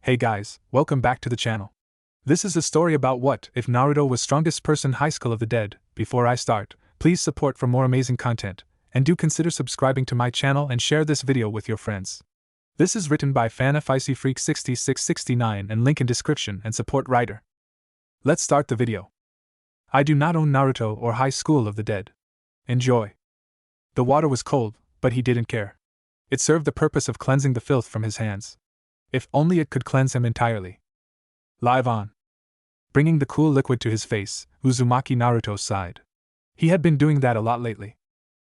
Hey guys, welcome back to the channel. This is a story about what if Naruto was strongest person high school of the dead. Before I start, please support for more amazing content, and do consider subscribing to my channel and share this video with your friends. This is written by FanFiction 6669 and link in description and support writer. Let's start the video. I do not own Naruto or High School of the Dead. Enjoy. The water was cold, but he didn't care. It served the purpose of cleansing the filth from his hands. If only it could cleanse him entirely. Live on. Bringing the cool liquid to his face, Uzumaki Naruto sighed. He had been doing that a lot lately.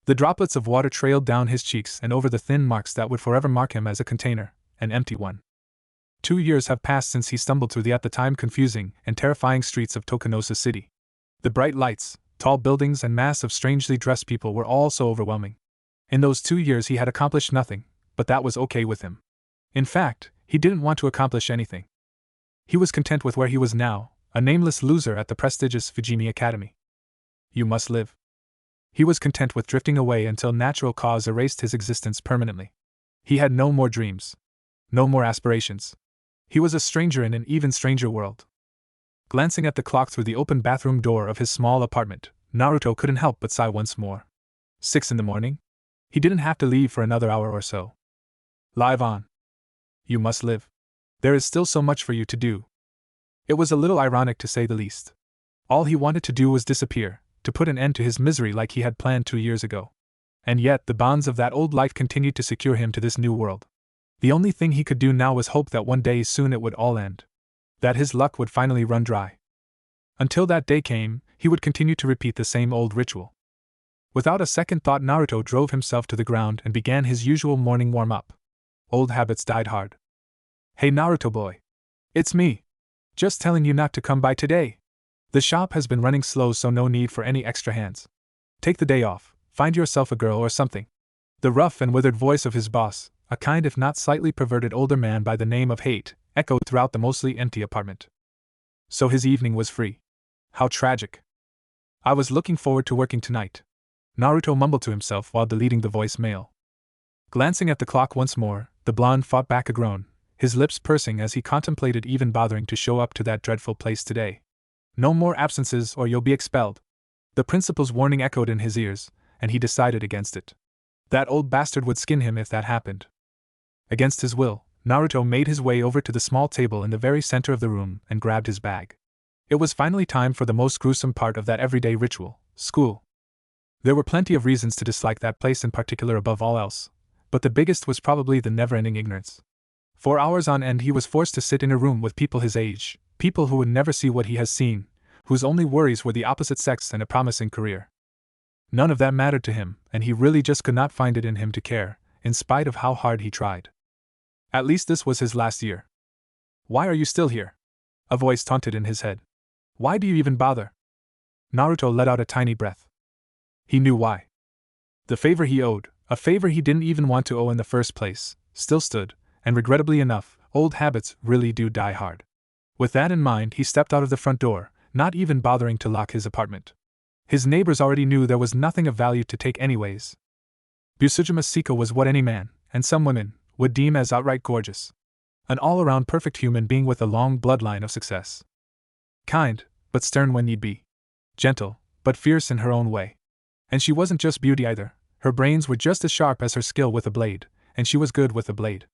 The droplets of water trailed down his cheeks and over the thin marks that would forever mark him as a container, an empty one. 2 years have passed since he stumbled through the at the time confusing and terrifying streets of Tokanosa City. The bright lights, tall buildings and mass of strangely dressed people were all so overwhelming. In those 2 years he had accomplished nothing, but that was okay with him. In fact, he didn't want to accomplish anything. He was content with where he was now, a nameless loser at the prestigious Fujimi Academy. You must live. He was content with drifting away until natural cause erased his existence permanently. He had no more dreams. No more aspirations. He was a stranger in an even stranger world. Glancing at the clock through the open bathroom door of his small apartment, Naruto couldn't help but sigh once more. 6 in the morning? He didn't have to leave for another hour or so. Live on. You must live. There is still so much for you to do. It was a little ironic to say the least. All he wanted to do was disappear, to put an end to his misery like he had planned 2 years ago. And yet the bonds of that old life continued to secure him to this new world. The only thing he could do now was hope that one day soon it would all end. That his luck would finally run dry. Until that day came, he would continue to repeat the same old ritual. Without a second thought, Naruto drove himself to the ground and began his usual morning warm-up. Old habits died hard. Hey Naruto boy. It's me. Just telling you not to come by today. The shop has been running slow, so no need for any extra hands. Take the day off, find yourself a girl or something. The rough and withered voice of his boss, a kind if not slightly perverted older man by the name of Hate, echoed throughout the mostly empty apartment. So his evening was free. How tragic. I was looking forward to working tonight. Naruto mumbled to himself while deleting the voicemail. Glancing at the clock once more, the blonde fought back a groan, his lips pursing as he contemplated even bothering to show up to that dreadful place today. No more absences or you'll be expelled. The principal's warning echoed in his ears, and he decided against it. That old bastard would skin him if that happened. Against his will, Naruto made his way over to the small table in the very center of the room and grabbed his bag. It was finally time for the most gruesome part of that everyday ritual, school. There were plenty of reasons to dislike that place in particular above all else, but the biggest was probably the never-ending ignorance. For hours on end he was forced to sit in a room with people his age, people who would never see what he has seen, whose only worries were the opposite sex and a promising career. None of that mattered to him, and he really just could not find it in him to care, in spite of how hard he tried. At least this was his last year. Why are you still here? A voice taunted in his head. Why do you even bother? Naruto let out a tiny breath. He knew why. The favor he owed, a favor he didn't even want to owe in the first place, still stood, and regrettably enough, old habits really do die hard. With that in mind, he stepped out of the front door, not even bothering to lock his apartment. His neighbors already knew there was nothing of value to take anyways. Misuzu Saeko was what any man, and some women, would deem as outright gorgeous. An all-around perfect human being with a long bloodline of success. Kind, but stern when need be. Gentle, but fierce in her own way. And she wasn't just beauty either. Her brains were just as sharp as her skill with a blade, and she was good with a blade.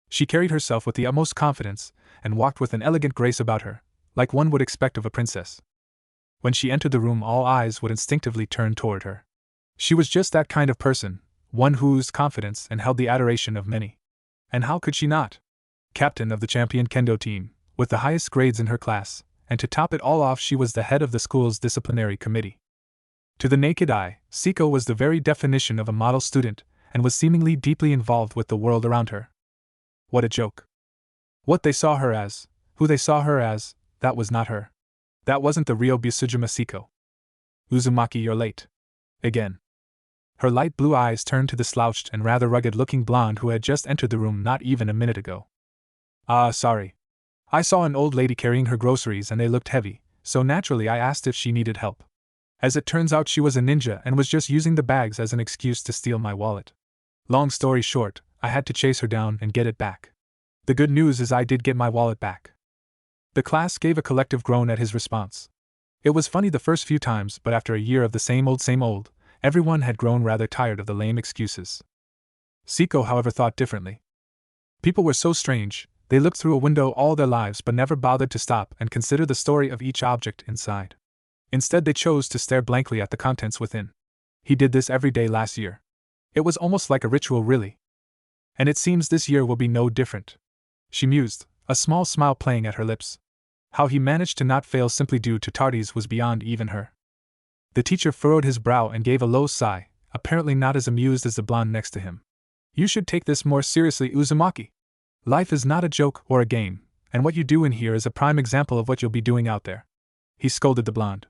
She carried herself with the utmost confidence, and walked with an elegant grace about her, like one would expect of a princess. When she entered the room, all eyes would instinctively turn toward her. She was just that kind of person, one who oozed confidence and held the adoration of many. And how could she not? Captain of the champion kendo team, with the highest grades in her class, and to top it all off she was the head of the school's disciplinary committee. To the naked eye, Saeko was the very definition of a model student, and was seemingly deeply involved with the world around her. What a joke. What they saw her as, who they saw her as, that was not her. That wasn't the real Misuzu Saeko. Uzumaki, you're late. Again. Her light blue eyes turned to the slouched and rather rugged-looking blonde who had just entered the room not even a minute ago. Ah, sorry. I saw an old lady carrying her groceries and they looked heavy, so naturally I asked if she needed help. As it turns out, she was a ninja and was just using the bags as an excuse to steal my wallet. Long story short, I had to chase her down and get it back. The good news is I did get my wallet back. The class gave a collective groan at his response. It was funny the first few times, but after a year of the same old, everyone had grown rather tired of the lame excuses. Saeko, however, thought differently. People were so strange, they looked through a window all their lives but never bothered to stop and consider the story of each object inside. Instead, they chose to stare blankly at the contents within. He did this every day last year. It was almost like a ritual, really. And it seems this year will be no different. She mused, a small smile playing at her lips. How he managed to not fail simply due to tardies was beyond even her. The teacher furrowed his brow and gave a low sigh, apparently not as amused as the blonde next to him. You should take this more seriously, Uzumaki. Life is not a joke or a game, and what you do in here is a prime example of what you'll be doing out there. He scolded the blonde.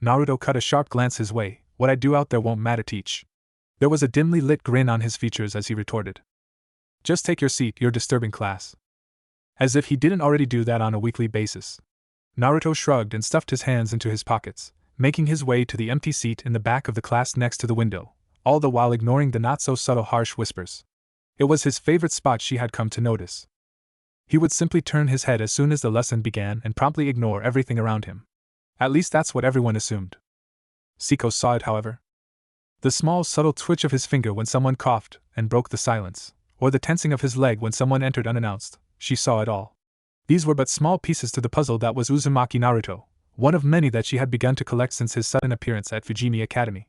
Naruto cut a sharp glance his way. What I do out there won't matter, teach. There was a dimly lit grin on his features as he retorted. Just take your seat, you're disturbing class. As if he didn't already do that on a weekly basis. Naruto shrugged and stuffed his hands into his pockets, making his way to the empty seat in the back of the class next to the window, all the while ignoring the not-so-subtle harsh whispers. It was his favorite spot, she had come to notice. He would simply turn his head as soon as the lesson began and promptly ignore everything around him. At least that's what everyone assumed. Saeko saw it, however. The small, subtle twitch of his finger when someone coughed and broke the silence, or the tensing of his leg when someone entered unannounced, she saw it all. These were but small pieces to the puzzle that was Uzumaki Naruto, one of many that she had begun to collect since his sudden appearance at Fujimi Academy.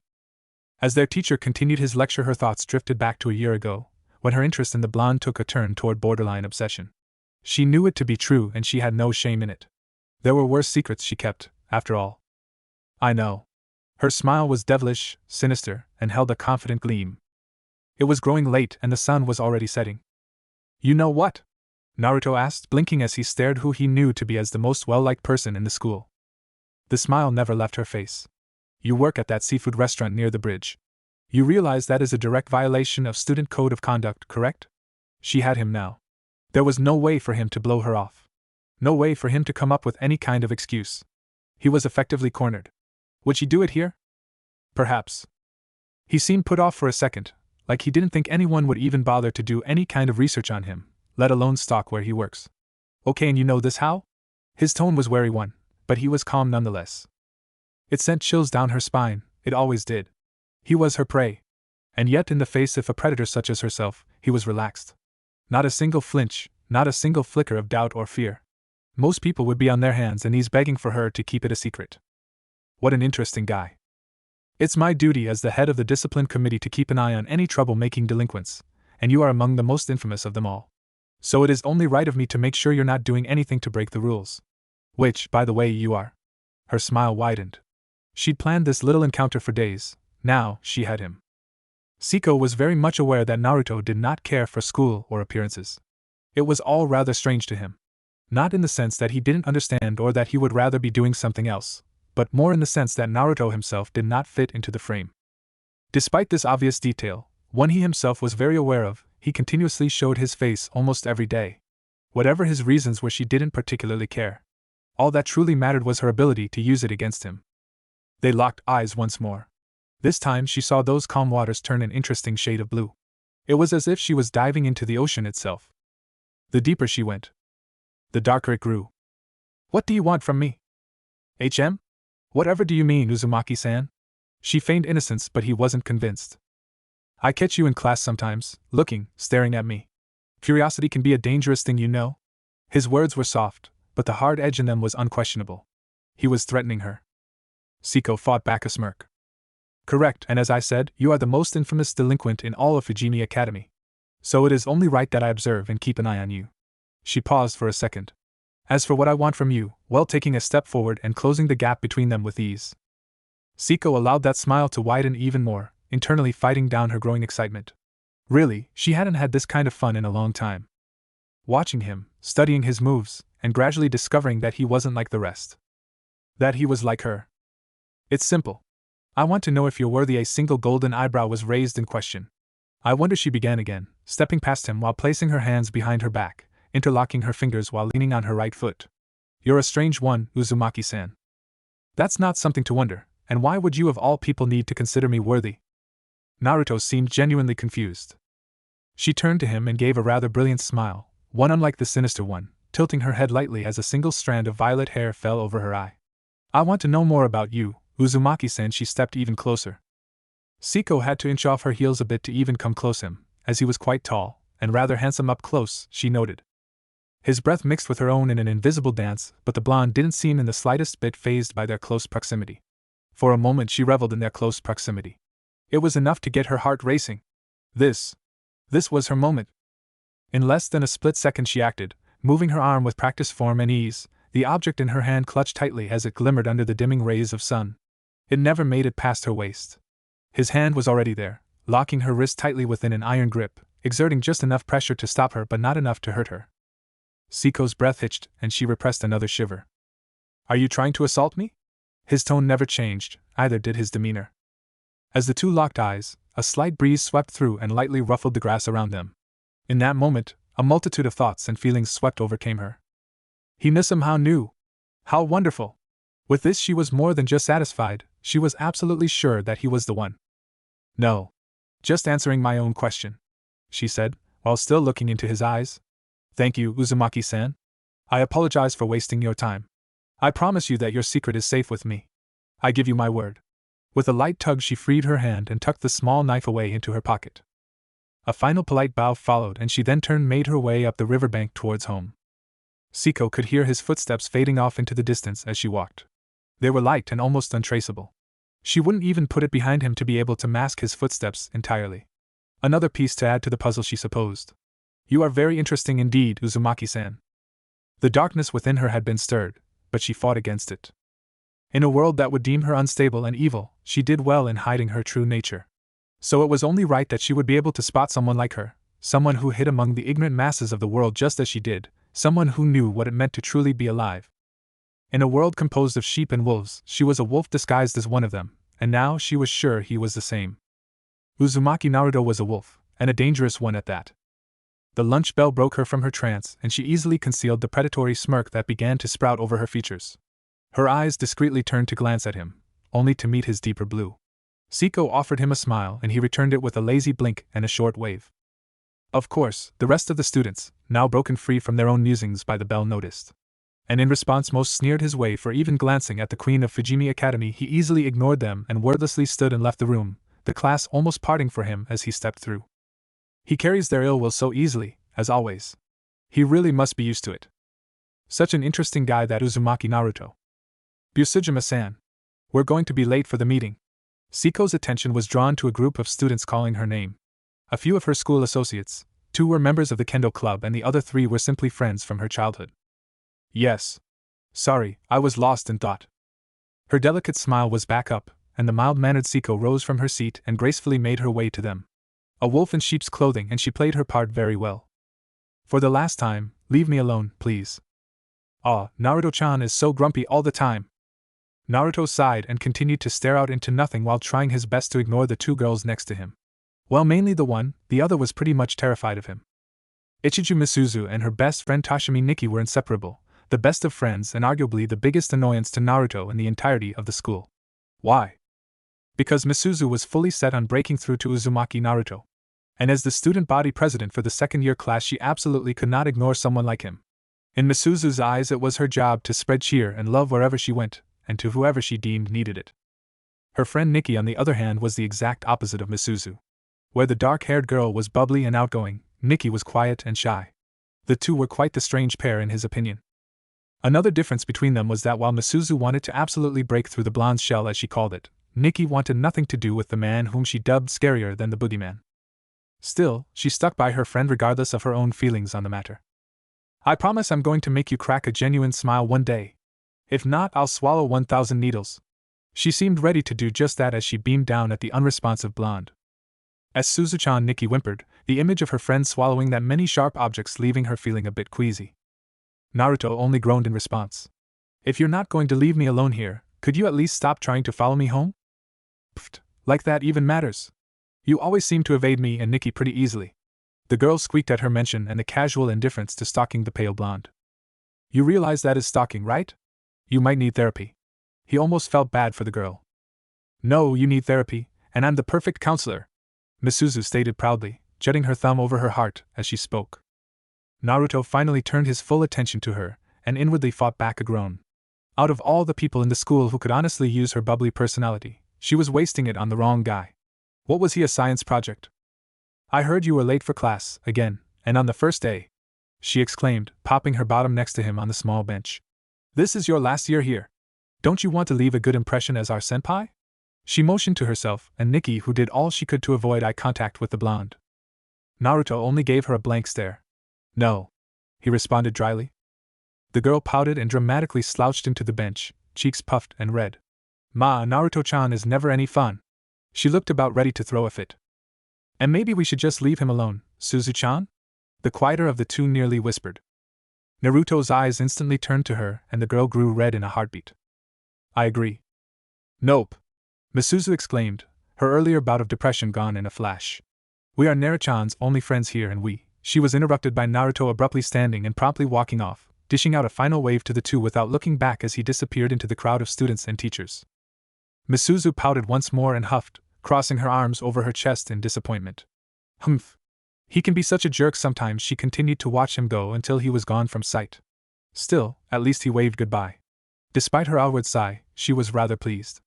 As their teacher continued his lecture, her thoughts drifted back to a year ago, when her interest in the blonde took a turn toward borderline obsession. She knew it to be true and she had no shame in it. There were worse secrets she kept, after all. I know. Her smile was devilish, sinister, and held a confident gleam. It was growing late and the sun was already setting. You know what? Naruto asked, blinking as he stared who he knew to be as the most well-liked person in the school. The smile never left her face. You work at that seafood restaurant near the bridge. You realize that is a direct violation of student code of conduct, correct? She had him now. There was no way for him to blow her off. No way for him to come up with any kind of excuse. He was effectively cornered. Would she do it here? Perhaps. He seemed put off for a second, like he didn't think anyone would even bother to do any kind of research on him, let alone stalk where he works. Okay, and you know this how? His tone was wary one, but he was calm nonetheless. It sent chills down her spine, it always did. He was her prey. And yet in the face of a predator such as herself, he was relaxed. Not a single flinch, not a single flicker of doubt or fear. Most people would be on their hands and knees begging for her to keep it a secret. What an interesting guy. It's my duty as the head of the discipline committee to keep an eye on any trouble-making delinquents, and you are among the most infamous of them all. So it is only right of me to make sure you're not doing anything to break the rules. Which, by the way, you are. Her smile widened. She'd planned this little encounter for days. Now, she had him. Saeko was very much aware that Naruto did not care for school or appearances. It was all rather strange to him. Not in the sense that he didn't understand or that he would rather be doing something else, but more in the sense that Naruto himself did not fit into the frame. Despite this obvious detail, one he himself was very aware of, he continuously showed his face almost every day. Whatever his reasons were, she didn't particularly care. All that truly mattered was her ability to use it against him. They locked eyes once more. This time she saw those calm waters turn an interesting shade of blue. It was as if she was diving into the ocean itself. The deeper she went, the darker it grew. What do you want from me? HM? Whatever do you mean, Uzumaki-san? She feigned innocence, but he wasn't convinced. I catch you in class sometimes, looking, staring at me. Curiosity can be a dangerous thing, you know. His words were soft, but the hard edge in them was unquestionable. He was threatening her. Saeko fought back a smirk. Correct, and as I said, you are the most infamous delinquent in all of Fujimi Academy. So it is only right that I observe and keep an eye on you. She paused for a second. As for what I want from you, well, taking a step forward and closing the gap between them with ease. Saeko allowed that smile to widen even more, internally fighting down her growing excitement. Really, she hadn't had this kind of fun in a long time. Watching him, studying his moves, and gradually discovering that he wasn't like the rest. That he was like her. It's simple. I want to know if you're worthy. A single golden eyebrow was raised in question. I wonder, she began again, stepping past him while placing her hands behind her back, interlocking her fingers while leaning on her right foot. You're a strange one, Uzumaki-san. That's not something to wonder, and why would you of all people need to consider me worthy? Naruto seemed genuinely confused. She turned to him and gave a rather brilliant smile, one unlike the sinister one, tilting her head lightly as a single strand of violet hair fell over her eye. I want to know more about you, Uzumaki-san. She stepped even closer. Saeko had to inch off her heels a bit to even come close him, as he was quite tall, and rather handsome up close, she noted. His breath mixed with her own in an invisible dance, but the blonde didn't seem in the slightest bit fazed by their close proximity. For a moment she reveled in their close proximity. It was enough to get her heart racing. This was her moment. In less than a split second she acted, moving her arm with practiced form and ease, the object in her hand clutched tightly as it glimmered under the dimming rays of sun. It never made it past her waist. His hand was already there, locking her wrist tightly within an iron grip, exerting just enough pressure to stop her but not enough to hurt her. Saeko's breath hitched, and she repressed another shiver. Are you trying to assault me? His tone never changed, either did his demeanor. As the two locked eyes, a slight breeze swept through and lightly ruffled the grass around them. In that moment, a multitude of thoughts and feelings overcame her. He somehow knew. How wonderful! With this she was more than just satisfied, she was absolutely sure that he was the one. No. Just answering my own question, she said, while still looking into his eyes. Thank you, Uzumaki-san. I apologize for wasting your time. I promise you that your secret is safe with me. I give you my word. With a light tug she freed her hand and tucked the small knife away into her pocket. A final polite bow followed and she then made her way up the riverbank towards home. Saeko could hear his footsteps fading off into the distance as she walked. They were light and almost untraceable. She wouldn't even put it behind him to be able to mask his footsteps entirely. Another piece to add to the puzzle, she supposed. You are very interesting indeed, Uzumaki-san. The darkness within her had been stirred, but she fought against it. In a world that would deem her unstable and evil, she did well in hiding her true nature. So it was only right that she would be able to spot someone like her, someone who hid among the ignorant masses of the world just as she did, someone who knew what it meant to truly be alive. In a world composed of sheep and wolves, she was a wolf disguised as one of them, and now she was sure he was the same. Uzumaki Naruto was a wolf, and a dangerous one at that. The lunch bell broke her from her trance, and she easily concealed the predatory smirk that began to sprout over her features. Her eyes discreetly turned to glance at him, only to meet his deeper blue. Saeko offered him a smile and he returned it with a lazy blink and a short wave. Of course, the rest of the students, now broken free from their own musings by the bell, noticed. And in response most sneered his way for even glancing at the Queen of Fujimi Academy. He easily ignored them and wordlessly stood and left the room, the class almost parting for him as he stepped through. He carries their ill will so easily, as always. He really must be used to it. Such an interesting guy, that Uzumaki Naruto. Busujima-san. We're going to be late for the meeting. Saeko's attention was drawn to a group of students calling her name. A few of her school associates, 2 were members of the kendo club and the other 3 were simply friends from her childhood. Yes. Sorry, I was lost in thought. Her delicate smile was back up, and the mild-mannered Saeko rose from her seat and gracefully made her way to them. A wolf in sheep's clothing, and she played her part very well. For the last time, leave me alone, please. Ah, Naruto-chan is so grumpy all the time. Naruto sighed and continued to stare out into nothing while trying his best to ignore the 2 girls next to him. Well, mainly the one, the other was pretty much terrified of him. Ichiju Misuzu and her best friend Toshimi Nikki were inseparable, the best of friends and arguably the biggest annoyance to Naruto in the entirety of the school. Why? Because Misuzu was fully set on breaking through to Uzumaki Naruto. And as the student body president for the second-year class, she absolutely could not ignore someone like him. In Misuzu's eyes, it was her job to spread cheer and love wherever she went, and to whoever she deemed needed it. Her friend Nikki, on the other hand, was the exact opposite of Misuzu. Where the dark-haired girl was bubbly and outgoing, Nikki was quiet and shy. The 2 were quite the strange pair in his opinion. Another difference between them was that while Misuzu wanted to absolutely break through the blonde's shell, as she called it, Nikki wanted nothing to do with the man whom she dubbed scarier than the boogeyman. Still, she stuck by her friend regardless of her own feelings on the matter. I promise I'm going to make you crack a genuine smile one day. If not, I'll swallow 1,000 needles. She seemed ready to do just that as she beamed down at the unresponsive blonde. As Suzu-chan, Nikki whimpered, the image of her friend swallowing that many sharp objects, leaving her feeling a bit queasy. Naruto only groaned in response. If you're not going to leave me alone here, could you at least stop trying to follow me home? Pfft, like that even matters. You always seem to evade me and Nikki pretty easily. The girl squeaked at her mention and the casual indifference to stalking the pale blonde. You realize that is stalking, right? You might need therapy. He almost felt bad for the girl. No, you need therapy, and I'm the perfect counselor, Misuzu stated proudly, jutting her thumb over her heart as she spoke. Naruto finally turned his full attention to her, and inwardly fought back a groan. Out of all the people in the school who could honestly use her bubbly personality, she was wasting it on the wrong guy. What was he, a science project? I heard you were late for class, again, and on the first day, she exclaimed, popping her bottom next to him on the small bench. This is your last year here. Don't you want to leave a good impression as our senpai? She motioned to herself and Nikki, who did all she could to avoid eye contact with the blonde. Naruto only gave her a blank stare. No, he responded dryly. The girl pouted and dramatically slouched into the bench, cheeks puffed and red. Naruto-chan is never any fun. She looked about ready to throw a fit. And maybe we should just leave him alone, Suzu-chan? The quieter of the two nearly whispered. Naruto's eyes instantly turned to her and the girl grew red in a heartbeat. I agree. Nope, Misuzu exclaimed, her earlier bout of depression gone in a flash. We are Naruto-chan's only friends here and She was interrupted by Naruto abruptly standing and promptly walking off, dishing out a final wave to the two without looking back as he disappeared into the crowd of students and teachers. Misuzu pouted once more and huffed, crossing her arms over her chest in disappointment. Humph. He can be such a jerk sometimes. She continued to watch him go until he was gone from sight. Still, at least he waved goodbye. Despite her outward sigh, she was rather pleased.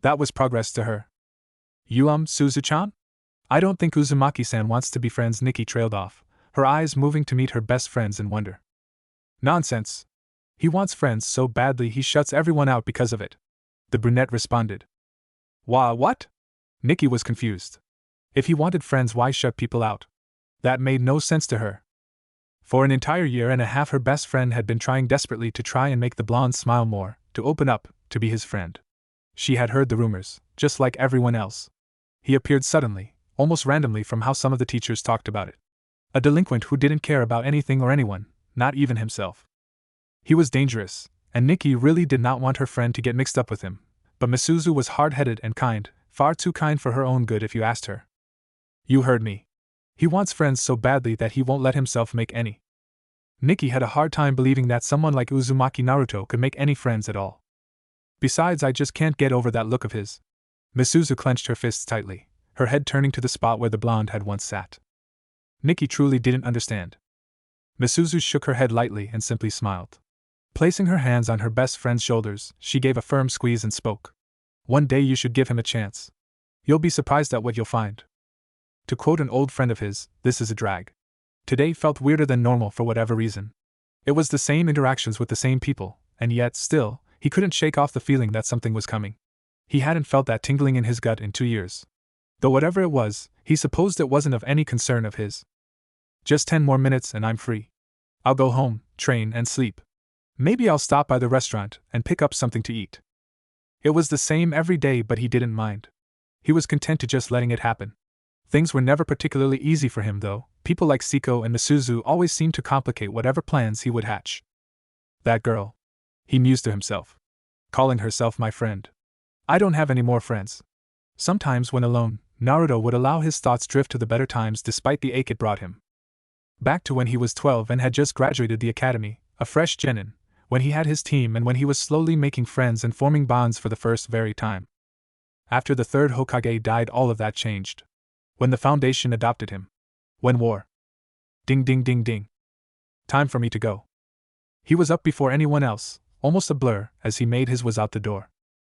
That was progress to her. Suzu-chan? I don't think Uzumaki-san wants to be friends. Nikki trailed off, her eyes moving to meet her best friends in wonder. Nonsense. He wants friends so badly he shuts everyone out because of it, the brunette responded. What? Nikki was confused. If he wanted friends, why shut people out? That made no sense to her. For an entire year and a half her best friend had been trying desperately to try and make the blonde smile more, to open up, to be his friend. She had heard the rumors, just like everyone else. He appeared suddenly, almost randomly from how some of the teachers talked about it. A delinquent who didn't care about anything or anyone, not even himself. He was dangerous, and Nikki really did not want her friend to get mixed up with him, but Misuzu was hard-headed and kind, far too kind for her own good if you asked her. You heard me. He wants friends so badly that he won't let himself make any. Nikki had a hard time believing that someone like Uzumaki Naruto could make any friends at all. Besides, I just can't get over that look of his. Misuzu clenched her fists tightly, her head turning to the spot where the blonde had once sat. Nikki truly didn't understand. Misuzu shook her head lightly and simply smiled. Placing her hands on her best friend's shoulders, she gave a firm squeeze and spoke. One day you should give him a chance. You'll be surprised at what you'll find. To quote an old friend of his, this is a drag. Today felt weirder than normal for whatever reason. It was the same interactions with the same people, and yet, still, he couldn't shake off the feeling that something was coming. He hadn't felt that tingling in his gut in 2 years. Though whatever it was, he supposed it wasn't of any concern of his. Just 10 more minutes and I'm free. I'll go home, train and sleep. Maybe I'll stop by the restaurant and pick up something to eat. It was the same every day, but he didn't mind. He was content to just letting it happen. Things were never particularly easy for him, though. People like Saeko and Misuzu always seemed to complicate whatever plans he would hatch. That girl. He mused to himself. Calling herself my friend. I don't have any more friends. Sometimes when alone, Naruto would allow his thoughts drift to the better times despite the ache it brought him. Back to when he was 12 and had just graduated the academy, a fresh genin, when he had his team and when he was slowly making friends and forming bonds for the first very time. After the third Hokage died, all of that changed. When the Foundation adopted him. When war. Ding ding ding ding. Time for me to go. He was up before anyone else, almost a blur, as he made his way out the door.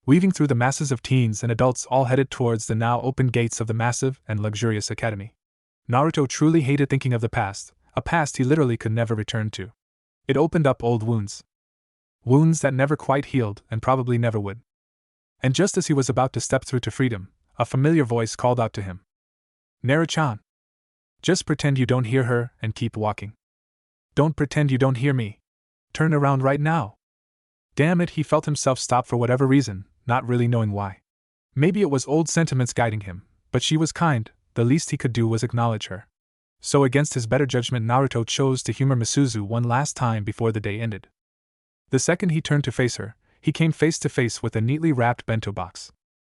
Weaving through the masses of teens and adults all headed towards the now open gates of the massive and luxurious academy. Naruto truly hated thinking of the past, a past he literally could never return to. It opened up old wounds. Wounds that never quite healed and probably never would. And just as he was about to step through to freedom, a familiar voice called out to him. Naruto-chan. Just pretend you don't hear her and keep walking. Don't pretend you don't hear me. Turn around right now. Damn it, he felt himself stop for whatever reason, not really knowing why. Maybe it was old sentiments guiding him, but she was kind, the least he could do was acknowledge her. So against his better judgment, Naruto chose to humor Misuzu one last time before the day ended. The second he turned to face her, he came face to face with a neatly wrapped bento box.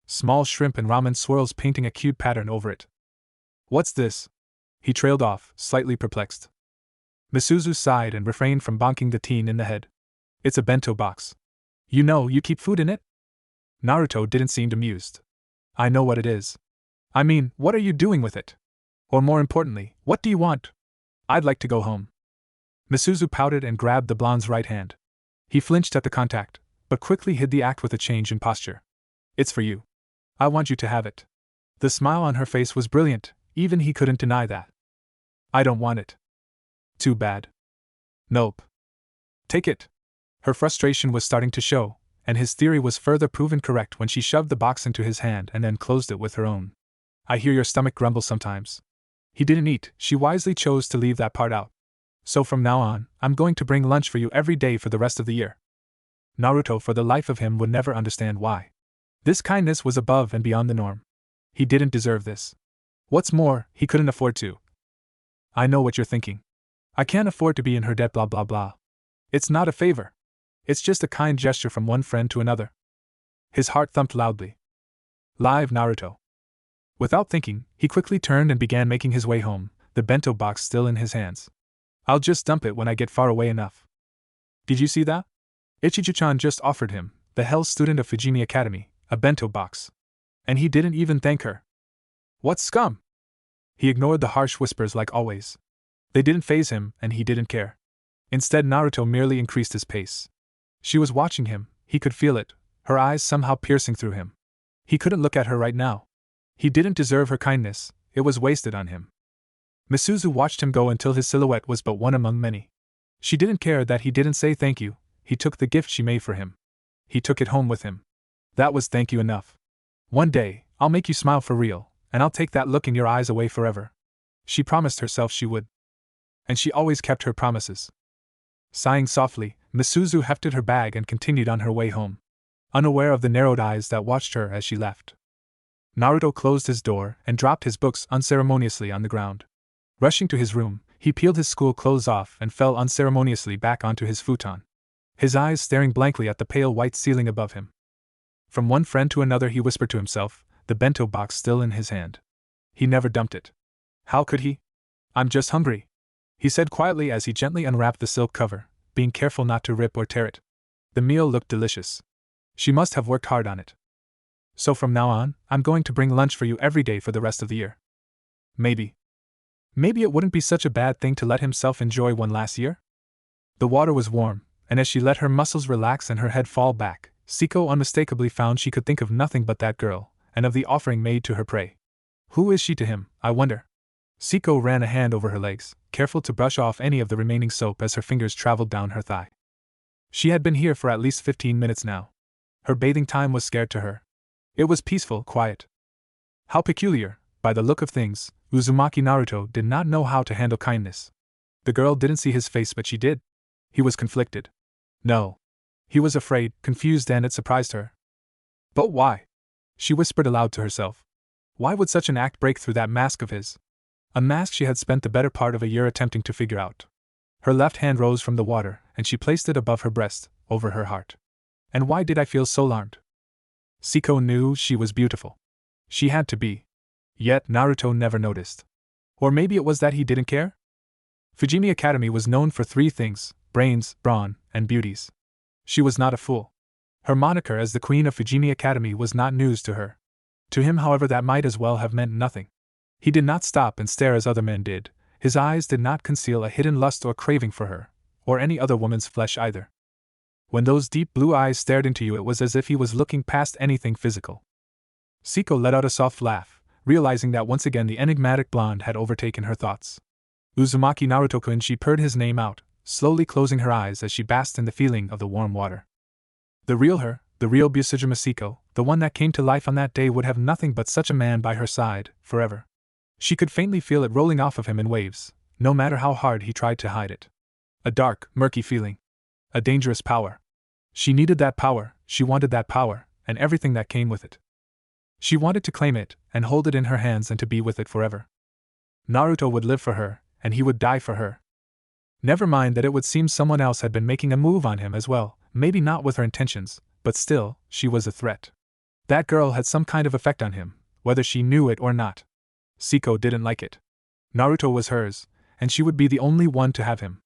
Small shrimp and ramen swirls painting a cute pattern over it. What's this? He trailed off, slightly perplexed. Misuzu sighed and refrained from bonking the teen in the head. It's a bento box. You know you keep food in it? Naruto didn't seem amused. I know what it is. I mean, what are you doing with it? Or more importantly, what do you want? I'd like to go home. Misuzu pouted and grabbed the blonde's right hand. He flinched at the contact, but quickly hid the act with a change in posture. It's for you. I want you to have it. The smile on her face was brilliant, even he couldn't deny that. I don't want it. Too bad. Nope. Take it. Her frustration was starting to show, and his theory was further proven correct when she shoved the box into his hand and then closed it with her own. I hear your stomach grumble sometimes. He didn't eat, she wisely chose to leave that part out. So from now on, I'm going to bring lunch for you every day for the rest of the year. Naruto, for the life of him, would never understand why. This kindness was above and beyond the norm. He didn't deserve this. What's more, he couldn't afford to. I know what you're thinking. I can't afford to be in her debt, blah blah blah. It's not a favor. It's just a kind gesture from one friend to another. His heart thumped loudly. Live Naruto. Without thinking, he quickly turned and began making his way home, the bento box still in his hands. I'll just dump it when I get far away enough. Did you see that? Ichijo-chan just offered him, the hell student of Fujimi Academy, a bento box. And he didn't even thank her. What scum! He ignored the harsh whispers like always. They didn't faze him, and he didn't care. Instead, Naruto merely increased his pace. She was watching him, he could feel it, her eyes somehow piercing through him. He couldn't look at her right now. He didn't deserve her kindness, it was wasted on him. Misuzu watched him go until his silhouette was but one among many. She didn't care that he didn't say thank you, he took the gift she made for him. He took it home with him. That was thank you enough. One day, I'll make you smile for real, and I'll take that look in your eyes away forever. She promised herself she would. And she always kept her promises. Sighing softly, Misuzu hefted her bag and continued on her way home, unaware of the narrowed eyes that watched her as she left. Naruto closed his door and dropped his books unceremoniously on the ground. Rushing to his room, he peeled his school clothes off and fell unceremoniously back onto his futon, his eyes staring blankly at the pale white ceiling above him. From one friend to another he whispered to himself, the bento box still in his hand. He never dumped it. How could he? I'm just hungry, he said quietly as he gently unwrapped the silk cover, being careful not to rip or tear it. The meal looked delicious. She must have worked hard on it. So from now on, I'm going to bring lunch for you every day for the rest of the year. Maybe it wouldn't be such a bad thing to let himself enjoy one last year? The water was warm, and as she let her muscles relax and her head fall back, Saeko unmistakably found she could think of nothing but that girl, and of the offering made to her prey. Who is she to him, I wonder? Saeko ran a hand over her legs, careful to brush off any of the remaining soap as her fingers traveled down her thigh. She had been here for at least 15 minutes now. Her bathing time was scared to her. It was peaceful, quiet. How peculiar, by the look of things, Uzumaki Naruto did not know how to handle kindness. The girl didn't see his face, but she did. He was conflicted. No. He was afraid, confused, and it surprised her. But why? She whispered aloud to herself. Why would such an act break through that mask of his? A mask she had spent the better part of a year attempting to figure out. Her left hand rose from the water, and she placed it above her breast, over her heart. And why did I feel so alarmed? Saeko knew she was beautiful. She had to be. Yet Naruto never noticed. Or maybe it was that he didn't care? Fujimi Academy was known for 3 things: brains, brawn, and beauties. She was not a fool. Her moniker as the Queen of Fujimi Academy was not news to her. To him, however, that might as well have meant nothing. He did not stop and stare as other men did. His eyes did not conceal a hidden lust or craving for her, or any other woman's flesh either. When those deep blue eyes stared into you, it was as if he was looking past anything physical. Saeko let out a soft laugh, realizing that once again the enigmatic blonde had overtaken her thoughts. Uzumaki Naruto-kun, she purred his name out, slowly closing her eyes as she basked in the feeling of the warm water. The real her, the real Busujima Saeko, the one that came to life on that day, would have nothing but such a man by her side, forever. She could faintly feel it rolling off of him in waves, no matter how hard he tried to hide it. A dark, murky feeling. A dangerous power. She needed that power, she wanted that power, and everything that came with it. She wanted to claim it, and hold it in her hands and to be with it forever. Naruto would live for her, and he would die for her. Never mind that it would seem someone else had been making a move on him as well, maybe not with her intentions, but still, she was a threat. That girl had some kind of effect on him, whether she knew it or not. Saeko didn't like it. Naruto was hers, and she would be the only one to have him.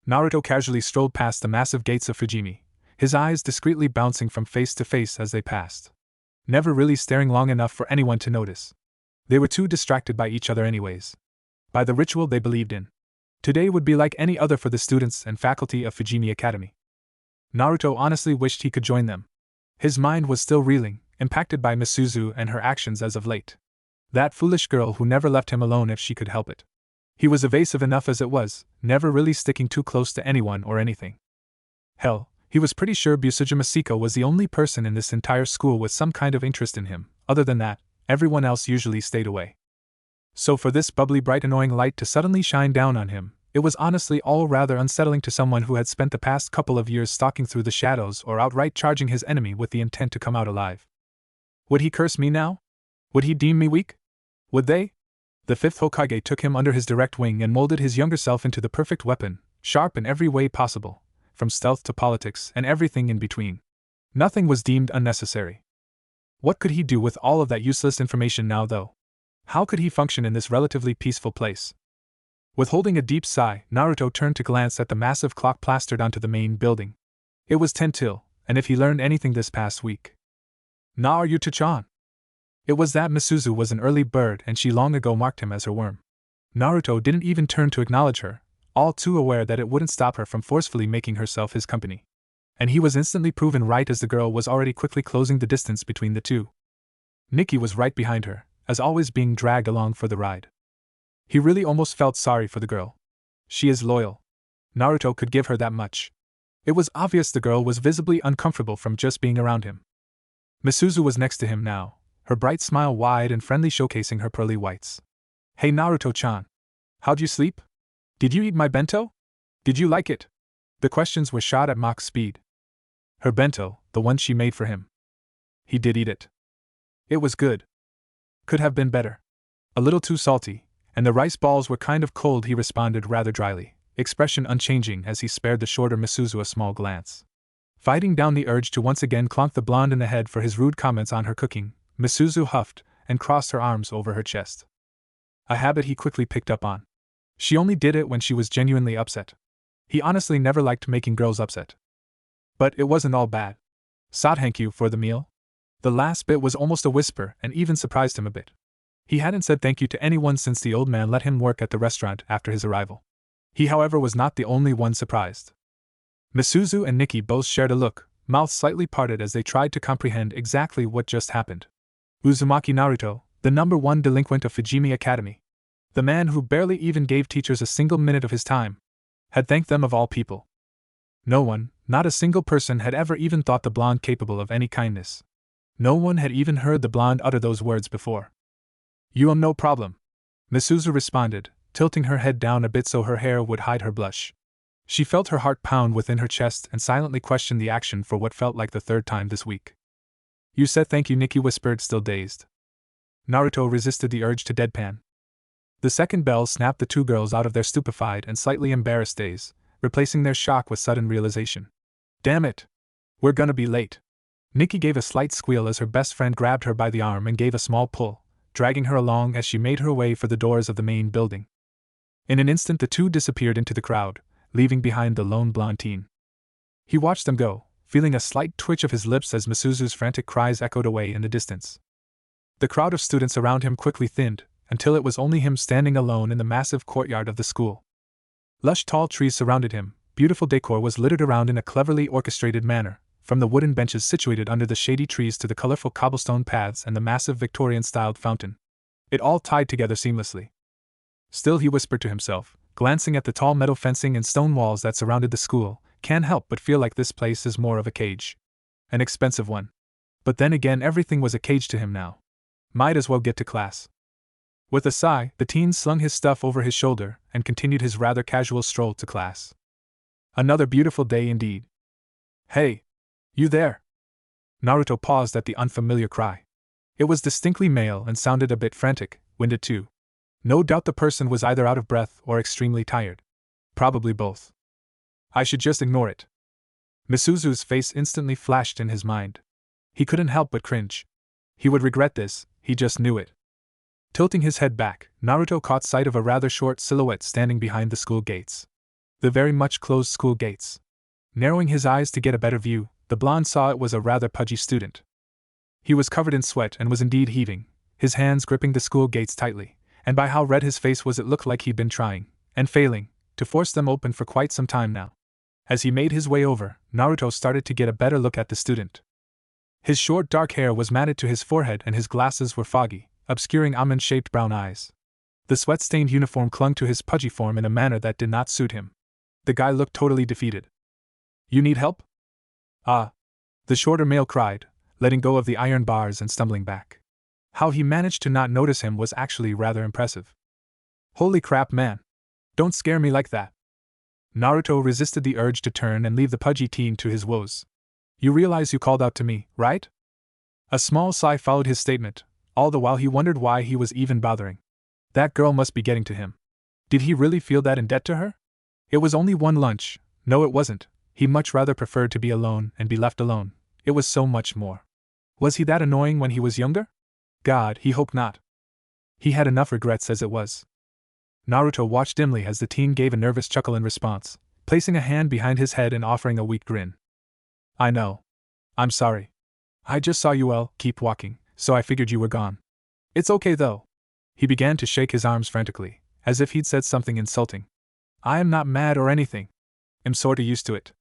Naruto casually strolled past the massive gates of Fujimi, his eyes discreetly bouncing from face to face as they passed. Never really staring long enough for anyone to notice. They were too distracted by each other anyways. By the ritual they believed in. Today would be like any other for the students and faculty of Fujimi Academy. Naruto honestly wished he could join them. His mind was still reeling, impacted by Misuzu and her actions as of late. That foolish girl who never left him alone if she could help it. He was evasive enough as it was, never really sticking too close to anyone or anything. Hell, he was pretty sure Busujima Saeko was the only person in this entire school with some kind of interest in him. Other than that, everyone else usually stayed away. So for this bubbly bright annoying light to suddenly shine down on him, it was honestly all rather unsettling to someone who had spent the past couple of years stalking through the shadows or outright charging his enemy with the intent to come out alive. Would he curse me now? Would he deem me weak? Would they? The fifth Hokage took him under his direct wing and molded his younger self into the perfect weapon, sharp in every way possible, from stealth to politics and everything in between. Nothing was deemed unnecessary. What could he do with all of that useless information now, though? How could he function in this relatively peaceful place? Withholding a deep sigh, Naruto turned to glance at the massive clock plastered onto the main building. It was 10 till, and if he learned anything this past week. Naruto-chan. It was that Misuzu was an early bird and she long ago marked him as her worm. Naruto didn't even turn to acknowledge her, all too aware that it wouldn't stop her from forcefully making herself his company. And he was instantly proven right as the girl was already quickly closing the distance between the two. Nikki was right behind her, as always being dragged along for the ride. He really almost felt sorry for the girl. She is loyal. Naruto could give her that much. It was obvious the girl was visibly uncomfortable from just being around him. Misuzu was next to him now, her bright smile wide and friendly showcasing her pearly whites. Hey Naruto-chan. How'd you sleep? Did you eat my bento? Did you like it? The questions were shot at Mach speed. Her bento, the one she made for him. He did eat it. It was good. Could have been better. A little too salty, and the rice balls were kind of cold, he responded rather dryly, expression unchanging as he spared the shorter Misuzu a small glance. Fighting down the urge to once again clonk the blonde in the head for his rude comments on her cooking, Misuzu huffed and crossed her arms over her chest. A habit he quickly picked up on. She only did it when she was genuinely upset. He honestly never liked making girls upset. But it wasn't all bad. Thank you for the meal? The last bit was almost a whisper and even surprised him a bit. He hadn't said thank you to anyone since the old man let him work at the restaurant after his arrival. He, however, was not the only one surprised. Misuzu and Nikki both shared a look, mouths slightly parted as they tried to comprehend exactly what just happened. Uzumaki Naruto, the #1 delinquent of Fujimi Academy, the man who barely even gave teachers a single minute of his time, had thanked them of all people. No one, not a single person, had ever even thought the blonde capable of any kindness. No one had even heard the blonde utter those words before. You no problem, Misuzu responded, tilting her head down a bit so her hair would hide her blush. She felt her heart pound within her chest and silently questioned the action for what felt like the third time this week. You said thank you, Nikki whispered, still dazed. Naruto resisted the urge to deadpan. The second bell snapped the two girls out of their stupefied and slightly embarrassed daze, replacing their shock with sudden realization. Damn it! We're gonna be late. Nikki gave a slight squeal as her best friend grabbed her by the arm and gave a small pull, dragging her along as she made her way for the doors of the main building. In an instant the two disappeared into the crowd, leaving behind the lone blonde teen. He watched them go, feeling a slight twitch of his lips as Misuzu's frantic cries echoed away in the distance. The crowd of students around him quickly thinned, until it was only him standing alone in the massive courtyard of the school. Lush tall trees surrounded him, beautiful decor was littered around in a cleverly orchestrated manner, from the wooden benches situated under the shady trees to the colorful cobblestone paths and the massive Victorian-styled fountain. It all tied together seamlessly. Still, he whispered to himself, glancing at the tall metal fencing and stone walls that surrounded the school, can't help but feel like this place is more of a cage. An expensive one. But then again, everything was a cage to him now. Might as well get to class. With a sigh, the teen slung his stuff over his shoulder and continued his rather casual stroll to class. Another beautiful day indeed. Hey! You there? Naruto paused at the unfamiliar cry. It was distinctly male and sounded a bit frantic, winded too. No doubt the person was either out of breath or extremely tired. Probably both. I should just ignore it. Misuzu's face instantly flashed in his mind. He couldn't help but cringe. He would regret this, he just knew it. Tilting his head back, Naruto caught sight of a rather short silhouette standing behind the school gates. The very much closed school gates. Narrowing his eyes to get a better view, the blonde saw it was a rather pudgy student. He was covered in sweat and was indeed heaving, his hands gripping the school gates tightly, and by how red his face was it looked like he'd been trying, and failing, to force them open for quite some time now. As he made his way over, Naruto started to get a better look at the student. His short dark hair was matted to his forehead and his glasses were foggy, obscuring almond-shaped brown eyes. The sweat-stained uniform clung to his pudgy form in a manner that did not suit him. The guy looked totally defeated. "You need help?" "Ah," the shorter male cried, letting go of the iron bars and stumbling back. How he managed to not notice him was actually rather impressive. "Holy crap, man. Don't scare me like that." Naruto resisted the urge to turn and leave the pudgy teen to his woes. "You realize you called out to me, right?" A small sigh followed his statement, all the while he wondered why he was even bothering. That girl must be getting to him. Did he really feel that in debt to her? It was only one lunch. No, it wasn't. He much rather preferred to be alone and be left alone. It was so much more. Was he that annoying when he was younger? God, he hoped not. He had enough regrets as it was. Naruto watched dimly as the teen gave a nervous chuckle in response, placing a hand behind his head and offering a weak grin. "I know. I'm sorry. I just saw you keep walking, so I figured you were gone. It's okay though." He began to shake his arms frantically, as if he'd said something insulting. "I am not mad or anything. I'm sorta used to it."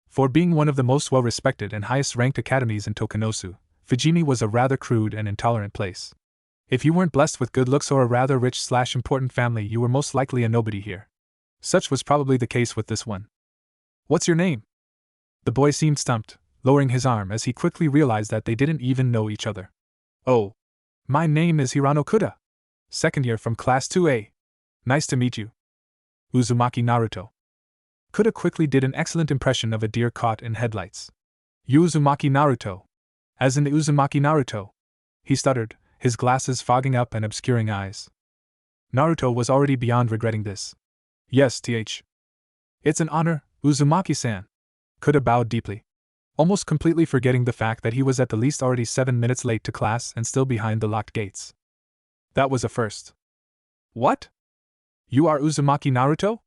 For being one of the most well-respected and highest-ranked academies in Tokanosu, Fujimi was a rather crude and intolerant place. If you weren't blessed with good looks or a rather rich/important family, you were most likely a nobody here. Such was probably the case with this one. "What's your name?" The boy seemed stumped, lowering his arm as he quickly realized that they didn't even know each other. "Oh. My name is Hirano Kuda. Second year from Class 2A. Nice to meet you." Uzumaki Naruto. Kuda quickly did an excellent impression of a deer caught in headlights. "Uzumaki Naruto. As in the Uzumaki Naruto," he stuttered, his glasses fogging up and obscuring eyes. Naruto was already beyond regretting this. "Yes, It's an honor, Uzumaki-san." Kuda bowed deeply, almost completely forgetting the fact that he was at the least already 7 minutes late to class and still behind the locked gates. That was a first. "What? You are Uzumaki Naruto?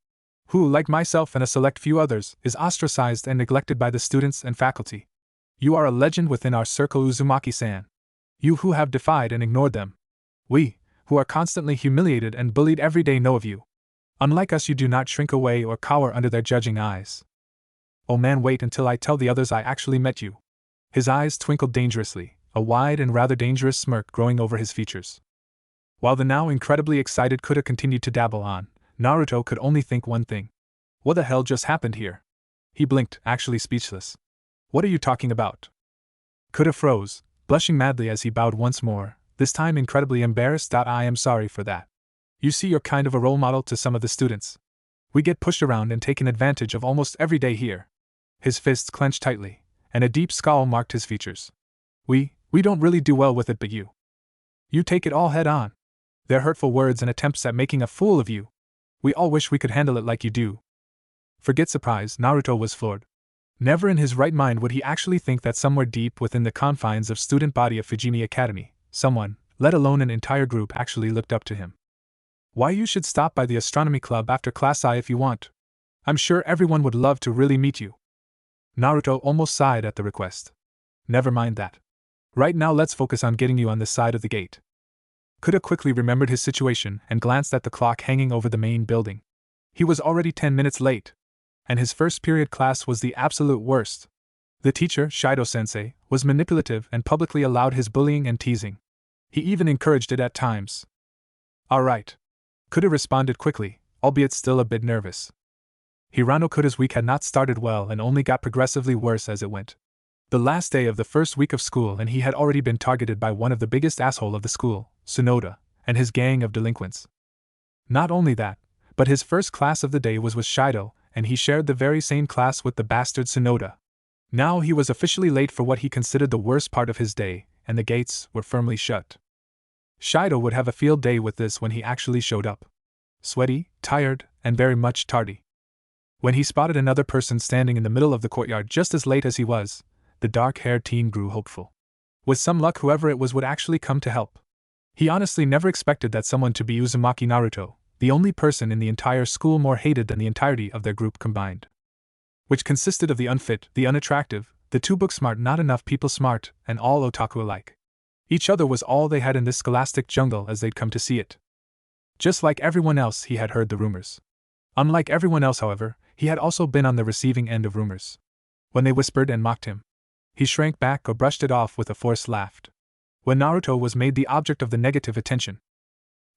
Who, like myself and a select few others, is ostracized and neglected by the students and faculty. You are a legend within our circle, Uzumaki-san. You who have defied and ignored them. We, who are constantly humiliated and bullied every day, know of you. Unlike us, you do not shrink away or cower under their judging eyes. Oh man, wait until I tell the others I actually met you." His eyes twinkled dangerously, a wide and rather dangerous smirk growing over his features. While the now incredibly excited Kuda continued to dabble on, Naruto could only think one thing. What the hell just happened here? He blinked, actually speechless. "What are you talking about?" Kuda froze, blushing madly as he bowed once more, this time incredibly embarrassed. "I am sorry for that. You see, you're kind of a role model to some of the students. We get pushed around and taken advantage of almost every day here." His fists clenched tightly, and a deep scowl marked his features. We don't really do well with it, but you take it all head on. Their hurtful words and attempts at making a fool of you. We all wish we could handle it like you do." Forget surprise, Naruto was floored. Never in his right mind would he actually think that somewhere deep within the confines of student body of Fujimi Academy, someone, let alone an entire group, actually looked up to him. "Why, you should stop by the astronomy club after class if you want. I'm sure everyone would love to really meet you." Naruto almost sighed at the request. "Never mind that. Right now let's focus on getting you on this side of the gate." Kuda quickly remembered his situation and glanced at the clock hanging over the main building. He was already 10 minutes late. And his first period class was the absolute worst. The teacher, Shido-sensei, was manipulative and publicly allowed his bullying and teasing. He even encouraged it at times. "All right." Kuda responded quickly, albeit still a bit nervous. Hirano Kuda's week had not started well and only got progressively worse as it went. The last day of the first week of school, and he had already been targeted by one of the biggest asshole of the school, Sonoda, and his gang of delinquents. Not only that, but his first class of the day was with Shido, and he shared the very same class with the bastard Sonoda. Now he was officially late for what he considered the worst part of his day, and the gates were firmly shut. Shido would have a field day with this when he actually showed up. Sweaty, tired, and very much tardy. When he spotted another person standing in the middle of the courtyard just as late as he was, the dark-haired teen grew hopeful. With some luck, whoever it was would actually come to help. He honestly never expected that someone to be Uzumaki Naruto, the only person in the entire school more hated than the entirety of their group combined. Which consisted of the unfit, the unattractive, the too book-smart, not enough people-smart, and all otaku alike. Each other was all they had in this scholastic jungle as they'd come to see it. Just like everyone else, he had heard the rumors. Unlike everyone else, however, he had also been on the receiving end of rumors. When they whispered and mocked him, he shrank back or brushed it off with a forced laugh. When Naruto was made the object of the negative attention,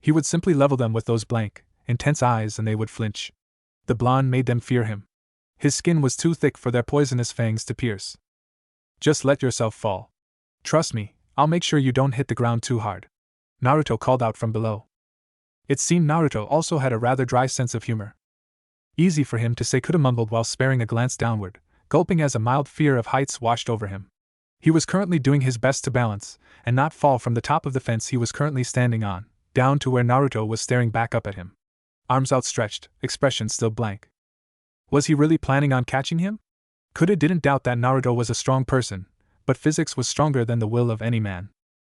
he would simply level them with those blank, intense eyes and they would flinch. The blonde made them fear him. His skin was too thick for their poisonous fangs to pierce. Just let yourself fall. Trust me, I'll make sure you don't hit the ground too hard. Naruto called out from below. It seemed Naruto also had a rather dry sense of humor. Easy for him to say, Kuda mumbled while sparing a glance downward, gulping as a mild fear of heights washed over him. He was currently doing his best to balance, and not fall from the top of the fence he was currently standing on, down to where Naruto was staring back up at him. Arms outstretched, expression still blank. Was he really planning on catching him? Kuda didn't doubt that Naruto was a strong person, but physics was stronger than the will of any man.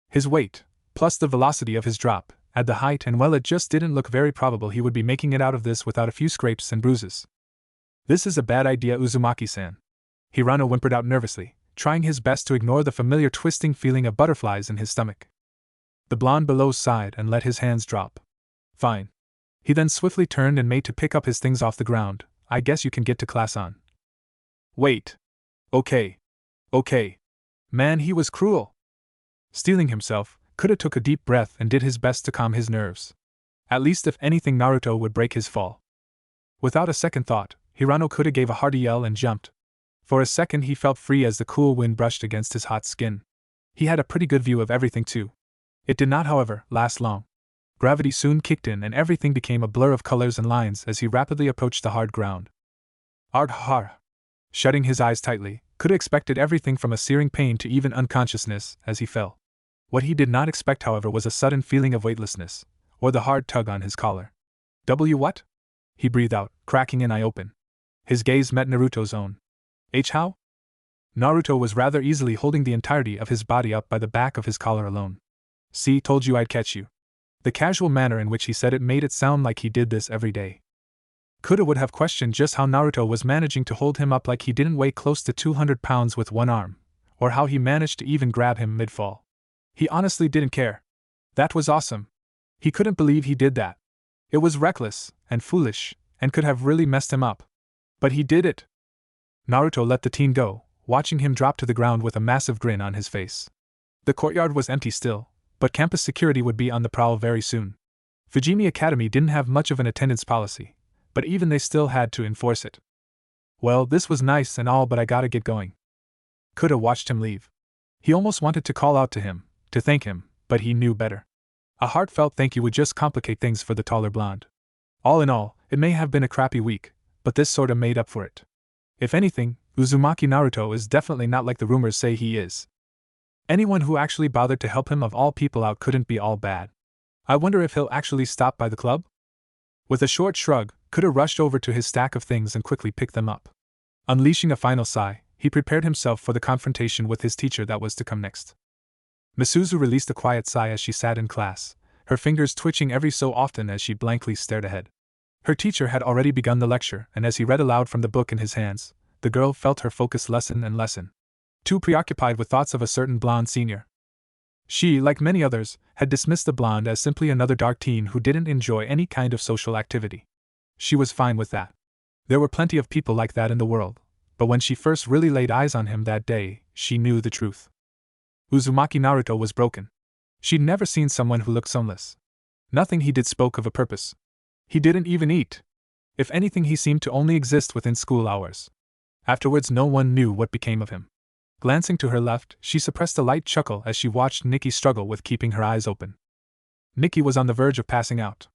His weight, plus the velocity of his drop, at the height, and well, it just didn't look very probable he would be making it out of this without a few scrapes and bruises. This is a bad idea, Uzumaki-san. Hirano whimpered out nervously, trying his best to ignore the familiar twisting feeling of butterflies in his stomach. The blonde below sighed and let his hands drop. Fine. He then swiftly turned and made to pick up his things off the ground. I guess you can get to class on. Wait. Okay. Man, he was cruel. Steeling himself, Kuda took a deep breath and did his best to calm his nerves. At least if anything, Naruto would break his fall. Without a second thought, Hirano Kuda gave a hearty yell and jumped. For a second he felt free as the cool wind brushed against his hot skin. He had a pretty good view of everything too. It did not, however, last long. Gravity soon kicked in and everything became a blur of colors and lines as he rapidly approached the hard ground. Har. Shutting his eyes tightly, Kuda expected everything from a searing pain to even unconsciousness as he fell. What he did not expect, however, was a sudden feeling of weightlessness, or the hard tug on his collar. What? He breathed out, cracking an eye open. His gaze met Naruto's own. How? Naruto was rather easily holding the entirety of his body up by the back of his collar alone. See, told you I'd catch you. The casual manner in which he said it made it sound like he did this every day. Kuda would have questioned just how Naruto was managing to hold him up like he didn't weigh close to 200 pounds with one arm, or how he managed to even grab him mid-fall. He honestly didn't care. That was awesome. He couldn't believe he did that. It was reckless, and foolish, and could have really messed him up. But he did it. Naruto let the teen go, watching him drop to the ground with a massive grin on his face. The courtyard was empty still, but campus security would be on the prowl very soon. Fujimi Academy didn't have much of an attendance policy, but even they still had to enforce it. Well, this was nice and all, but I gotta get going. Kuda watched him leave. He almost wanted to call out to him, to thank him, but he knew better. A heartfelt thank you would just complicate things for the taller blonde. All in all, it may have been a crappy week, but this sorta made up for it. If anything, Uzumaki Naruto is definitely not like the rumors say he is. Anyone who actually bothered to help him of all people out couldn't be all bad. I wonder if he'll actually stop by the club? With a short shrug, Kuda rushed over to his stack of things and quickly picked them up. Unleashing a final sigh, he prepared himself for the confrontation with his teacher that was to come next. Misuzu released a quiet sigh as she sat in class, her fingers twitching every so often as she blankly stared ahead. Her teacher had already begun the lecture, and as he read aloud from the book in his hands, the girl felt her focus lessen and lessen. Too preoccupied with thoughts of a certain blonde senior. She, like many others, had dismissed the blonde as simply another dark teen who didn't enjoy any kind of social activity. She was fine with that. There were plenty of people like that in the world, but when she first really laid eyes on him that day, she knew the truth. Uzumaki Naruto was broken. She'd never seen someone who looked sunless. Nothing he did spoke of a purpose. He didn't even eat. If anything, he seemed to only exist within school hours. Afterwards, no one knew what became of him. Glancing to her left, she suppressed a light chuckle as she watched Nikki struggle with keeping her eyes open. Nikki was on the verge of passing out.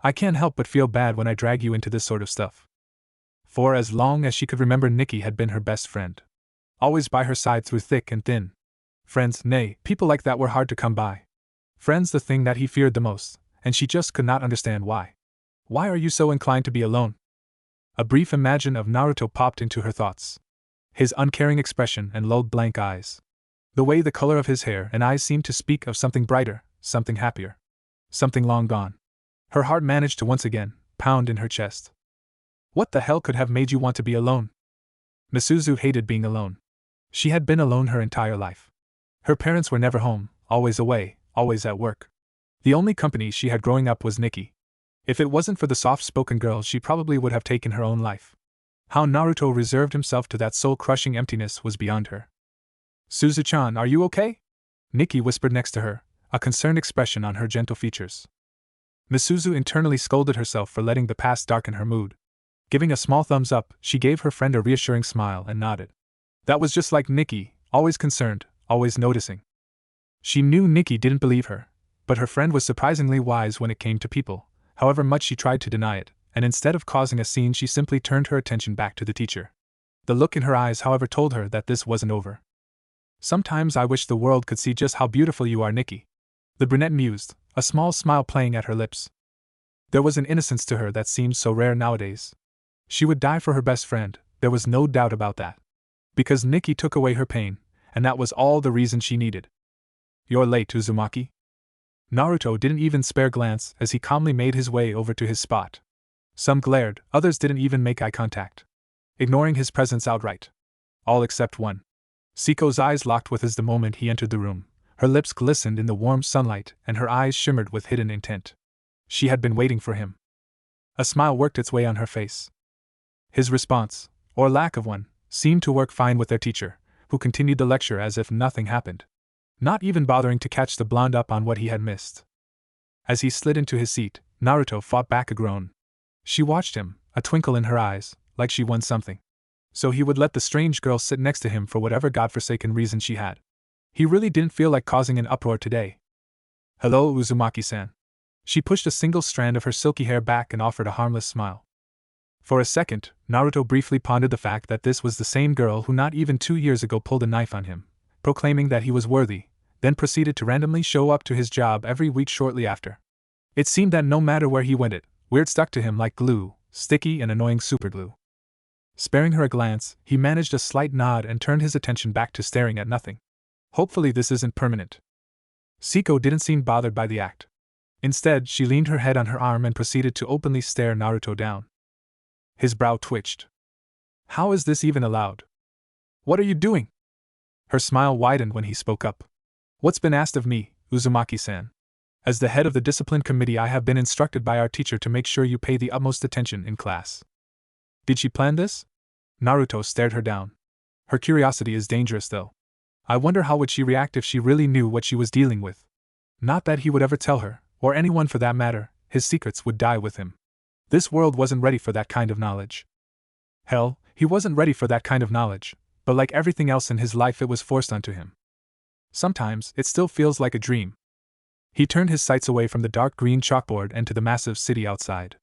I can't help but feel bad when I drag you into this sort of stuff. For as long as she could remember, Nikki had been her best friend. Always by her side through thick and thin. Friends, nay, people like that were hard to come by. Friends, the thing that he feared the most, and she just could not understand why. Why are you so inclined to be alone? A brief imagine of Naruto popped into her thoughts. His uncaring expression and lulled blank eyes. The way the color of his hair and eyes seemed to speak of something brighter, something happier. Something long gone. Her heart managed to once again pound in her chest. What the hell could have made you want to be alone? Misuzu hated being alone. She had been alone her entire life. Her parents were never home, always away, always at work. The only company she had growing up was Nikki. If it wasn't for the soft-spoken girl, she probably would have taken her own life. How Naruto reserved himself to that soul-crushing emptiness was beyond her. "Suzu-chan, are you okay?" Nikki whispered next to her, a concerned expression on her gentle features. Misuzu internally scolded herself for letting the past darken her mood. Giving a small thumbs up, she gave her friend a reassuring smile and nodded. That was just like Nikki, always concerned, always noticing. She knew Nikki didn't believe her, but her friend was surprisingly wise when it came to people, however much she tried to deny it, and instead of causing a scene she simply turned her attention back to the teacher. The look in her eyes, however, told her that this wasn't over. "Sometimes I wish the world could see just how beautiful you are, Nikki," the brunette mused, a small smile playing at her lips. There was an innocence to her that seemed so rare nowadays. She would die for her best friend, there was no doubt about that. Because Nikki took away her pain, and that was all the reason she needed. "You're late, Uzumaki." Naruto didn't even spare a glance as he calmly made his way over to his spot. Some glared, others didn't even make eye contact, ignoring his presence outright. All except one. Saeko's eyes locked with his the moment he entered the room. Her lips glistened in the warm sunlight and her eyes shimmered with hidden intent. She had been waiting for him. A smile worked its way on her face. His response, or lack of one, seemed to work fine with their teacher, who continued the lecture as if nothing happened, not even bothering to catch the blonde up on what he had missed. As he slid into his seat, Naruto fought back a groan. She watched him, a twinkle in her eyes, like she won something. So he would let the strange girl sit next to him for whatever godforsaken reason she had. He really didn't feel like causing an uproar today. "Hello, Uzumaki-san." She pushed a single strand of her silky hair back and offered a harmless smile. For a second, Naruto briefly pondered the fact that this was the same girl who not even 2 years ago pulled a knife on him, proclaiming that he was worthy, then proceeded to randomly show up to his job every week shortly after. It seemed that no matter where he went, it weird stuck to him like glue, sticky and annoying superglue. Sparing her a glance, he managed a slight nod and turned his attention back to staring at nothing. "Hopefully this isn't permanent." Saeko didn't seem bothered by the act. Instead, she leaned her head on her arm and proceeded to openly stare Naruto down. His brow twitched. How is this even allowed? "What are you doing?" Her smile widened when he spoke up. "What's been asked of me, Uzumaki-san? As the head of the discipline committee, I have been instructed by our teacher to make sure you pay the utmost attention in class." Did she plan this? Naruto stared her down. Her curiosity is dangerous, though. I wonder how would she react if she really knew what she was dealing with. Not that he would ever tell her, or anyone for that matter, his secrets would die with him. This world wasn't ready for that kind of knowledge. Hell, he wasn't ready for that kind of knowledge, but like everything else in his life, it was forced onto him. Sometimes, it still feels like a dream. He turned his sights away from the dark green chalkboard and to the massive city outside.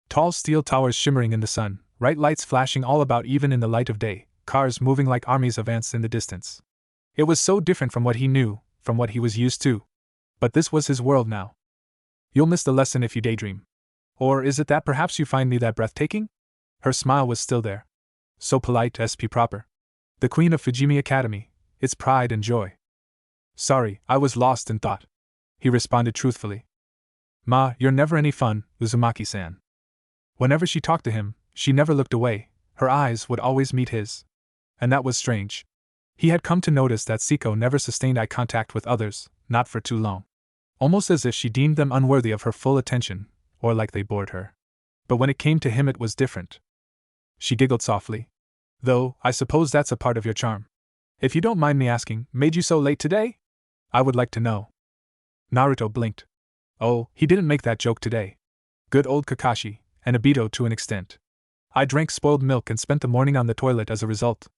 Tall steel towers shimmering in the sun, bright lights flashing all about even in the light of day, cars moving like armies of ants in the distance. It was so different from what he knew, from what he was used to. But this was his world now. "You'll miss the lesson if you daydream. Or is it that perhaps you find me that breathtaking?" Her smile was still there. So polite, SP proper. The queen of Fujimi Academy, its pride and joy. "Sorry, I was lost in thought," he responded truthfully. "Ma, you're never any fun, Uzumaki-san." Whenever she talked to him, she never looked away, her eyes would always meet his. And that was strange. He had come to notice that Saeko never sustained eye contact with others, not for too long. Almost as if she deemed them unworthy of her full attention, or like they bored her. But when it came to him, it was different. She giggled softly. "Though, I suppose that's a part of your charm. If you don't mind me asking, made you so late today? I would like to know." Naruto blinked. Oh, he didn't make that joke today. Good old Kakashi, and Obito to an extent. "I drank spoiled milk and spent the morning on the toilet as a result."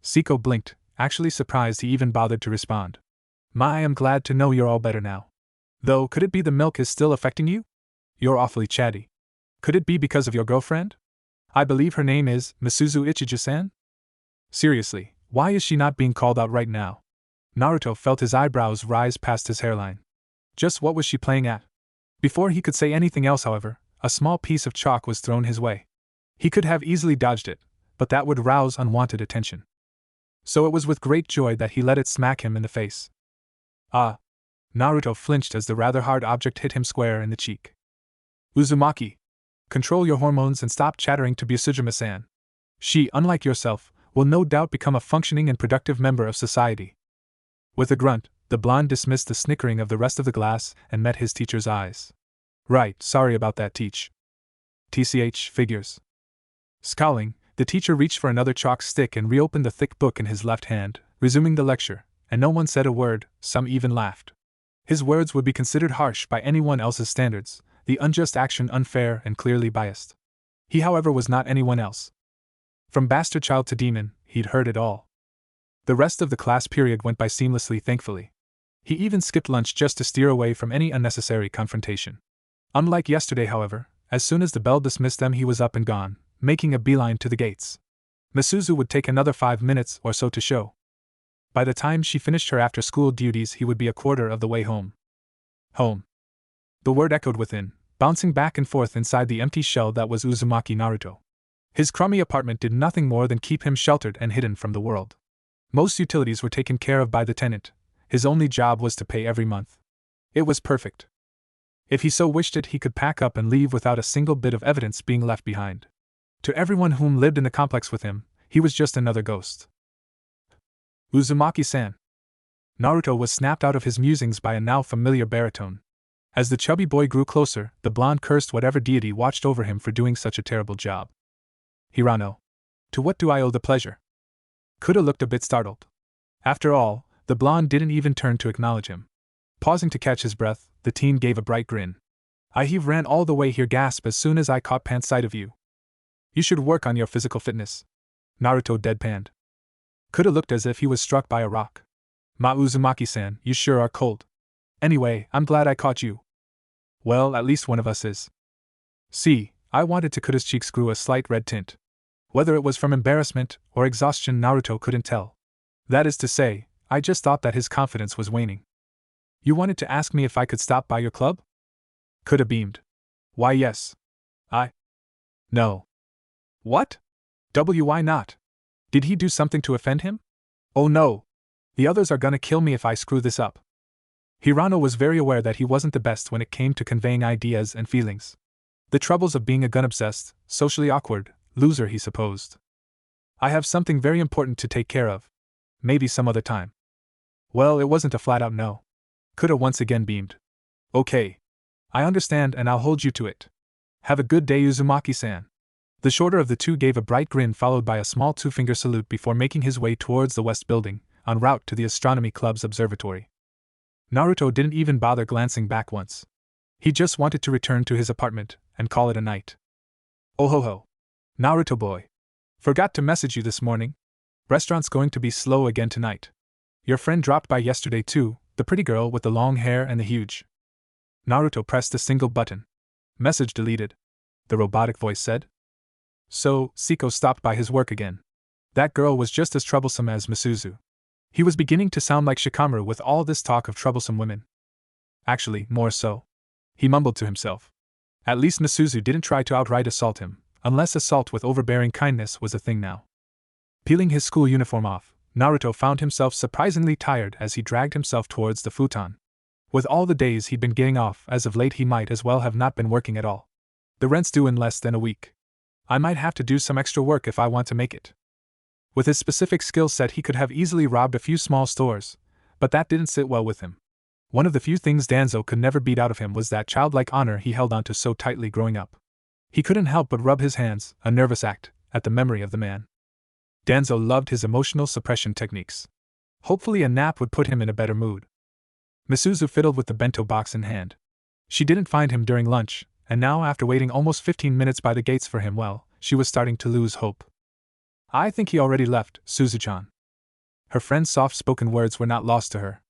Saeko blinked, actually surprised he even bothered to respond. "Ma, I am glad to know you're all better now. Though, could it be the milk is still affecting you? You're awfully chatty. Could it be because of your girlfriend? I believe her name is Misuzu Ichiju-san? Seriously, why is she not being called out right now?" Naruto felt his eyebrows rise past his hairline. Just what was she playing at? Before he could say anything else, however, a small piece of chalk was thrown his way. He could have easily dodged it, but that would rouse unwanted attention. So it was with great joy that he let it smack him in the face. "Ah!" Naruto flinched as the rather hard object hit him square in the cheek. "Uzumaki! Control your hormones and stop chattering to Busujima-san. She, unlike yourself, will no doubt become a functioning and productive member of society." With a grunt, The blonde dismissed the snickering of the rest of the class and met his teacher's eyes. Right, sorry about that, teach. TCH, figures. Scowling, the teacher reached for another chalk stick and reopened the thick book in his left hand, resuming the lecture, and no one said a word, some even laughed. His words would be considered harsh by anyone else's standards, the unjust action unfair and clearly biased. He, however, was not anyone else. From bastard child to demon, he'd heard it all. The rest of the class period went by seamlessly, thankfully. He even skipped lunch just to steer away from any unnecessary confrontation. Unlike yesterday, however, as soon as the bell dismissed them, he was up and gone, making a beeline to the gates. Misuzu would take another 5 minutes or so to show. By the time she finished her after-school duties, he would be a quarter of the way home. Home. The word echoed within, bouncing back and forth inside the empty shell that was Uzumaki Naruto. His crummy apartment did nothing more than keep him sheltered and hidden from the world. Most utilities were taken care of by the tenant. His only job was to pay every month. It was perfect. If he so wished it, he could pack up and leave without a single bit of evidence being left behind. To everyone whom lived in the complex with him, he was just another ghost. Uzumaki-san. Naruto was snapped out of his musings by a now familiar baritone. As the chubby boy grew closer, the blonde cursed whatever deity watched over him for doing such a terrible job. Hirano. To what do I owe the pleasure? Kuda looked a bit startled. After all, the blonde didn't even turn to acknowledge him. Pausing to catch his breath, the teen gave a bright grin. I ran all the way here, gasp, as soon as I caught sight of you. You should work on your physical fitness. Naruto deadpanned. Kuda looked as if he was struck by a rock. Ma Uzumaki-san, you sure are cold. Anyway, I'm glad I caught you. Well, at least one of us is. See, I wanted to. Kuda's cheeks grew a slight red tint. Whether it was from embarrassment or exhaustion, Naruto couldn't tell. That is to say, I just thought that his confidence was waning. You wanted to ask me if I could stop by your club? Kuda beamed. Why, yes. No. What? Why not? Did he do something to offend him? Oh no. The others are gonna kill me if I screw this up. Hirano was very aware that he wasn't the best when it came to conveying ideas and feelings. The troubles of being a gun-obsessed, socially awkward loser, he supposed. I have something very important to take care of. Maybe some other time. Well, it wasn't a flat-out no. Kuda once again beamed. Okay. I understand, and I'll hold you to it. Have a good day, Uzumaki-san. The shorter of the two gave a bright grin followed by a small two-finger salute before making his way towards the west building, en route to the Astronomy Club's observatory. Naruto didn't even bother glancing back once. He just wanted to return to his apartment and call it a night. Oh ho ho. Naruto boy. Forgot to message you this morning. Restaurant's going to be slow again tonight. Your friend dropped by yesterday too, the pretty girl with the long hair and the huge. Naruto pressed a single button. Message deleted. The robotic voice said. So, Saeko stopped by his work again. That girl was just as troublesome as Misuzu. He was beginning to sound like Shikamaru with all this talk of troublesome women. Actually, more so. He mumbled to himself. At least Misuzu didn't try to outright assault him, unless assault with overbearing kindness was a thing now. Peeling his school uniform off, Naruto found himself surprisingly tired as he dragged himself towards the futon. With all the days he'd been getting off, as of late he might as well have not been working at all. The rent's due in less than a week. I might have to do some extra work if I want to make it. With his specific skill set, he could have easily robbed a few small stores, but that didn't sit well with him. One of the few things Danzo could never beat out of him was that childlike honor he held onto so tightly growing up. He couldn't help but rub his hands, a nervous act, at the memory of the man. Danzo loved his emotional suppression techniques. Hopefully a nap would put him in a better mood. Misuzu fiddled with the bento box in hand. She didn't find him during lunch, and now after waiting almost 15 minutes by the gates for him, well, she was starting to lose hope. I think he already left, Suzu-chan. Her friend's soft-spoken words were not lost to her.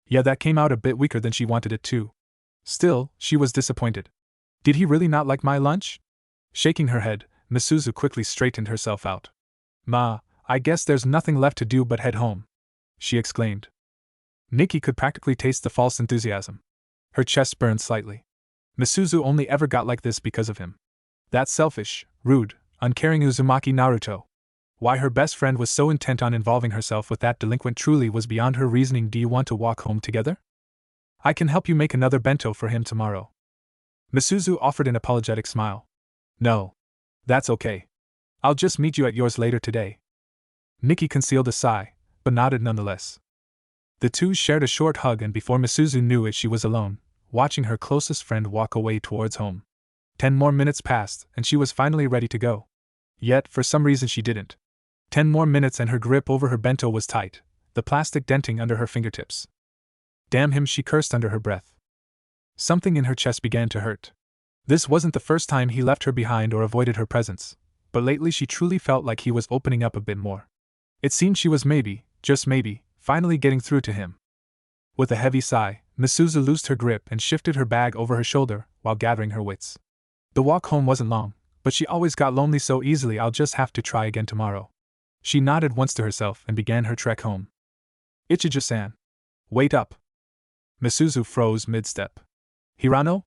Yeah, that came out a bit weaker than she wanted it to. Still, she was disappointed. Did he really not like my lunch? Shaking her head, Misuzu quickly straightened herself out. Ma, I guess there's nothing left to do but head home, she exclaimed. Nikki could practically taste the false enthusiasm. Her chest burned slightly. Misuzu only ever got like this because of him. That selfish, rude, uncaring Uzumaki Naruto. Why her best friend was so intent on involving herself with that delinquent truly was beyond her reasoning. Do you want to walk home together? I can help you make another bento for him tomorrow. Misuzu offered an apologetic smile. No. That's okay. I'll just meet you at yours later today. Nikki concealed a sigh, but nodded nonetheless. The two shared a short hug, and before Misuzu knew it, she was alone, watching her closest friend walk away towards home. 10 more minutes passed, and she was finally ready to go. Yet, for some reason, she didn't. 10 more minutes and her grip over her bento was tight, the plastic denting under her fingertips. Damn him, she cursed under her breath. Something in her chest began to hurt. This wasn't the first time he left her behind or avoided her presence, but lately she truly felt like he was opening up a bit more. It seemed she was maybe, just maybe, finally getting through to him. With a heavy sigh, Misuzu loosed her grip and shifted her bag over her shoulder while gathering her wits. The walk home wasn't long, but she always got lonely so easily. I'll just have to try again tomorrow. She nodded once to herself and began her trek home. Ichijo-san. Wait up. Misuzu froze mid-step. Hirano?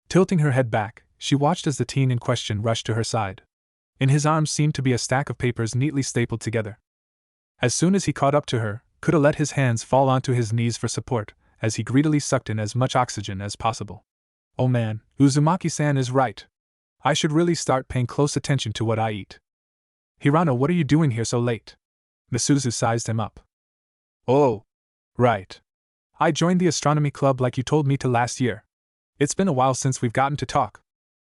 Tilting her head back, she watched as the teen in question rushed to her side. In his arms seemed to be a stack of papers neatly stapled together. As soon as he caught up to her, Kuda let his hands fall onto his knees for support, as he greedily sucked in as much oxygen as possible. Oh man, Uzumaki-san is right. I should really start paying close attention to what I eat. Hirano, what are you doing here so late? Misuzu sized him up. Oh, right. I joined the astronomy club like you told me to last year. It's been a while since we've gotten to talk.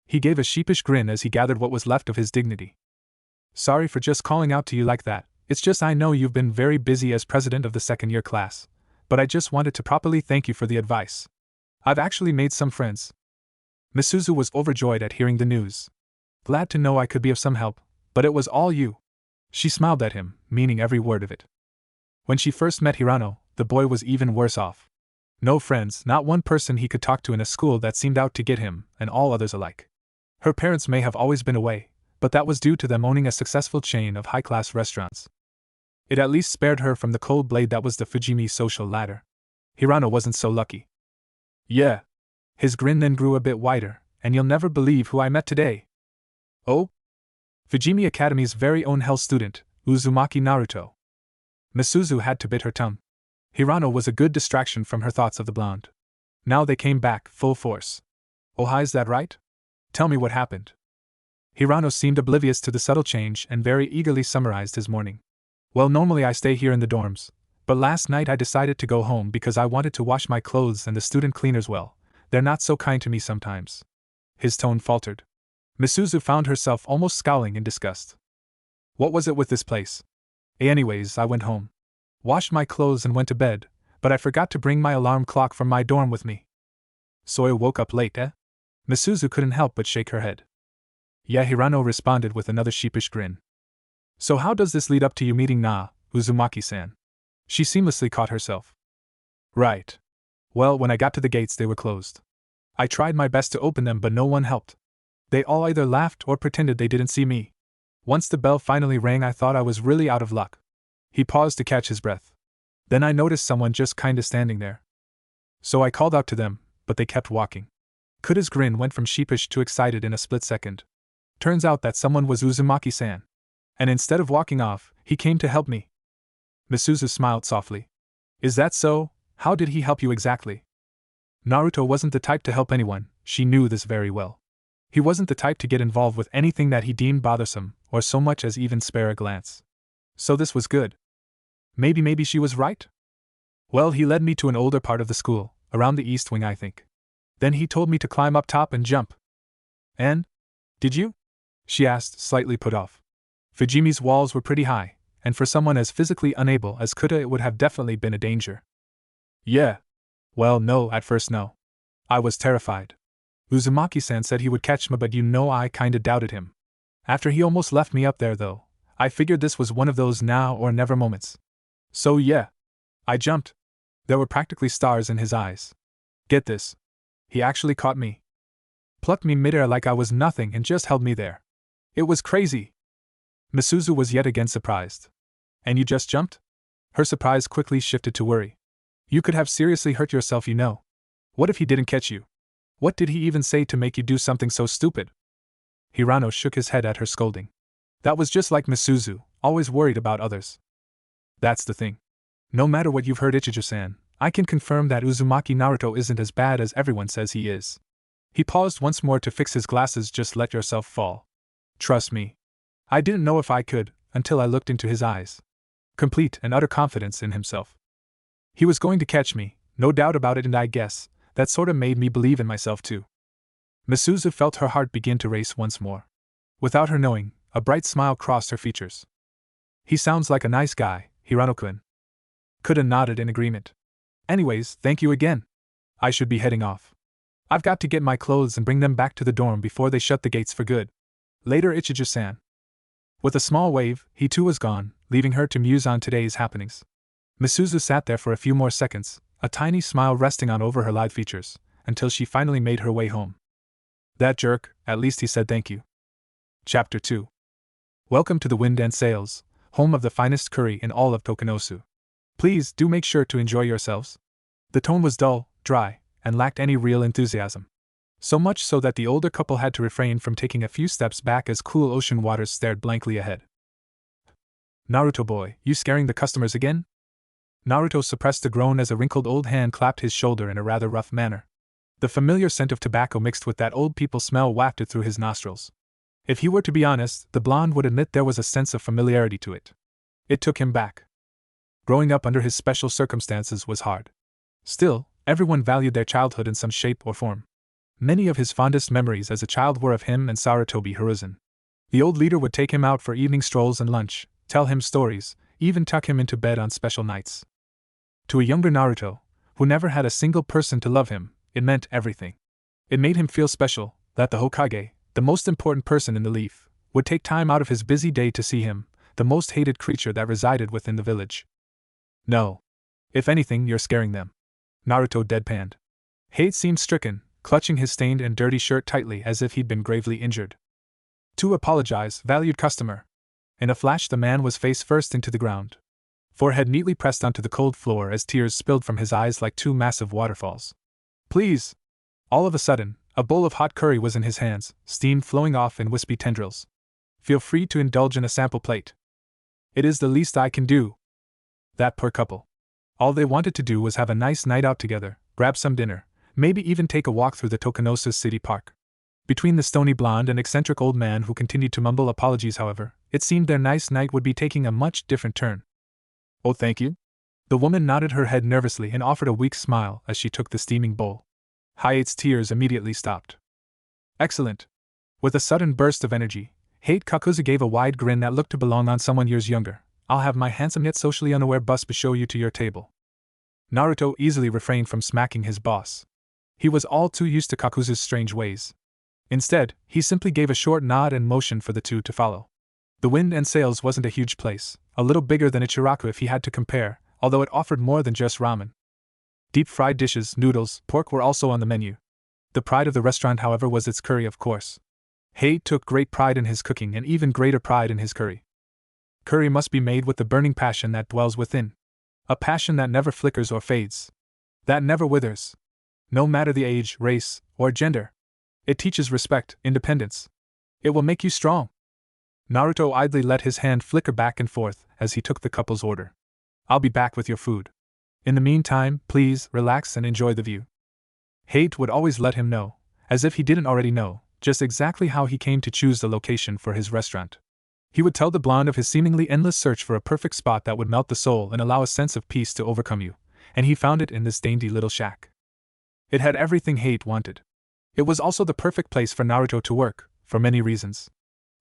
He gave a sheepish grin as he gathered what was left of his dignity. Sorry for just calling out to you like that. It's just I know you've been very busy as president of the second-year class, but I just wanted to properly thank you for the advice. I've actually made some friends. Misuzu was overjoyed at hearing the news. Glad to know I could be of some help, but it was all you. She smiled at him, meaning every word of it. When she first met Hirano, the boy was even worse off. No friends, not one person he could talk to in a school that seemed out to get him, and all others alike. Her parents may have always been away, but that was due to them owning a successful chain of high-class restaurants. It at least spared her from the cold blade that was the Fujimi social ladder. Hirano wasn't so lucky. Yeah. His grin then grew a bit wider, and you'll never believe who I met today. Oh? Fujimi Academy's very own hell student, Uzumaki Naruto. Misuzu had to bit her tongue. Hirano was a good distraction from her thoughts of the blonde. Now they came back, full force. Oh, hi, is that right? Tell me what happened. Hirano seemed oblivious to the subtle change and very eagerly summarized his morning. Well, normally I stay here in the dorms, but last night I decided to go home because I wanted to wash my clothes, and the student cleaners, well, they're not so kind to me sometimes. His tone faltered. Misuzu found herself almost scowling in disgust. What was it with this place? Anyways, I went home. Washed my clothes and went to bed, but I forgot to bring my alarm clock from my dorm with me. So I woke up late, eh? Misuzu couldn't help but shake her head. Yeah, Hirano responded with another sheepish grin. So how does this lead up to you meeting Uzumaki-san? She seamlessly caught herself. Right. Well, when I got to the gates they were closed. I tried my best to open them but no one helped. They all either laughed or pretended they didn't see me. Once the bell finally rang I thought I was really out of luck. He paused to catch his breath. Then I noticed someone just kinda standing there. So I called out to them, but they kept walking. Kuda's grin went from sheepish to excited in a split second. Turns out that someone was Uzumaki-san. And instead of walking off, he came to help me. Misuzu smiled softly. Is that so? How did he help you exactly? Naruto wasn't the type to help anyone, she knew this very well. He wasn't the type to get involved with anything that he deemed bothersome, or so much as even spare a glance. So this was good. Maybe she was right? Well, he led me to an older part of the school, around the east wing I think. Then he told me to climb up top and jump. And? Did you? She asked, slightly put off. Fujimi's walls were pretty high, and for someone as physically unable as Kuda it would have definitely been a danger. Yeah. Well, no, at first no. I was terrified. Uzumaki-san said he would catch me, but I kinda doubted him. After he almost left me up there though, I figured this was one of those now or never moments. So yeah. I jumped. There were practically stars in his eyes. Get this. He actually caught me. Plucked me midair like I was nothing and just held me there. It was crazy. Misuzu was yet again surprised. And you just jumped? Her surprise quickly shifted to worry. You could have seriously hurt yourself, What if he didn't catch you? What did he even say to make you do something so stupid? Hirano shook his head at her scolding. That was just like Misuzu, always worried about others. That's the thing. No matter what you've heard, Ichijo-san, I can confirm that Uzumaki Naruto isn't as bad as everyone says he is. He paused once more to fix his glasses. Just let yourself fall. Trust me. I didn't know if I could, until I looked into his eyes. Complete and utter confidence in himself. He was going to catch me, no doubt about it, and I guess that sorta made me believe in myself too. Misuzu felt her heart begin to race once more. Without her knowing, a bright smile crossed her features. He sounds like a nice guy, Hirano-kun. Kuda nodded in agreement. Anyways, thank you again. I should be heading off. I've got to get my clothes and bring them back to the dorm before they shut the gates for good. Later, Ichijo-san. With a small wave, he too was gone, leaving her to muse on today's happenings. Misuzu sat there for a few more seconds, a tiny smile resting on over her lithe features, until she finally made her way home. That jerk, at least he said thank you. Chapter 2. Welcome to the Wind and Sails, home of the finest curry in all of Tokanosu. Please do make sure to enjoy yourselves. The tone was dull, dry, and lacked any real enthusiasm. So much so that the older couple had to refrain from taking a few steps back as cool ocean waters stared blankly ahead. Naruto boy, you scaring the customers again? Naruto suppressed a groan as a wrinkled old hand clapped his shoulder in a rather rough manner. The familiar scent of tobacco mixed with that old people smell wafted through his nostrils. If he were to be honest, the blonde would admit there was a sense of familiarity to it. It took him back. Growing up under his special circumstances was hard. Still, everyone valued their childhood in some shape or form. Many of his fondest memories as a child were of him and Sarutobi Hiruzen. The old leader would take him out for evening strolls and lunch, tell him stories, even tuck him into bed on special nights. To a younger Naruto, who never had a single person to love him, it meant everything. It made him feel special that the Hokage, the most important person in the leaf, would take time out of his busy day to see him, the most hated creature that resided within the village. No. If anything, you're scaring them. Naruto deadpanned. Hate seemed stricken, clutching his stained and dirty shirt tightly as if he'd been gravely injured. To apologize, valued customer. In a flash the man was face first into the ground. Forehead neatly pressed onto the cold floor as tears spilled from his eyes like two massive waterfalls. Please! All of a sudden, a bowl of hot curry was in his hands, steam flowing off in wispy tendrils. Feel free to indulge in a sample plate. It is the least I can do. That poor couple. All they wanted to do was have a nice night out together, grab some dinner, maybe even take a walk through the Tokanosu City Park. Between the stony blonde and eccentric old man who continued to mumble apologies, however, it seemed their nice night would be taking a much different turn. Oh, thank you? The woman nodded her head nervously and offered a weak smile as she took the steaming bowl. Hate's tears immediately stopped. Excellent. With a sudden burst of energy, Hate Kakuzu gave a wide grin that looked to belong on someone years younger. I'll have my handsome yet socially unaware bus show you to your table. Naruto easily refrained from smacking his boss. He was all too used to Kakuzu's strange ways. Instead, he simply gave a short nod and motioned for the two to follow. The Wind and Sails wasn't a huge place, a little bigger than Ichiraku if he had to compare, although it offered more than just ramen. Deep-fried dishes, noodles, pork were also on the menu. The pride of the restaurant, however, was its curry, of course. Hate took great pride in his cooking and even greater pride in his curry. Curry must be made with the burning passion that dwells within. A passion that never flickers or fades. That never withers. No matter the age, race, or gender. It teaches respect, independence. It will make you strong. Naruto idly let his hand flicker back and forth as he took the couple's order. I'll be back with your food. In the meantime, please relax and enjoy the view. Hate would always let him know, as if he didn't already know, just exactly how he came to choose the location for his restaurant. He would tell the blonde of his seemingly endless search for a perfect spot that would melt the soul and allow a sense of peace to overcome you, and he found it in this dainty little shack. It had everything Hate wanted. It was also the perfect place for Naruto to work, for many reasons.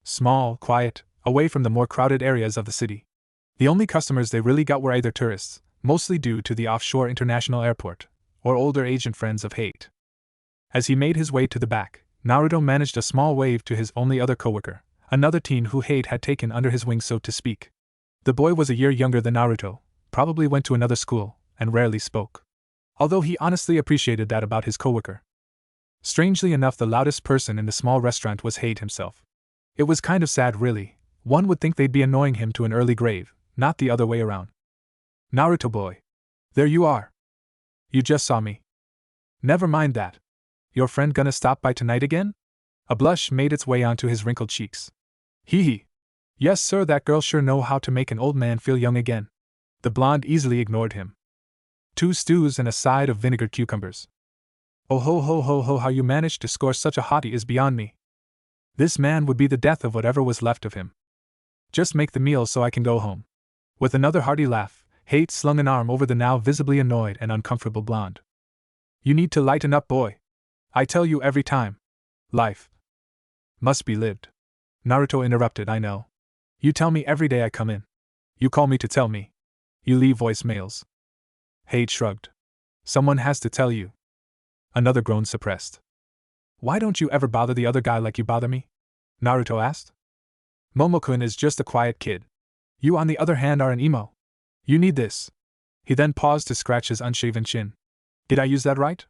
Small, quiet, away from the more crowded areas of the city. The only customers they really got were either tourists, mostly due to the offshore international airport, or older agent friends of Hate. As he made his way to the back, Naruto managed a small wave to his only other coworker, another teen who Hate had taken under his wing, so to speak. The boy was a year younger than Naruto, probably went to another school, and rarely spoke. Although he honestly appreciated that about his coworker. Strangely enough, the loudest person in the small restaurant was Hate himself. It was kind of sad, really. One would think they'd be annoying him to an early grave, not the other way around. Naruto boy. There you are. You just saw me. Never mind that. Your friend gonna stop by tonight again? A blush made its way onto his wrinkled cheeks. Hee hee. Yes sir, that girl sure know how to make an old man feel young again. The blonde easily ignored him. 2 stews and a side of vinegared cucumbers. Oh ho ho ho ho, how you managed to score such a hottie is beyond me. This man would be the death of whatever was left of him. Just make the meal so I can go home. With another hearty laugh, Hate slung an arm over the now visibly annoyed and uncomfortable blonde. You need to lighten up, boy. I tell you every time. Life must be lived. Naruto interrupted, I know. You tell me every day I come in. You call me to tell me. You leave voicemails. Hate shrugged. Someone has to tell you. Another groan suppressed. Why don't you ever bother the other guy like you bother me? Naruto asked. Momokun is just a quiet kid. You, on the other hand, are an emo. You need this. He then paused to scratch his unshaven chin. Did I use that right?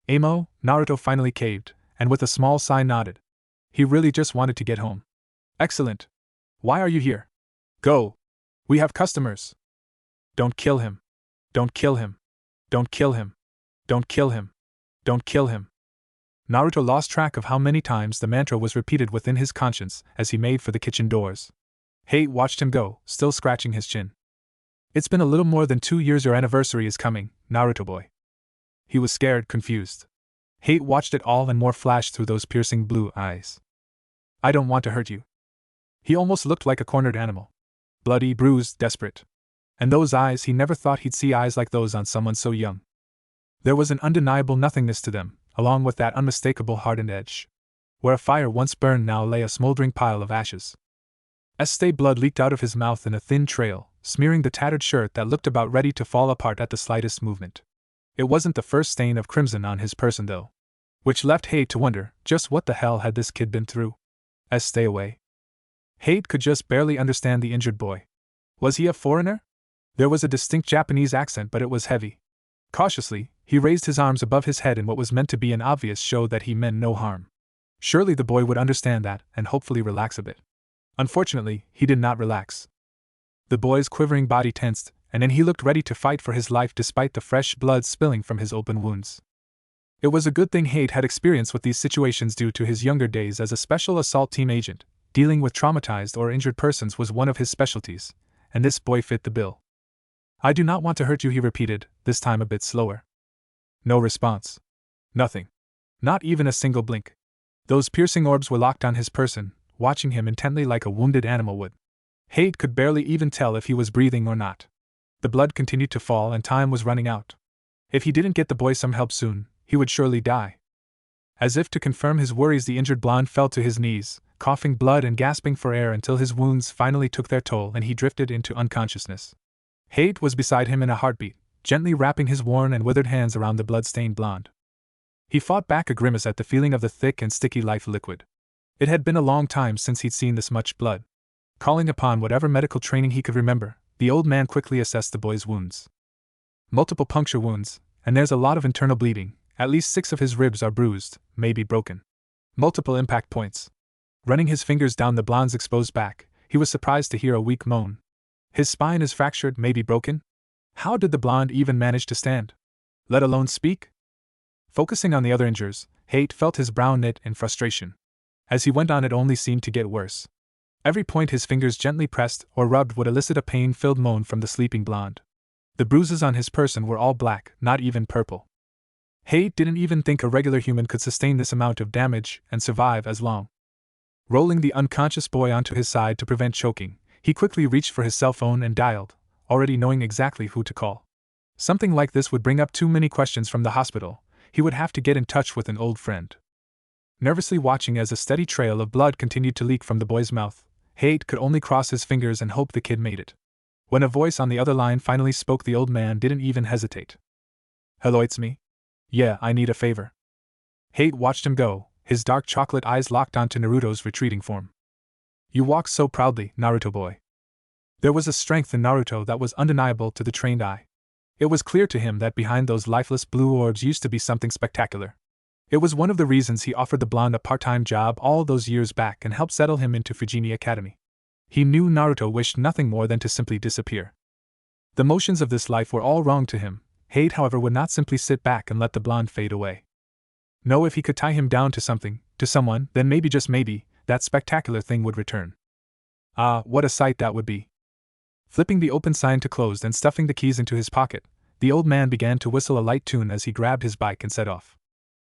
Emo, Naruto finally caved, and with a small sigh nodded. He really just wanted to get home. Excellent. Why are you here? Go. We have customers. Don't kill him. Don't kill him. Don't kill him. Don't kill him. Don't kill him. Naruto lost track of how many times the mantra was repeated within his conscience as he made for the kitchen doors. Hate watched him go, still scratching his chin. It's been a little more than 2 years. Your anniversary is coming, Naruto boy. He was scared, confused. Hate watched it all and more flash through those piercing blue eyes. I don't want to hurt you. He almost looked like a cornered animal. Bloody, bruised, desperate. And those eyes, he never thought he'd see eyes like those on someone so young. There was an undeniable nothingness to them, along with that unmistakable hardened edge. Where a fire once burned now lay a smoldering pile of ashes. Estee blood leaked out of his mouth in a thin trail, smearing the tattered shirt that looked about ready to fall apart at the slightest movement. It wasn't the first stain of crimson on his person though. Which left Hate to wonder, just what the hell had this kid been through? Stay away. Hate could just barely understand the injured boy. Was he a foreigner? There was a distinct Japanese accent, but it was heavy. Cautiously, he raised his arms above his head in what was meant to be an obvious show that he meant no harm. Surely the boy would understand that, and hopefully relax a bit. Unfortunately, he did not relax. The boy's quivering body tensed, and then he looked ready to fight for his life despite the fresh blood spilling from his open wounds. It was a good thing Hate had experience with these situations due to his younger days as a special assault team agent. Dealing with traumatized or injured persons was one of his specialties, and this boy fit the bill. I do not want to hurt you, he repeated, this time a bit slower. No response. Nothing. Not even a single blink. Those piercing orbs were locked on his person, watching him intently like a wounded animal would. Hate could barely even tell if he was breathing or not. The blood continued to fall and time was running out. If he didn't get the boy some help soon, he would surely die. As if to confirm his worries, the injured blonde fell to his knees, coughing blood and gasping for air until his wounds finally took their toll and he drifted into unconsciousness. Hate was beside him in a heartbeat, gently wrapping his worn and withered hands around the blood-stained blonde. He fought back a grimace at the feeling of the thick and sticky life liquid. It had been a long time since he'd seen this much blood. Calling upon whatever medical training he could remember, the old man quickly assessed the boy's wounds. Multiple puncture wounds, and there's a lot of internal bleeding. At least 6 of his ribs are bruised, maybe broken. Multiple impact points. Running his fingers down the blonde's exposed back, he was surprised to hear a weak moan. His spine is fractured, maybe broken? How did the blonde even manage to stand? Let alone speak? Focusing on the other injuries, Hate felt his brow knit in frustration. As he went on, it only seemed to get worse. Every point his fingers gently pressed or rubbed would elicit a pain-filled moan from the sleeping blonde. The bruises on his person were all black, not even purple. Hate didn't even think a regular human could sustain this amount of damage and survive as long. Rolling the unconscious boy onto his side to prevent choking, he quickly reached for his cell phone and dialed, already knowing exactly who to call. Something like this would bring up too many questions from the hospital. He would have to get in touch with an old friend. Nervously watching as a steady trail of blood continued to leak from the boy's mouth, Hate could only cross his fingers and hope the kid made it. When a voice on the other line finally spoke, the old man didn't even hesitate. Hello, it's me. Yeah, I need a favor. Hate watched him go, his dark chocolate eyes locked onto Naruto's retreating form. You walk so proudly, Naruto boy. There was a strength in Naruto that was undeniable to the trained eye. It was clear to him that behind those lifeless blue orbs used to be something spectacular. It was one of the reasons he offered the blonde a part-time job all those years back and helped settle him into Fujini Academy. He knew Naruto wished nothing more than to simply disappear. The motions of this life were all wrong to him. Hate, however, would not simply sit back and let the blonde fade away. No, if he could tie him down to something, to someone, then maybe, just maybe, that spectacular thing would return. Ah, what a sight that would be. Flipping the open sign to closed and stuffing the keys into his pocket, the old man began to whistle a light tune as he grabbed his bike and set off.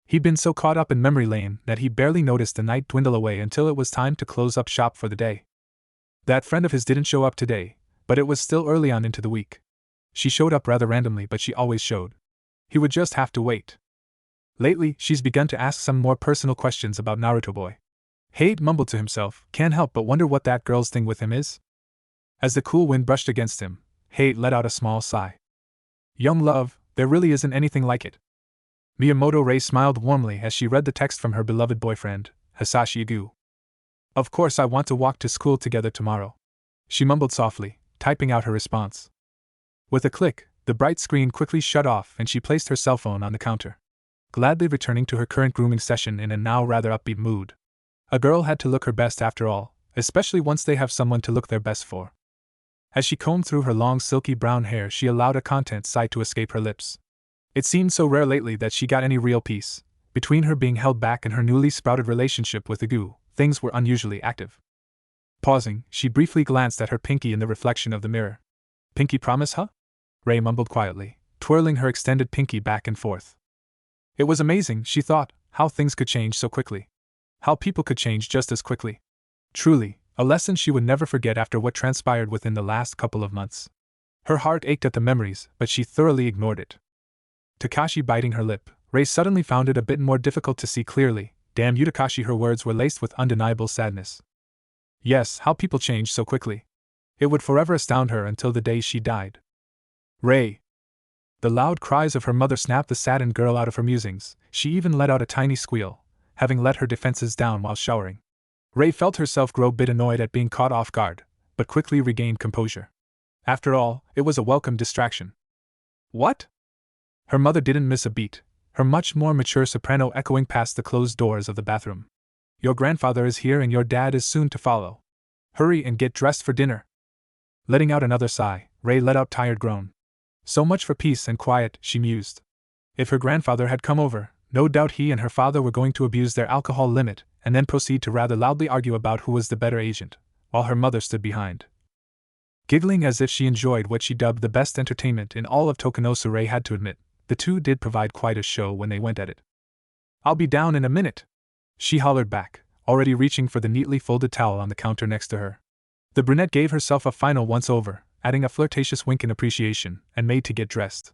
He'd been so caught up in memory lane that he barely noticed the night dwindle away until it was time to close up shop for the day. That friend of his didn't show up today, but it was still early on into the week. She showed up rather randomly, but she always showed. He would just have to wait. Lately, she's begun to ask some more personal questions about Naruto boy. Hate mumbled to himself, can't help but wonder what that girl's thing with him is. As the cool wind brushed against him, Hate let out a small sigh. Young love, there really isn't anything like it. Miyamoto Rei smiled warmly as she read the text from her beloved boyfriend, Hisashi Igu. Of course I want to walk to school together tomorrow. She mumbled softly, typing out her response. With a click, the bright screen quickly shut off and she placed her cell phone on the counter, gladly returning to her current grooming session in a now rather upbeat mood. A girl had to look her best after all, especially once they have someone to look their best for. As she combed through her long silky brown hair, she allowed a content sigh to escape her lips. It seemed so rare lately that she got any real peace. Between her being held back and her newly sprouted relationship with Igu, things were unusually active. Pausing, she briefly glanced at her pinky in the reflection of the mirror. Pinky promise, huh? Rei mumbled quietly, twirling her extended pinky back and forth. It was amazing, she thought, how things could change so quickly. How people could change just as quickly. Truly, a lesson she would never forget after what transpired within the last couple of months. Her heart ached at the memories, but she thoroughly ignored it. Takashi biting her lip, Rei suddenly found it a bit more difficult to see clearly. Damn you, Takashi, her words were laced with undeniable sadness. Yes, how people change so quickly. It would forever astound her until the day she died. Rei! The loud cries of her mother snapped the saddened girl out of her musings. She even let out a tiny squeal, having let her defenses down while showering. Rei felt herself grow a bit annoyed at being caught off guard, but quickly regained composure. After all, it was a welcome distraction. What? Her mother didn't miss a beat, her much more mature soprano echoing past the closed doors of the bathroom. Your grandfather is here and your dad is soon to follow. Hurry and get dressed for dinner. Letting out another sigh, Rei let out a tired groan. So much for peace and quiet, she mused. If her grandfather had come over, no doubt he and her father were going to abuse their alcohol limit and then proceed to rather loudly argue about who was the better agent, while her mother stood behind. Giggling as if she enjoyed what she dubbed the best entertainment in all of Tokunosu, Rei had to admit, the two did provide quite a show when they went at it. I'll be down in a minute, she hollered back, already reaching for the neatly folded towel on the counter next to her. The brunette gave herself a final once-over, adding a flirtatious wink in appreciation, and made to get dressed.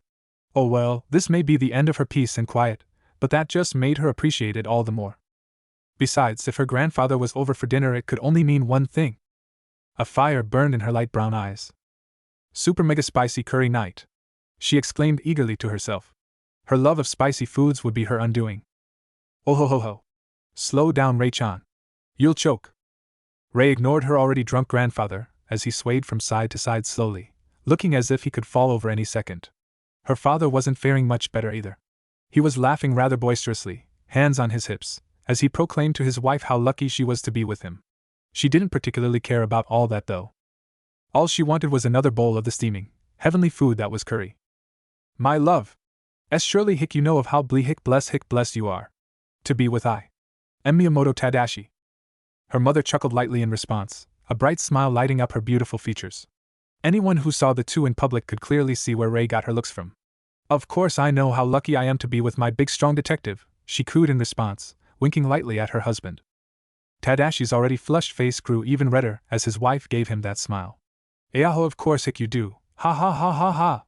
Oh well, this may be the end of her peace and quiet, but that just made her appreciate it all the more. Besides, if her grandfather was over for dinner, it could only mean one thing. A fire burned in her light brown eyes. Super mega spicy curry night, she exclaimed eagerly to herself. Her love of spicy foods would be her undoing. Oh ho ho ho. Slow down, Rei-chan. You'll choke. Rei ignored her already drunk grandfather, as he swayed from side to side slowly, looking as if he could fall over any second. Her father wasn't faring much better either. He was laughing rather boisterously, hands on his hips, as he proclaimed to his wife how lucky she was to be with him. She didn't particularly care about all that though. All she wanted was another bowl of the steaming, heavenly food that was curry. My love! Surely hic you know of how hic blessed you are. To be with I. Am Miyamoto Tadashi. Her mother chuckled lightly in response, a bright smile lighting up her beautiful features. Anyone who saw the two in public could clearly see where Rei got her looks from. Of course I know how lucky I am to be with my big strong detective, she cooed in response, winking lightly at her husband. Tadashi's already flushed face grew even redder as his wife gave him that smile. Eaho, of course hic you do, ha ha ha ha ha.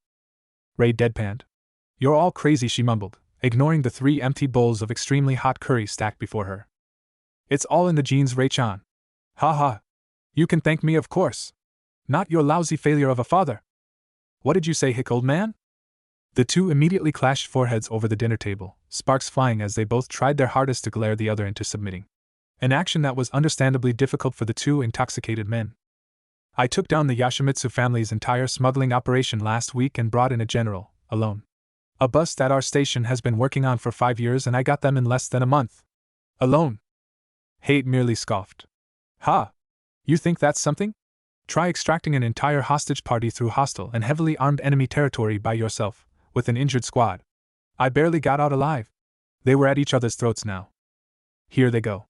Rei deadpanned. You're all crazy, she mumbled, ignoring the 3 empty bowls of extremely hot curry stacked before her. It's all in the genes, Rei-chan. Ha ha. You can thank me, of course. Not your lousy failure of a father. What did you say, hic old man? The two immediately clashed foreheads over the dinner table, sparks flying as they both tried their hardest to glare the other into submitting. An action that was understandably difficult for the two intoxicated men. I took down the Yoshimitsu family's entire smuggling operation last week and brought in a general, alone. A bust that our station has been working on for 5 years and I got them in less than a month. Alone. Hate merely scoffed. Ha! You think that's something? Try extracting an entire hostage party through hostile and heavily armed enemy territory by yourself, with an injured squad. I barely got out alive. They were at each other's throats now. Here they go.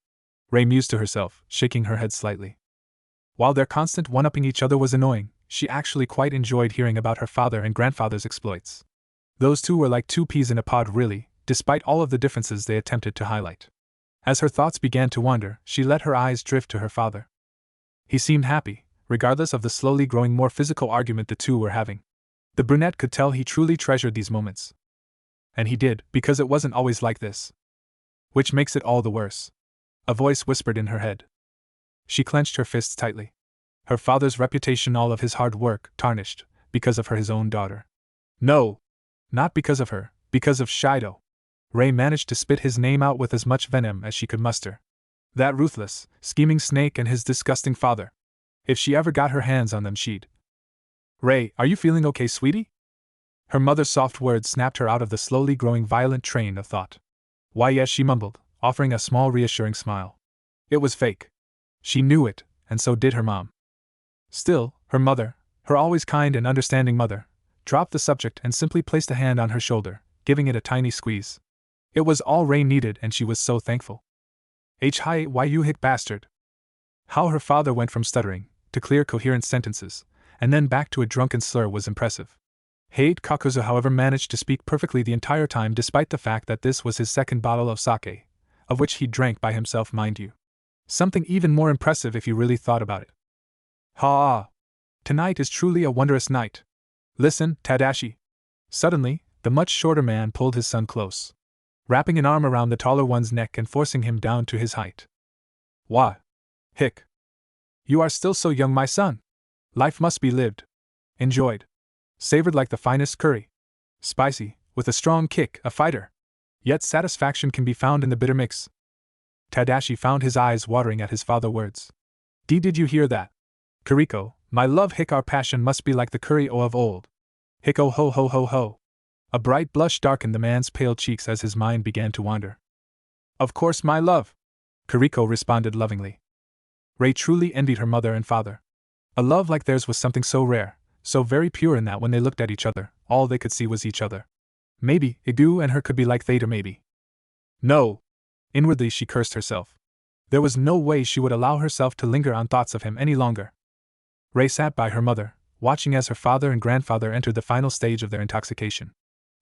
Rei mused to herself, shaking her head slightly. While their constant one-upping each other was annoying, she actually quite enjoyed hearing about her father and grandfather's exploits. Those two were like 2 peas in a pod really, despite all of the differences they attempted to highlight. As her thoughts began to wander, she let her eyes drift to her father. He seemed happy, regardless of the slowly growing more physical argument the two were having. The brunette could tell he truly treasured these moments. And he did, because it wasn't always like this. Which makes it all the worse. A voice whispered in her head. She clenched her fists tightly. Her father's reputation, all of his hard work, tarnished, because of his own daughter. No! Not because of her, because of Shido. Ray managed to spit his name out with as much venom as she could muster. That ruthless, scheming snake and his disgusting father. If she ever got her hands on them, she'd. Ray, are you feeling okay, sweetie? Her mother's soft words snapped her out of the slowly growing violent train of thought. Why, yes, she mumbled, offering a small reassuring smile. It was fake. She knew it, and so did her mom. Still, her mother, her always kind and understanding mother, dropped the subject and simply placed a hand on her shoulder, giving it a tiny squeeze. It was all Ray needed, and she was so thankful. Why you hick bastard. How her father went from stuttering to clear coherent sentences, and then back to a drunken slur was impressive. Hade Kakuzu, however, managed to speak perfectly the entire time, despite the fact that this was his second bottle of sake, of which he drank by himself, mind you. Something even more impressive if you really thought about it. Ha! Tonight is truly a wondrous night. Listen, Tadashi. Suddenly, the much shorter man pulled his son close, wrapping an arm around the taller one's neck and forcing him down to his height. Why? Hick. You are still so young, my son. Life must be lived. Enjoyed. Savored like the finest curry. Spicy, with a strong kick, a fighter. Yet satisfaction can be found in the bitter mix. Tadashi found his eyes watering at his father's words. Did you hear that? Kiriko, my love, hick, our passion must be like the curry of old. Hicko ho ho ho ho. A bright blush darkened the man's pale cheeks as his mind began to wander. Of course, my love. Kiriko responded lovingly. Ray truly envied her mother and father. A love like theirs was something so rare, so very pure, in that when they looked at each other, all they could see was each other. Maybe Igu and her could be like Theta, maybe. No! Inwardly she cursed herself. There was no way she would allow herself to linger on thoughts of him any longer. Ray sat by her mother, watching as her father and grandfather entered the final stage of their intoxication.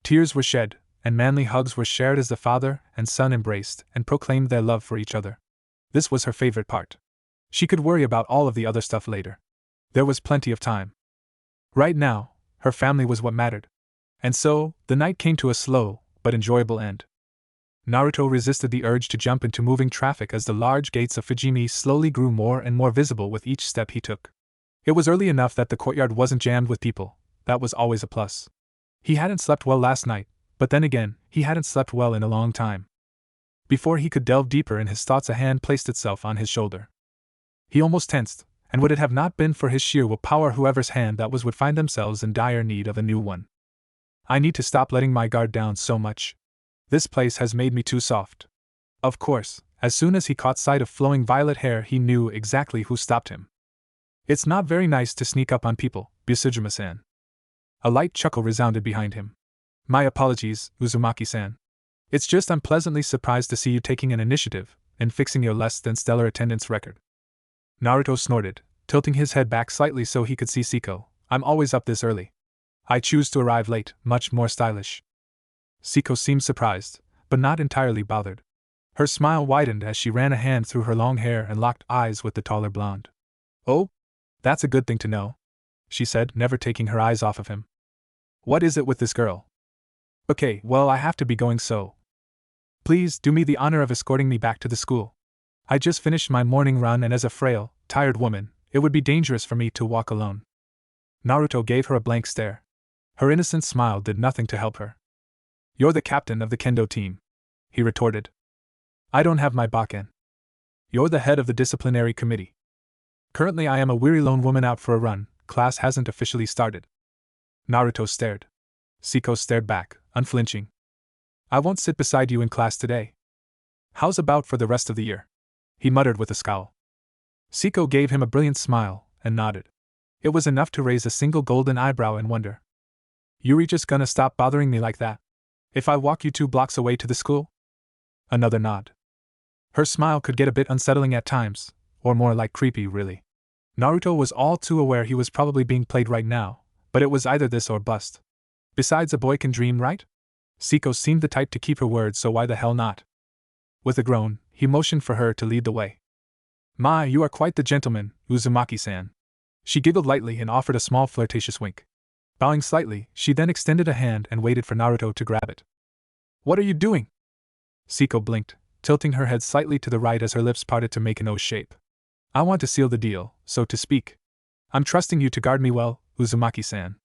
Tears were shed, and manly hugs were shared as the father and son embraced and proclaimed their love for each other. This was her favorite part. She could worry about all of the other stuff later. There was plenty of time. Right now, her family was what mattered. And so, the night came to a slow, but enjoyable end. Naruto resisted the urge to jump into moving traffic as the large gates of Fujimi slowly grew more and more visible with each step he took. It was early enough that the courtyard wasn't jammed with people. That was always a plus. He hadn't slept well last night, but then again, he hadn't slept well in a long time. Before he could delve deeper in his thoughts, a hand placed itself on his shoulder. He almost tensed, and would it have not been for his sheer willpower, whoever's hand that was would find themselves in dire need of a new one. I need to stop letting my guard down so much. This place has made me too soft. Of course, as soon as he caught sight of flowing violet hair, he knew exactly who stopped him. It's not very nice to sneak up on people, Busujima-san. A light chuckle resounded behind him. My apologies, Uzumaki-san. It's just I'm pleasantly surprised to see you taking an initiative and fixing your less than stellar attendance record. Naruto snorted, tilting his head back slightly so he could see Saeko. I'm always up this early. I choose to arrive late, much more stylish. Saeko seemed surprised, but not entirely bothered. Her smile widened as she ran a hand through her long hair and locked eyes with the taller blonde. Oh? That's a good thing to know, she said, never taking her eyes off of him. What is it with this girl? Okay, well, I have to be going, so please do me the honor of escorting me back to the school. I just finished my morning run, and as a frail, tired woman, it would be dangerous for me to walk alone. Naruto gave her a blank stare. Her innocent smile did nothing to help her. You're the captain of the kendo team, he retorted. I don't have my bakken. You're the head of the disciplinary committee. Currently I am a weary lone woman out for a run. Class hasn't officially started. Naruto stared. Saeko stared back, unflinching. I won't sit beside you in class today. How's about for the rest of the year? He muttered with a scowl. Saeko gave him a brilliant smile and nodded. It was enough to raise a single golden eyebrow in wonder. Yuri just gonna stop bothering me like that? If I walk you 2 blocks away to the school? Another nod. Her smile could get a bit unsettling at times, or more like creepy, really. Naruto was all too aware he was probably being played right now, but it was either this or bust. Besides, a boy can dream, right? Saeko seemed the type to keep her word, so why the hell not? With a groan, he motioned for her to lead the way. My, you are quite the gentleman, Uzumaki-san. She giggled lightly and offered a small flirtatious wink. Bowing slightly, she then extended a hand and waited for Naruto to grab it. What are you doing? Saeko blinked, tilting her head slightly to the right as her lips parted to make an O shape. I want to seal the deal, so to speak. I'm trusting you to guard me well, Uzumaki-san.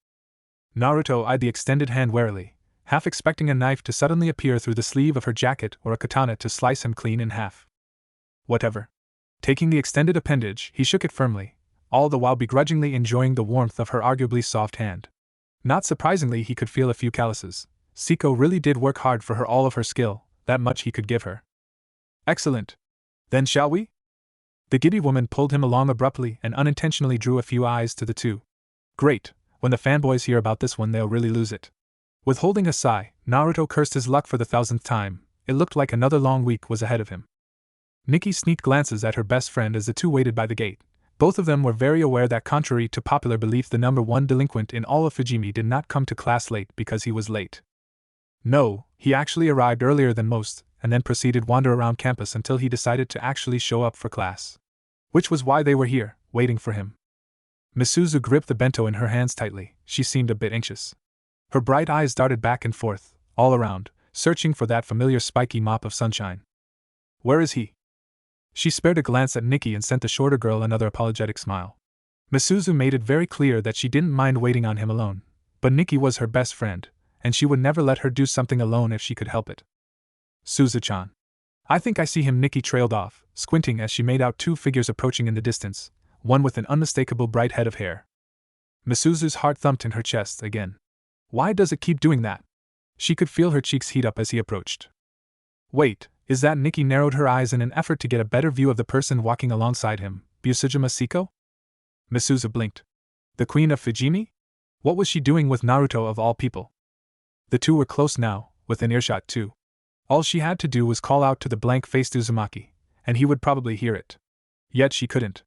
Naruto eyed the extended hand warily, half expecting a knife to suddenly appear through the sleeve of her jacket or a katana to slice him clean in half. Whatever. Taking the extended appendage, he shook it firmly, all the while begrudgingly enjoying the warmth of her arguably soft hand. Not surprisingly, he could feel a few calluses. Saeko really did work hard for her, all of her skill, that much he could give her. Excellent. Then shall we? The giddy woman pulled him along abruptly and unintentionally drew a few eyes to the two. Great, when the fanboys hear about this one they'll really lose it. Withholding a sigh, Naruto cursed his luck for the 1000th time. It looked like another long week was ahead of him. Nikki sneaked glances at her best friend as the two waited by the gate. Both of them were very aware that contrary to popular belief, the number one delinquent in all of Fujimi did not come to class late because he was late. No, he actually arrived earlier than most, and then proceeded to wander around campus until he decided to actually show up for class. Which was why they were here, waiting for him. Misuzu gripped the bento in her hands tightly. She seemed a bit anxious. Her bright eyes darted back and forth, all around, searching for that familiar spiky mop of sunshine. Where is he? She spared a glance at Nikki and sent the shorter girl another apologetic smile. Misuzu made it very clear that she didn't mind waiting on him alone, but Nikki was her best friend, and she would never let her do something alone if she could help it. Suzu-chan. I think I see him. Nikki trailed off, squinting as she made out two figures approaching in the distance, one with an unmistakable bright head of hair. Misuzu's heart thumped in her chest again. Why does it keep doing that? She could feel her cheeks heat up as he approached. Wait, is that? Nikki narrowed her eyes in an effort to get a better view of the person walking alongside him. Busujima Saeko? Misuzu blinked. The Queen of Fujimi? What was she doing with Naruto of all people? The two were close now, within earshot too. All she had to do was call out to the blank-faced Uzumaki, and he would probably hear it. Yet she couldn't.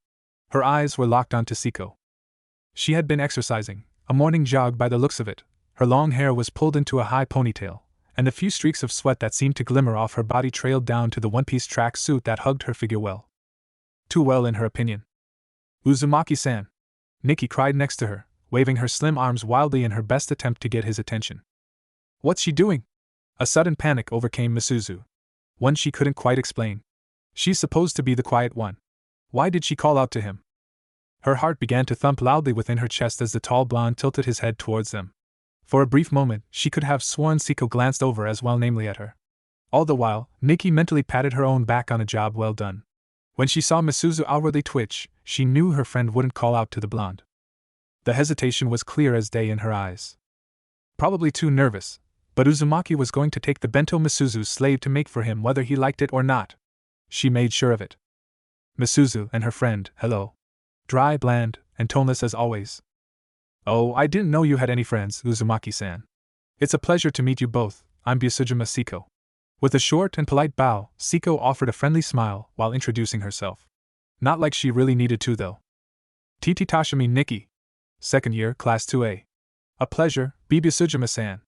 Her eyes were locked onto Saeko. She had been exercising, a morning jog by the looks of it. Her long hair was pulled into a high ponytail, and the few streaks of sweat that seemed to glimmer off her body trailed down to the one-piece track suit that hugged her figure well. Too well, in her opinion. Uzumaki-san! Nikki cried next to her, waving her slim arms wildly in her best attempt to get his attention. What's she doing? A sudden panic overcame Misuzu. One she couldn't quite explain. She's supposed to be the quiet one. Why did she call out to him? Her heart began to thump loudly within her chest as the tall blonde tilted his head towards them. For a brief moment, she could have sworn Saeko glanced over as well, namely at her. All the while, Nikki mentally patted her own back on a job well done. When she saw Misuzu outwardly twitch, she knew her friend wouldn't call out to the blonde. The hesitation was clear as day in her eyes. Probably too nervous, but Uzumaki was going to take the bento Misuzu's slave to make for him whether he liked it or not. She made sure of it. Misuzu and her friend, hello. Dry, bland, and toneless as always. Oh, I didn't know you had any friends, Uzumaki-san. It's a pleasure to meet you both. I'm Busujima Saeko. With a short and polite bow, Saeko offered a friendly smile while introducing herself. Not like she really needed to, though. Titi Tashimi Nikki. Second year, Class 2A. A pleasure, Busujima-san.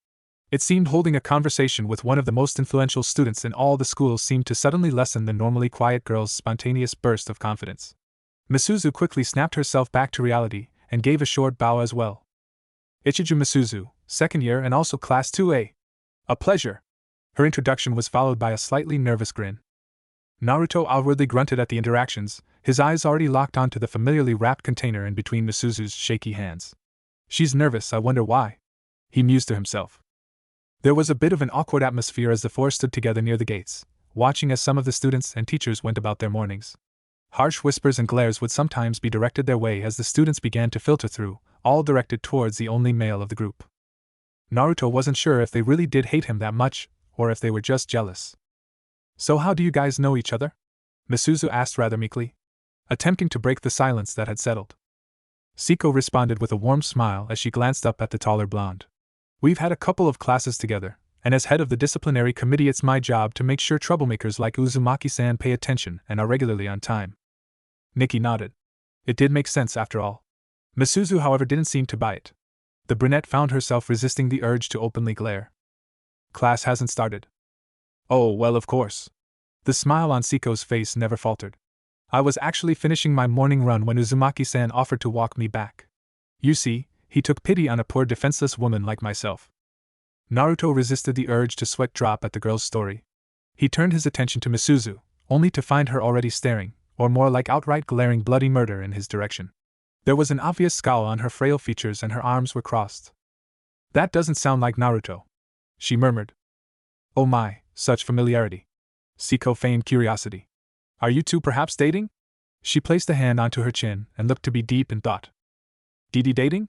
It seemed holding a conversation with one of the most influential students in all the schools seemed to suddenly lessen the normally quiet girl's spontaneous burst of confidence. Misuzu quickly snapped herself back to reality and gave a short bow as well. Ichiju Misuzu, second year and also Class 2A. A pleasure. Her introduction was followed by a slightly nervous grin. Naruto outwardly grunted at the interactions, his eyes already locked onto the familiarly wrapped container in between Misuzu's shaky hands. She's nervous, I wonder why? He mused to himself. There was a bit of an awkward atmosphere as the four stood together near the gates, watching as some of the students and teachers went about their mornings. Harsh whispers and glares would sometimes be directed their way as the students began to filter through, all directed towards the only male of the group. Naruto wasn't sure if they really did hate him that much, or if they were just jealous. So how do you guys know each other? Misuzu asked rather meekly, attempting to break the silence that had settled. Saeko responded with a warm smile as she glanced up at the taller blonde. We've had a couple of classes together, and as head of the disciplinary committee it's my job to make sure troublemakers like Uzumaki-san pay attention and are regularly on time. Nikki nodded. It did make sense after all. Misuzu, however, didn't seem to buy it. The brunette found herself resisting the urge to openly glare. Class hasn't started. Oh, well, of course. The smile on Saeko's face never faltered. I was actually finishing my morning run when Uzumaki-san offered to walk me back. You see, He took pity on a poor defenseless woman like myself. Naruto resisted the urge to sweat drop at the girl's story. He turned his attention to Misuzu, only to find her already staring, or more like outright glaring bloody murder in his direction. There was an obvious scowl on her frail features and her arms were crossed. That doesn't sound like Naruto, she murmured. Oh my, such familiarity. Saeko feigned curiosity. Are you two perhaps dating? She placed a hand onto her chin and looked to be deep in thought. DD dating?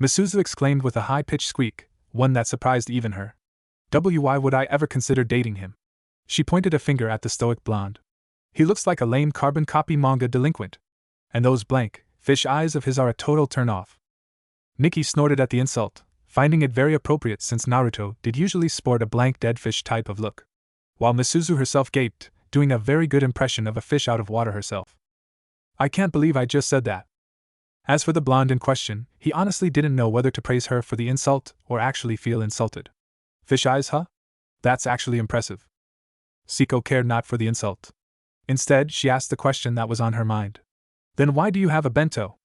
Misuzu exclaimed with a high-pitched squeak, one that surprised even her. Why would I ever consider dating him? She pointed a finger at the stoic blonde. He looks like a lame carbon copy manga delinquent. And those blank, fish eyes of his are a total turn-off. Nikki snorted at the insult, finding it very appropriate since Naruto did usually sport a blank dead fish type of look. While Misuzu herself gaped, doing a very good impression of a fish out of water herself. I can't believe I just said that. As for the blonde in question, he honestly didn't know whether to praise her for the insult or actually feel insulted. Fish eyes, huh? That's actually impressive. Saeko cared not for the insult. Instead, she asked the question that was on her mind. Then why do you have a bento?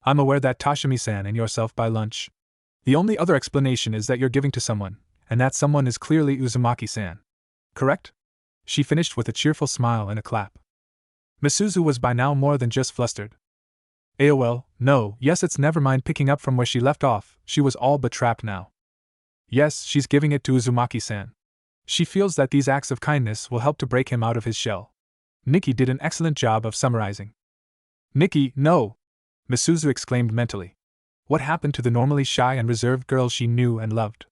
I'm aware that Toshimi-san and yourself buy lunch. The only other explanation is that you're giving to someone, and that someone is clearly Uzumaki-san. Correct? She finished with a cheerful smile and a clap. Misuzu was by now more than just flustered. AOL, no, yes, it's never mind. Picking up from where she left off, she was all but trapped now. Yes, she's giving it to Uzumaki-san. She feels that these acts of kindness will help to break him out of his shell. Nikki did an excellent job of summarizing. Nikki, no! Misuzu exclaimed mentally. What happened to the normally shy and reserved girl she knew and loved?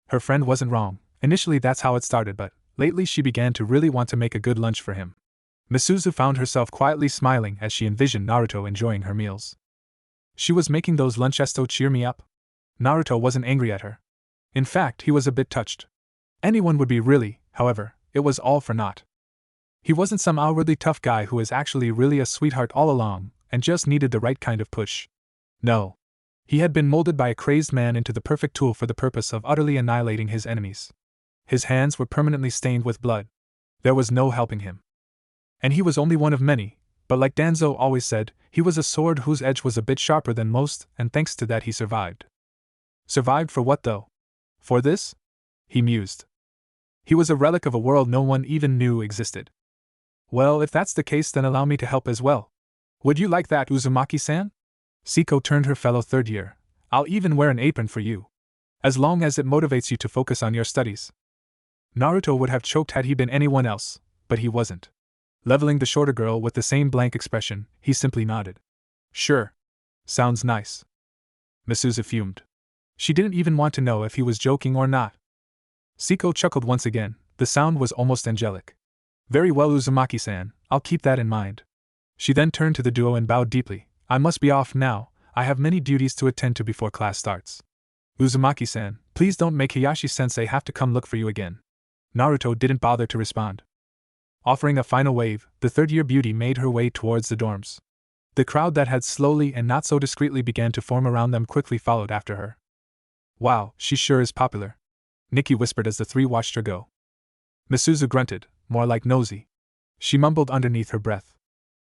Her friend wasn't wrong. Initially that's how it started, but lately she began to really want to make a good lunch for him. Misuzu found herself quietly smiling as she envisioned Naruto enjoying her meals. She was making those lunches to cheer me up. Naruto wasn't angry at her. In fact, he was a bit touched. Anyone would be really, however, it was all for naught. He wasn't some outwardly tough guy who was actually really a sweetheart all along and just needed the right kind of push. No. He had been molded by a crazed man into the perfect tool for the purpose of utterly annihilating his enemies. His hands were permanently stained with blood. There was no helping him. And he was only one of many, but like Danzo always said, he was a sword whose edge was a bit sharper than most, and thanks to that he survived. Survived for what though? For this? He mused. He was a relic of a world no one even knew existed. Well, if that's the case, then allow me to help as well. Would you like that, Uzumaki-san? Saeko turned her fellow third year. I'll even wear an apron for you. As long as it motivates you to focus on your studies. Naruto would have choked had he been anyone else, but he wasn't. Leveling the shorter girl with the same blank expression, he simply nodded. Sure. Sounds nice. Misuzu fumed. She didn't even want to know if he was joking or not. Saeko chuckled once again, the sound was almost angelic. Very well, Uzumaki-san, I'll keep that in mind. She then turned to the duo and bowed deeply. I must be off now, I have many duties to attend to before class starts. Uzumaki-san, please don't make Hayashi-sensei have to come look for you again. Naruto didn't bother to respond. Offering a final wave, the third-year beauty made her way towards the dorms. The crowd that had slowly and not so discreetly began to form around them quickly followed after her. Wow, she sure is popular, Nikki whispered as the three watched her go. Misuzu grunted, more like nosy. She mumbled underneath her breath.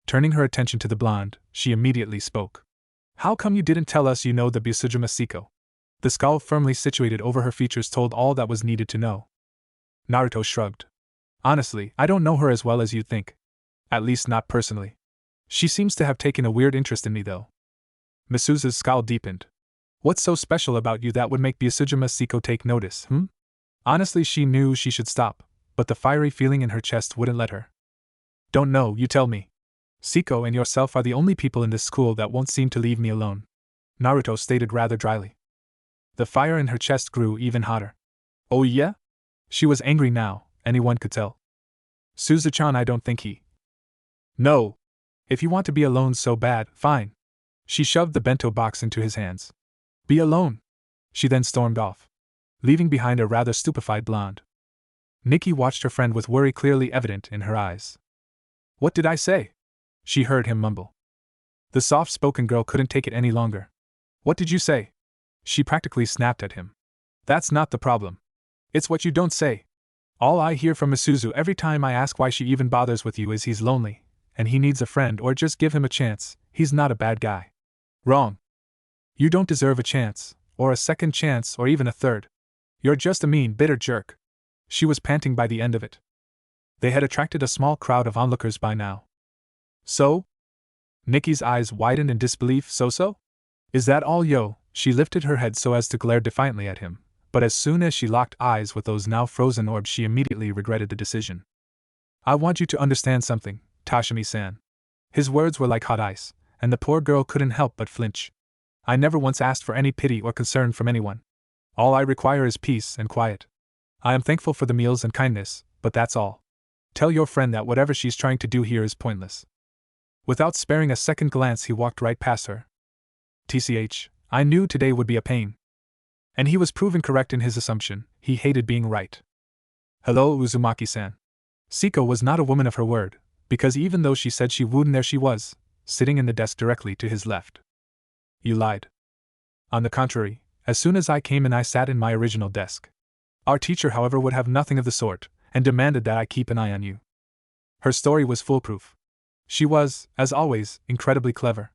Turning her attention to the blonde, she immediately spoke. How come you didn't tell us you know the Busujima Saeko? The scowl firmly situated over her features told all that was needed to know. Naruto shrugged. Honestly, I don't know her as well as you'd think. At least not personally. She seems to have taken a weird interest in me though. Misuzu's scowl deepened. What's so special about you that would make Busujima Saeko take notice, Honestly, she knew she should stop, but the fiery feeling in her chest wouldn't let her. Don't know, you tell me. Saeko and yourself are the only people in this school that won't seem to leave me alone, Naruto stated rather dryly. The fire in her chest grew even hotter. Oh yeah? She was angry now, anyone could tell. Suzu-chan, I don't think he. No. If you want to be alone so bad, fine. She shoved the bento box into his hands. Be alone. She then stormed off, leaving behind a rather stupefied blonde. Nikki watched her friend with worry clearly evident in her eyes. What did I say? She heard him mumble. The soft-spoken girl couldn't take it any longer. What did you say? She practically snapped at him. That's not the problem. It's what you don't say. All I hear from Misuzu every time I ask why she even bothers with you is he's lonely, and he needs a friend or just give him a chance, he's not a bad guy. Wrong. You don't deserve a chance, or a second chance, or even a third. You're just a mean, bitter jerk. She was panting by the end of it. They had attracted a small crowd of onlookers by now. So? Nikki's eyes widened in disbelief. So? Is that all, yo? She lifted her head so as to glare defiantly at him, but as soon as she locked eyes with those now frozen orbs, she immediately regretted the decision. I want you to understand something, Tashimi-san. His words were like hot ice, and the poor girl couldn't help but flinch. I never once asked for any pity or concern from anyone. All I require is peace and quiet. I am thankful for the meals and kindness, but that's all. Tell your friend that whatever she's trying to do here is pointless. Without sparing a second glance, he walked right past her. TCH, I knew today would be a pain. And he was proven correct in his assumption. He hated being right. Hello, Uzumaki-san. Saeko was not a woman of her word, because even though she said she would, there she was, sitting in the desk directly to his left. You lied. On the contrary, as soon as I came in, I sat in my original desk. Our teacher, however, would have nothing of the sort, and demanded that I keep an eye on you. Her story was foolproof. She was, as always, incredibly clever.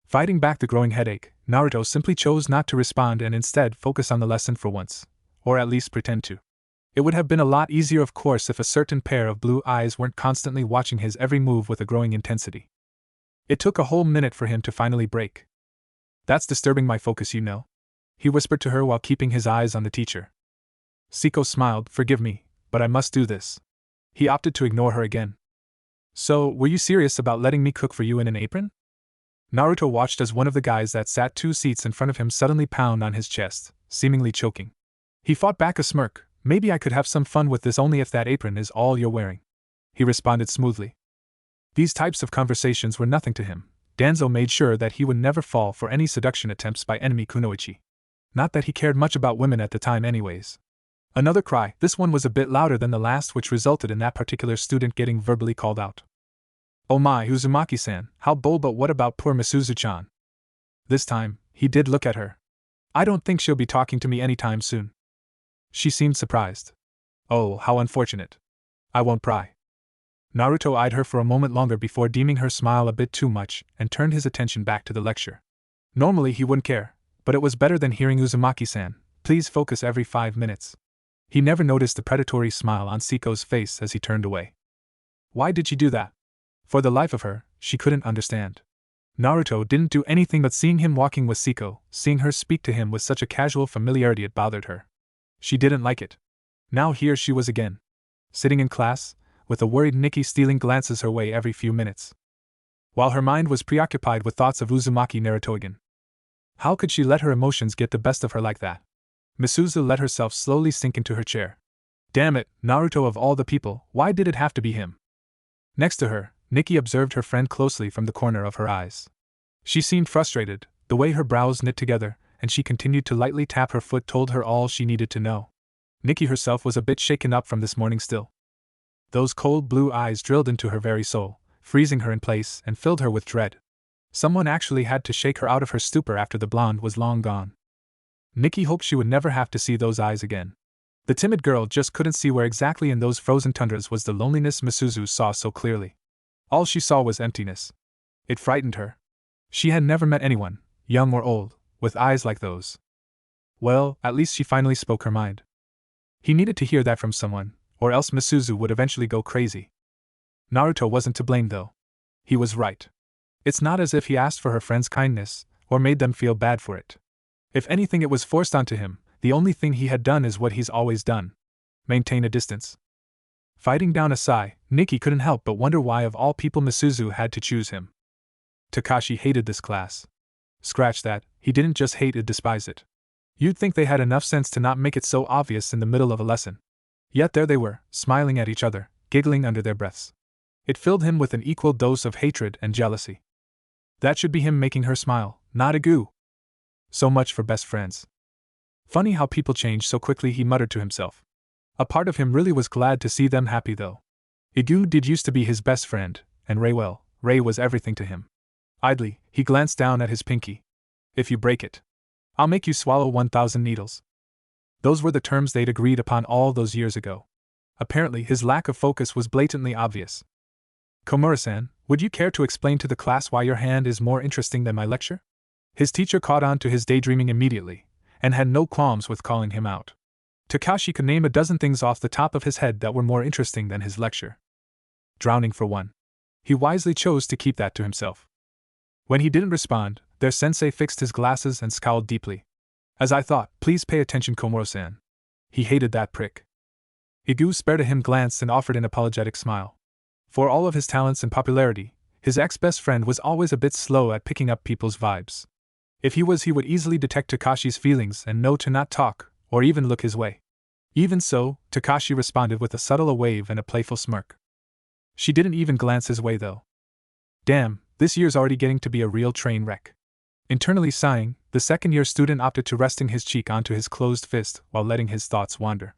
Fighting back the growing headache, Naruto simply chose not to respond and instead focus on the lesson for once, or at least pretend to. It would have been a lot easier, of course, if a certain pair of blue eyes weren't constantly watching his every move with a growing intensity. It took a whole minute for him to finally break. That's disturbing my focus, you know, he whispered to her while keeping his eyes on the teacher. Saeko smiled. Forgive me, but I must do this. He opted to ignore her again. So, were you serious about letting me cook for you in an apron? Naruto watched as one of the guys that sat 2 seats in front of him suddenly pounded on his chest, seemingly choking. He fought back a smirk. Maybe I could have some fun with this, only if that apron is all you're wearing. He responded smoothly. These types of conversations were nothing to him. Danzo made sure that he would never fall for any seduction attempts by enemy Kunoichi. Not that he cared much about women at the time anyways. Another cry, this one was a bit louder than the last, which resulted in that particular student getting verbally called out. Oh my, Uzumaki-san, how bold, but what about poor Misuzu-chan? This time, he did look at her. I don't think she'll be talking to me anytime soon. She seemed surprised. Oh, how unfortunate. I won't pry. Naruto eyed her for a moment longer before deeming her smile a bit too much and turned his attention back to the lecture. Normally he wouldn't care, but it was better than hearing Uzumaki-san, please focus every 5 minutes. He never noticed the predatory smile on Saeko's face as he turned away. Why did she do that? For the life of her, she couldn't understand. Naruto didn't do anything but seeing him walking with Saeko, seeing her speak to him with such a casual familiarity, it bothered her. She didn't like it. Now here she was again, sitting in class, with a worried Nikki stealing glances her way every few minutes, while her mind was preoccupied with thoughts of Uzumaki Naruto again. How could she let her emotions get the best of her like that? Misuzu let herself slowly sink into her chair. Damn it, Naruto of all the people, why did it have to be him? Next to her, Nikki observed her friend closely from the corner of her eyes. She seemed frustrated, the way her brows knit together, and she continued to lightly tap her foot told her all she needed to know. Nikki herself was a bit shaken up from this morning still. Those cold blue eyes drilled into her very soul, freezing her in place and filled her with dread. Someone actually had to shake her out of her stupor after the blonde was long gone. Nikki hoped she would never have to see those eyes again. The timid girl just couldn't see where exactly in those frozen tundras was the loneliness Misuzu saw so clearly. All she saw was emptiness. It frightened her. She had never met anyone, young or old, with eyes like those. Well, at least she finally spoke her mind. He needed to hear that from someone, or else Misuzu would eventually go crazy. Naruto wasn't to blame though. He was right. It's not as if he asked for her friend's kindness, or made them feel bad for it. If anything, it was forced onto him. The only thing he had done is what he's always done. Maintain a distance. Fighting down a sigh, Nikki couldn't help but wonder why of all people Misuzu had to choose him. Takashi hated this class. Scratch that, he didn't just hate it, despise it. You'd think they had enough sense to not make it so obvious in the middle of a lesson. Yet there they were, smiling at each other, giggling under their breaths. It filled him with an equal dose of hatred and jealousy. That should be him making her smile, not Igu. So much for best friends. Funny how people change so quickly, he muttered to himself. A part of him really was glad to see them happy though. Igu did used to be his best friend, and Ray was everything to him. Idly, he glanced down at his pinky. If you break it, I'll make you swallow 1,000 needles. Those were the terms they'd agreed upon all those years ago. Apparently, his lack of focus was blatantly obvious. Komura-san, would you care to explain to the class why your hand is more interesting than my lecture? His teacher caught on to his daydreaming immediately, and had no qualms with calling him out. Takashi could name a dozen things off the top of his head that were more interesting than his lecture. Drowning for one. He wisely chose to keep that to himself. When he didn't respond, their sensei fixed his glasses and scowled deeply. As I thought, please pay attention, Komuro-san. He hated that prick. Igu spared a him glance and offered an apologetic smile. For all of his talents and popularity, his ex-best friend was always a bit slow at picking up people's vibes. If he would easily detect Takashi's feelings and know to not talk, or even look his way. Even so, Takashi responded with a subtle wave and a playful smirk. She didn't even glance his way though. Damn, this year's already getting to be a real train wreck. Internally sighing, the second-year student opted to resting his cheek onto his closed fist while letting his thoughts wander.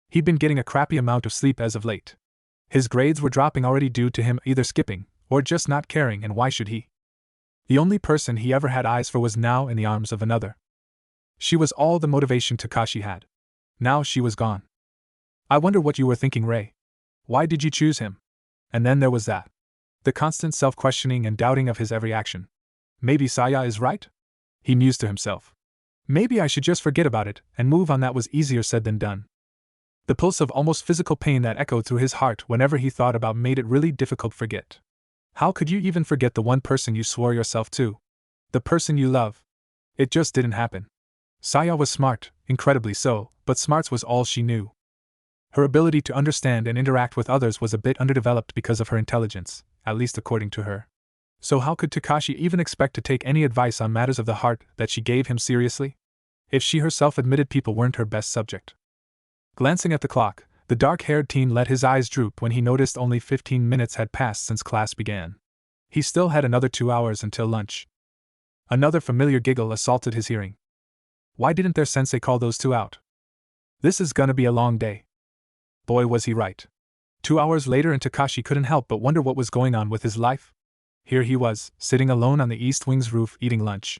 He'd been getting a crappy amount of sleep as of late. His grades were dropping already due to him either skipping, or just not caring, and why should he? The only person he ever had eyes for was now in the arms of another. She was all the motivation Takashi had. Now she was gone. I wonder what you were thinking, Ray. Why did you choose him? And then there was that. The constant self-questioning and doubting of his every action. Maybe Saya is right? He mused to himself. Maybe I should just forget about it and move on. That was easier said than done. The pulse of almost physical pain that echoed through his heart whenever he thought about made it really difficult to forget. How could you even forget the one person you swore yourself to? The person you love? It just didn't happen. Saya was smart, incredibly so, but smarts was all she knew. Her ability to understand and interact with others was a bit underdeveloped because of her intelligence, at least according to her. So how could Takashi even expect to take any advice on matters of the heart that she gave him seriously? If she herself admitted people weren't her best subject. Glancing at the clock, the dark-haired teen let his eyes droop when he noticed only 15 minutes had passed since class began. He still had another 2 hours until lunch. Another familiar giggle assaulted his hearing. Why didn't their sensei call those two out? This is gonna be a long day. Boy, was he right. 2 hours later and Takashi couldn't help but wonder what was going on with his life. Here he was, sitting alone on the East Wing's roof eating lunch.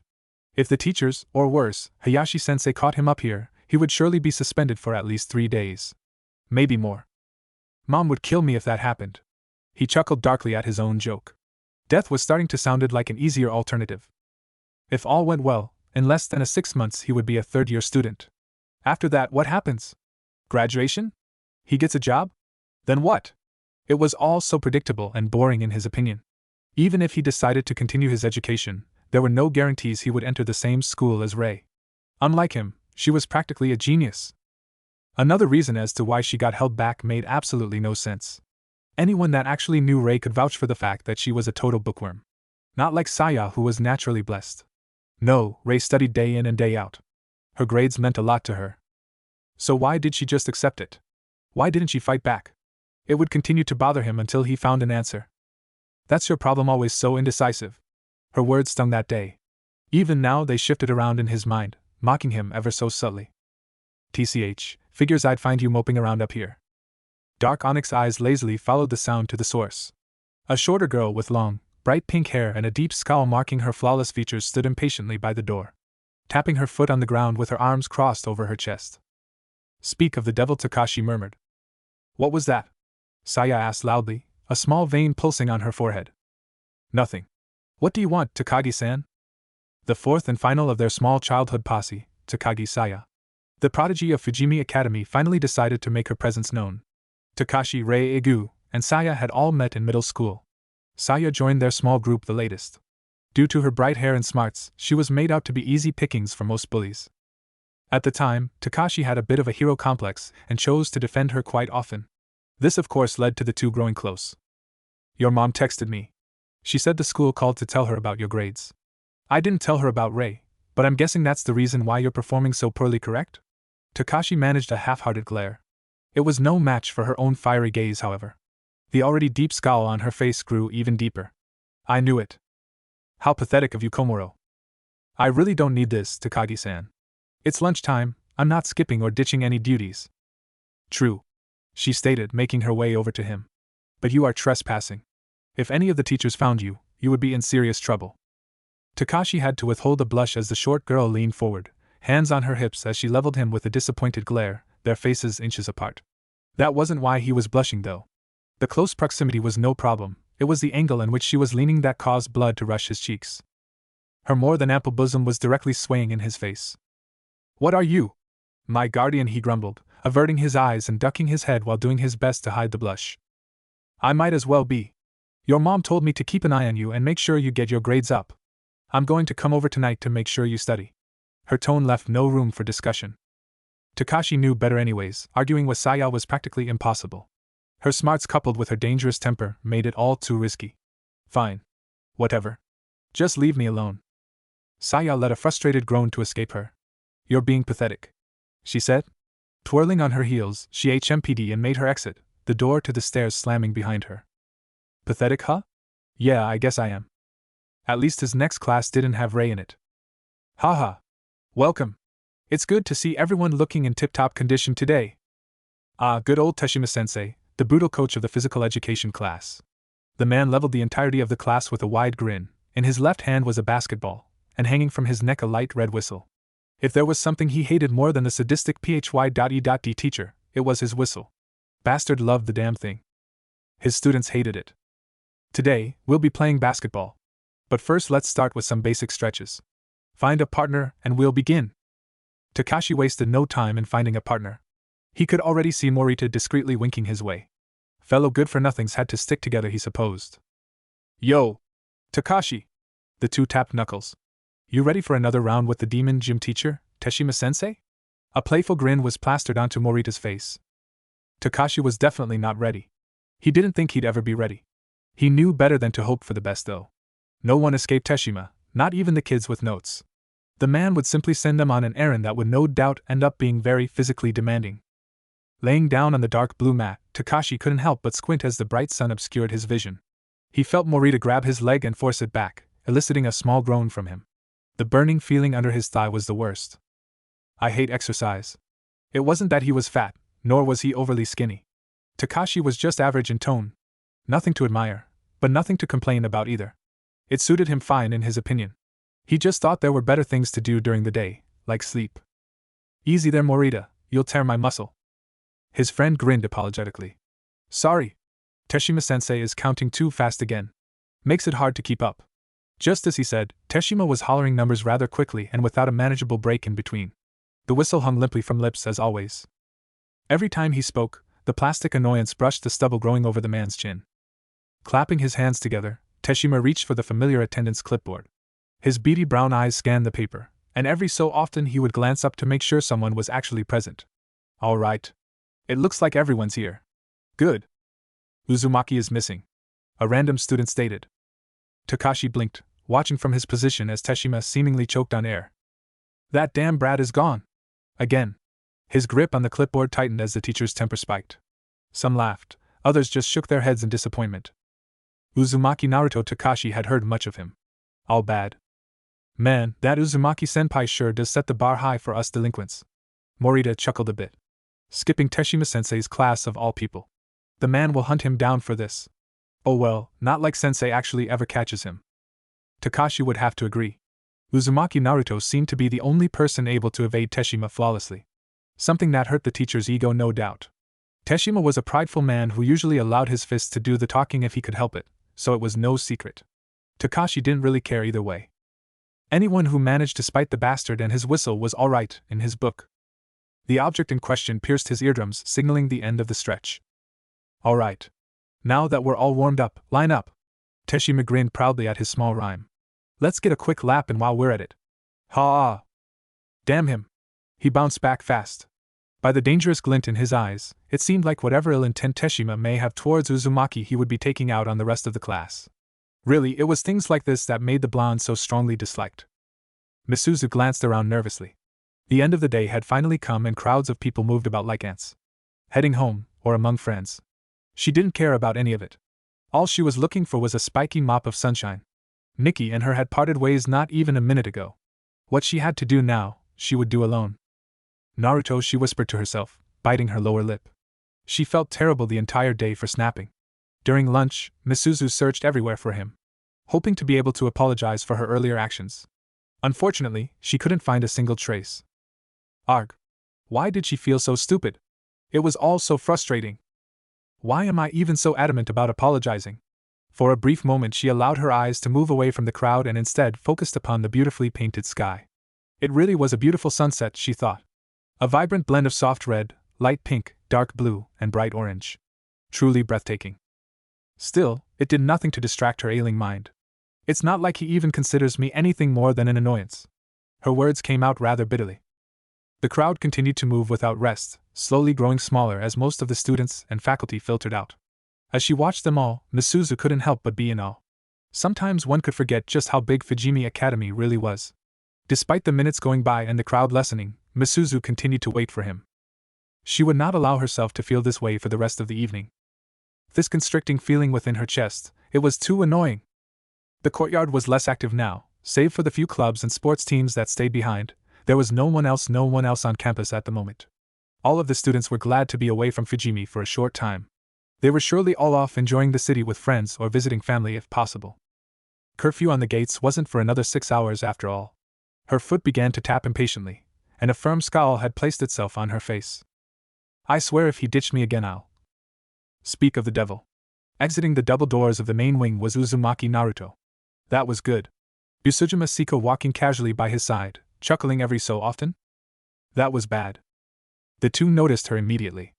If the teachers, or worse, Hayashi-sensei caught him up here, he would surely be suspended for at least 3 days. Maybe more. Mom would kill me if that happened. He chuckled darkly at his own joke. Death was starting to sound like an easier alternative. If all went well, in less than 6 months he would be a third-year student. After that, what happens? Graduation? He gets a job? Then what? It was all so predictable and boring in his opinion. Even if he decided to continue his education, there were no guarantees he would enter the same school as Ray. Unlike him, she was practically a genius. Another reason as to why she got held back made absolutely no sense. Anyone that actually knew Ray could vouch for the fact that she was a total bookworm. Not like Saya, who was naturally blessed. No, Ray studied day in and day out. Her grades meant a lot to her. So why did she just accept it? Why didn't she fight back? It would continue to bother him until he found an answer. That's your problem, always so indecisive. Her words stung that day. Even now they shifted around in his mind, mocking him ever so subtly. TCH, figures I'd find you moping around up here. Dark onyx eyes lazily followed the sound to the source. A shorter girl with long, bright pink hair and a deep scowl marking her flawless features stood impatiently by the door, tapping her foot on the ground with her arms crossed over her chest. Speak of the devil, Takashi murmured. What was that? Saya asked loudly, a small vein pulsing on her forehead. Nothing. What do you want, Takagi-san? The fourth and final of their small childhood posse, Takagi Saya, the prodigy of Fujimi Academy, finally decided to make her presence known. Takashi, Rei Igu, and Saya had all met in middle school. Saya joined their small group the latest. Due to her bright hair and smarts, she was made out to be easy pickings for most bullies. At the time, Takashi had a bit of a hero complex and chose to defend her quite often. This of course led to the two growing close. Your mom texted me. She said the school called to tell her about your grades. I didn't tell her about Ray, but I'm guessing that's the reason why you're performing so poorly, correct? Takashi managed a half-hearted glare. It was no match for her own fiery gaze, however. The already deep scowl on her face grew even deeper. I knew it. How pathetic of you, Komuro. I really don't need this, Takagi-san. It's lunchtime, I'm not skipping or ditching any duties. True, she stated, making her way over to him. But you are trespassing. If any of the teachers found you, you would be in serious trouble. Takashi had to withhold a blush as the short girl leaned forward, hands on her hips as she leveled him with a disappointed glare, their faces inches apart. That wasn't why he was blushing, though. The close proximity was no problem, it was the angle in which she was leaning that caused blood to rush his cheeks. Her more than ample bosom was directly swaying in his face. "What are you?" "My guardian," he grumbled, averting his eyes and ducking his head while doing his best to hide the blush. "I might as well be. Your mom told me to keep an eye on you and make sure you get your grades up. I'm going to come over tonight to make sure you study." Her tone left no room for discussion. Takashi knew better anyways. Arguing with Saya was practically impossible. Her smarts coupled with her dangerous temper made it all too risky. "Fine. Whatever. Just leave me alone." Saya let a frustrated groan to escape her. "You're being pathetic," she said. Twirling on her heels, she HMPD and made her exit, the door to the stairs slamming behind her. "Pathetic, huh? Yeah, I guess I am. At least his next class didn't have Ray in it." "Haha. Welcome. It's good to see everyone looking in tip-top condition today." "Ah, good old Teshima-sensei, the brutal coach of the physical education class." The man leveled the entirety of the class with a wide grin. In his left hand was a basketball, and hanging from his neck a light red whistle. If there was something he hated more than the sadistic PHY.E.D teacher, it was his whistle. Bastard loved the damn thing. His students hated it. "Today, we'll be playing basketball. But first let's start with some basic stretches. Find a partner and we'll begin." Takashi wasted no time in finding a partner. He could already see Morita discreetly winking his way. Fellow good-for-nothings had to stick together, he supposed. "Yo! Takashi!" The two tapped knuckles. "You ready for another round with the demon gym teacher, Teshima-sensei?" A playful grin was plastered onto Morita's face. Takashi was definitely not ready. He didn't think he'd ever be ready. He knew better than to hope for the best, though. No one escaped Teshima, not even the kids with notes. The man would simply send them on an errand that would no doubt end up being very physically demanding. Laying down on the dark blue mat, Takashi couldn't help but squint as the bright sun obscured his vision. He felt Morita grab his leg and force it back, eliciting a small groan from him. The burning feeling under his thigh was the worst. "I hate exercise." It wasn't that he was fat, nor was he overly skinny. Takashi was just average in tone. Nothing to admire, but nothing to complain about either. It suited him fine in his opinion. He just thought there were better things to do during the day, like sleep. "Easy there, Morita, you'll tear my muscle." His friend grinned apologetically. "Sorry. Teshima-sensei is counting too fast again. Makes it hard to keep up." Just as he said, Teshima was hollering numbers rather quickly and without a manageable break in between. The whistle hung limply from lips as always. Every time he spoke, the plastic annoyance brushed the stubble growing over the man's chin. Clapping his hands together, Teshima reached for the familiar attendance clipboard. His beady brown eyes scanned the paper, and every so often he would glance up to make sure someone was actually present. "All right. It looks like everyone's here. Good. Uzumaki is missing," a random student stated. Takashi blinked, watching from his position as Teshima seemingly choked on air. "That damn brat is gone. Again." His grip on the clipboard tightened as the teacher's temper spiked. Some laughed, others just shook their heads in disappointment. Uzumaki Naruto Takashi had heard much of him. All bad. "Man, that Uzumaki-senpai sure does set the bar high for us delinquents." Morita chuckled a bit. "Skipping Teshima-sensei's class of all people. The man will hunt him down for this." "Oh well, not like sensei actually ever catches him." Takashi would have to agree. Uzumaki Naruto seemed to be the only person able to evade Teshima flawlessly. Something that hurt the teacher's ego, no doubt. Teshima was a prideful man who usually allowed his fists to do the talking if he could help it, so it was no secret. Takashi didn't really care either way. Anyone who managed to spite the bastard and his whistle was alright, in his book. The object in question pierced his eardrums, signaling the end of the stretch. "Alright. Now that we're all warmed up, line up." Teshima grinned proudly at his small rhyme. "Let's get a quick lap in while we're at it." "Ha! Damn him!" He bounced back fast. By the dangerous glint in his eyes, it seemed like whatever ill intent Teshima may have towards Uzumaki he would be taking out on the rest of the class. Really, it was things like this that made the blonde so strongly disliked. Misuzu glanced around nervously. The end of the day had finally come and crowds of people moved about like ants. Heading home, or among friends. She didn't care about any of it. All she was looking for was a spiky mop of sunshine. Nikki and her had parted ways not even a minute ago. What she had to do now, she would do alone. "Naruto," she whispered to herself, biting her lower lip. She felt terrible the entire day for snapping. During lunch, Misuzu searched everywhere for him, hoping to be able to apologize for her earlier actions. Unfortunately, she couldn't find a single trace. Arg. Why did she feel so stupid? It was all so frustrating. Why am I even so adamant about apologizing? For a brief moment she allowed her eyes to move away from the crowd and instead focused upon the beautifully painted sky. It really was a beautiful sunset, she thought. A vibrant blend of soft red, light pink, dark blue, and bright orange. Truly breathtaking. Still, it did nothing to distract her ailing mind. It's not like he even considers me anything more than an annoyance. Her words came out rather bitterly. The crowd continued to move without rest, slowly growing smaller as most of the students and faculty filtered out. As she watched them all, Misuzu couldn't help but be in awe. Sometimes one could forget just how big Fujimi Academy really was. Despite the minutes going by and the crowd lessening, Misuzu continued to wait for him. She would not allow herself to feel this way for the rest of the evening. This constricting feeling within her chest, it was too annoying. The courtyard was less active now, save for the few clubs and sports teams that stayed behind. There was no one else on campus at the moment. All of the students were glad to be away from Fujimi for a short time. They were surely all off enjoying the city with friends or visiting family if possible. Curfew on the gates wasn't for another 6 hours after all. Her foot began to tap impatiently, and a firm scowl had placed itself on her face. I swear if he ditched me again I'll speak of the devil. Exiting the double doors of the main wing was Uzumaki Naruto. That was good. Usujima Saeko walking casually by his side, chuckling every so often? That was bad. The two noticed her immediately.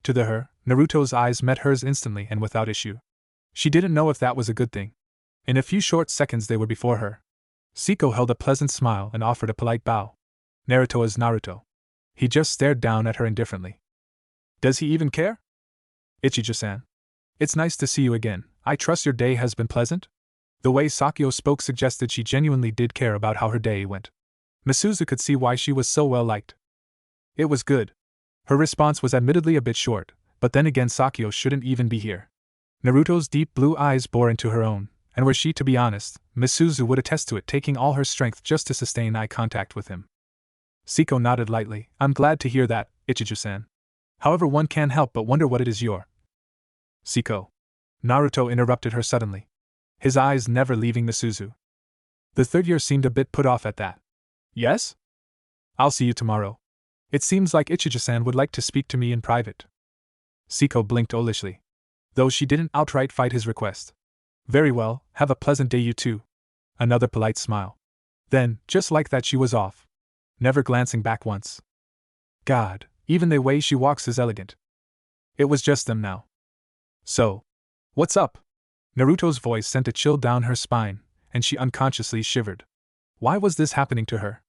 To her, Naruto's eyes met hers instantly and without issue. She didn't know if that was a good thing. In a few short seconds they were before her. Saeko held a pleasant smile and offered a polite bow. Naruto is Naruto. He just stared down at her indifferently. Does he even care? Ichijo-san. It's nice to see you again. I trust your day has been pleasant? The way Saeko spoke suggested she genuinely did care about how her day went. Misuzu could see why she was so well liked. It was good. Her response was admittedly a bit short, but then again Saeko shouldn't even be here. Naruto's deep blue eyes bore into her own, and were she to be honest, Misuzu would attest to it, taking all her strength just to sustain eye contact with him. Saeko nodded lightly. I'm glad to hear that, Ichijo-san. However, one can't help but wonder what it is you're. Saeko. Naruto interrupted her suddenly, his eyes never leaving Misuzu. The third year seemed a bit put off at that. Yes? I'll see you tomorrow. It seems like Ichijo-san would like to speak to me in private. Saeko blinked owlishly, though she didn't outright fight his request. Very well, have a pleasant day you too. Another polite smile. Then, just like that she was off, never glancing back once. God, even the way she walks is elegant. It was just them now. So, what's up? Naruto's voice sent a chill down her spine, and she unconsciously shivered. Why was this happening to her?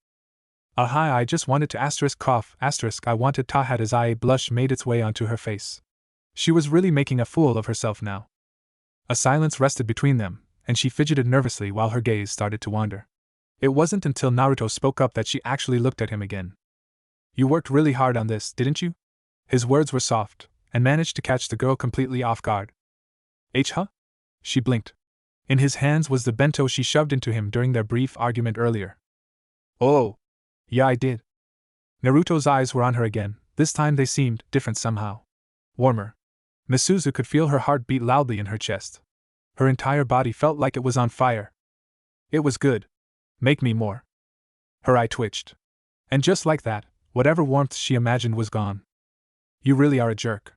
I just wanted to cough, I wanted to had as a blush made its way onto her face. She was really making a fool of herself now. A silence rested between them, and she fidgeted nervously while her gaze started to wander. It wasn't until Naruto spoke up that she actually looked at him again. You worked really hard on this, didn't you? His words were soft, and managed to catch the girl completely off guard. Huh? She blinked. In his hands was the bento she shoved into him during their brief argument earlier. Oh! Yeah, I did. Naruto's eyes were on her again. This time they seemed different somehow. Warmer. Misuzu could feel her heart beat loudly in her chest. Her entire body felt like it was on fire. It was good. Make me more. Her eye twitched. And just like that, whatever warmth she imagined was gone. You really are a jerk.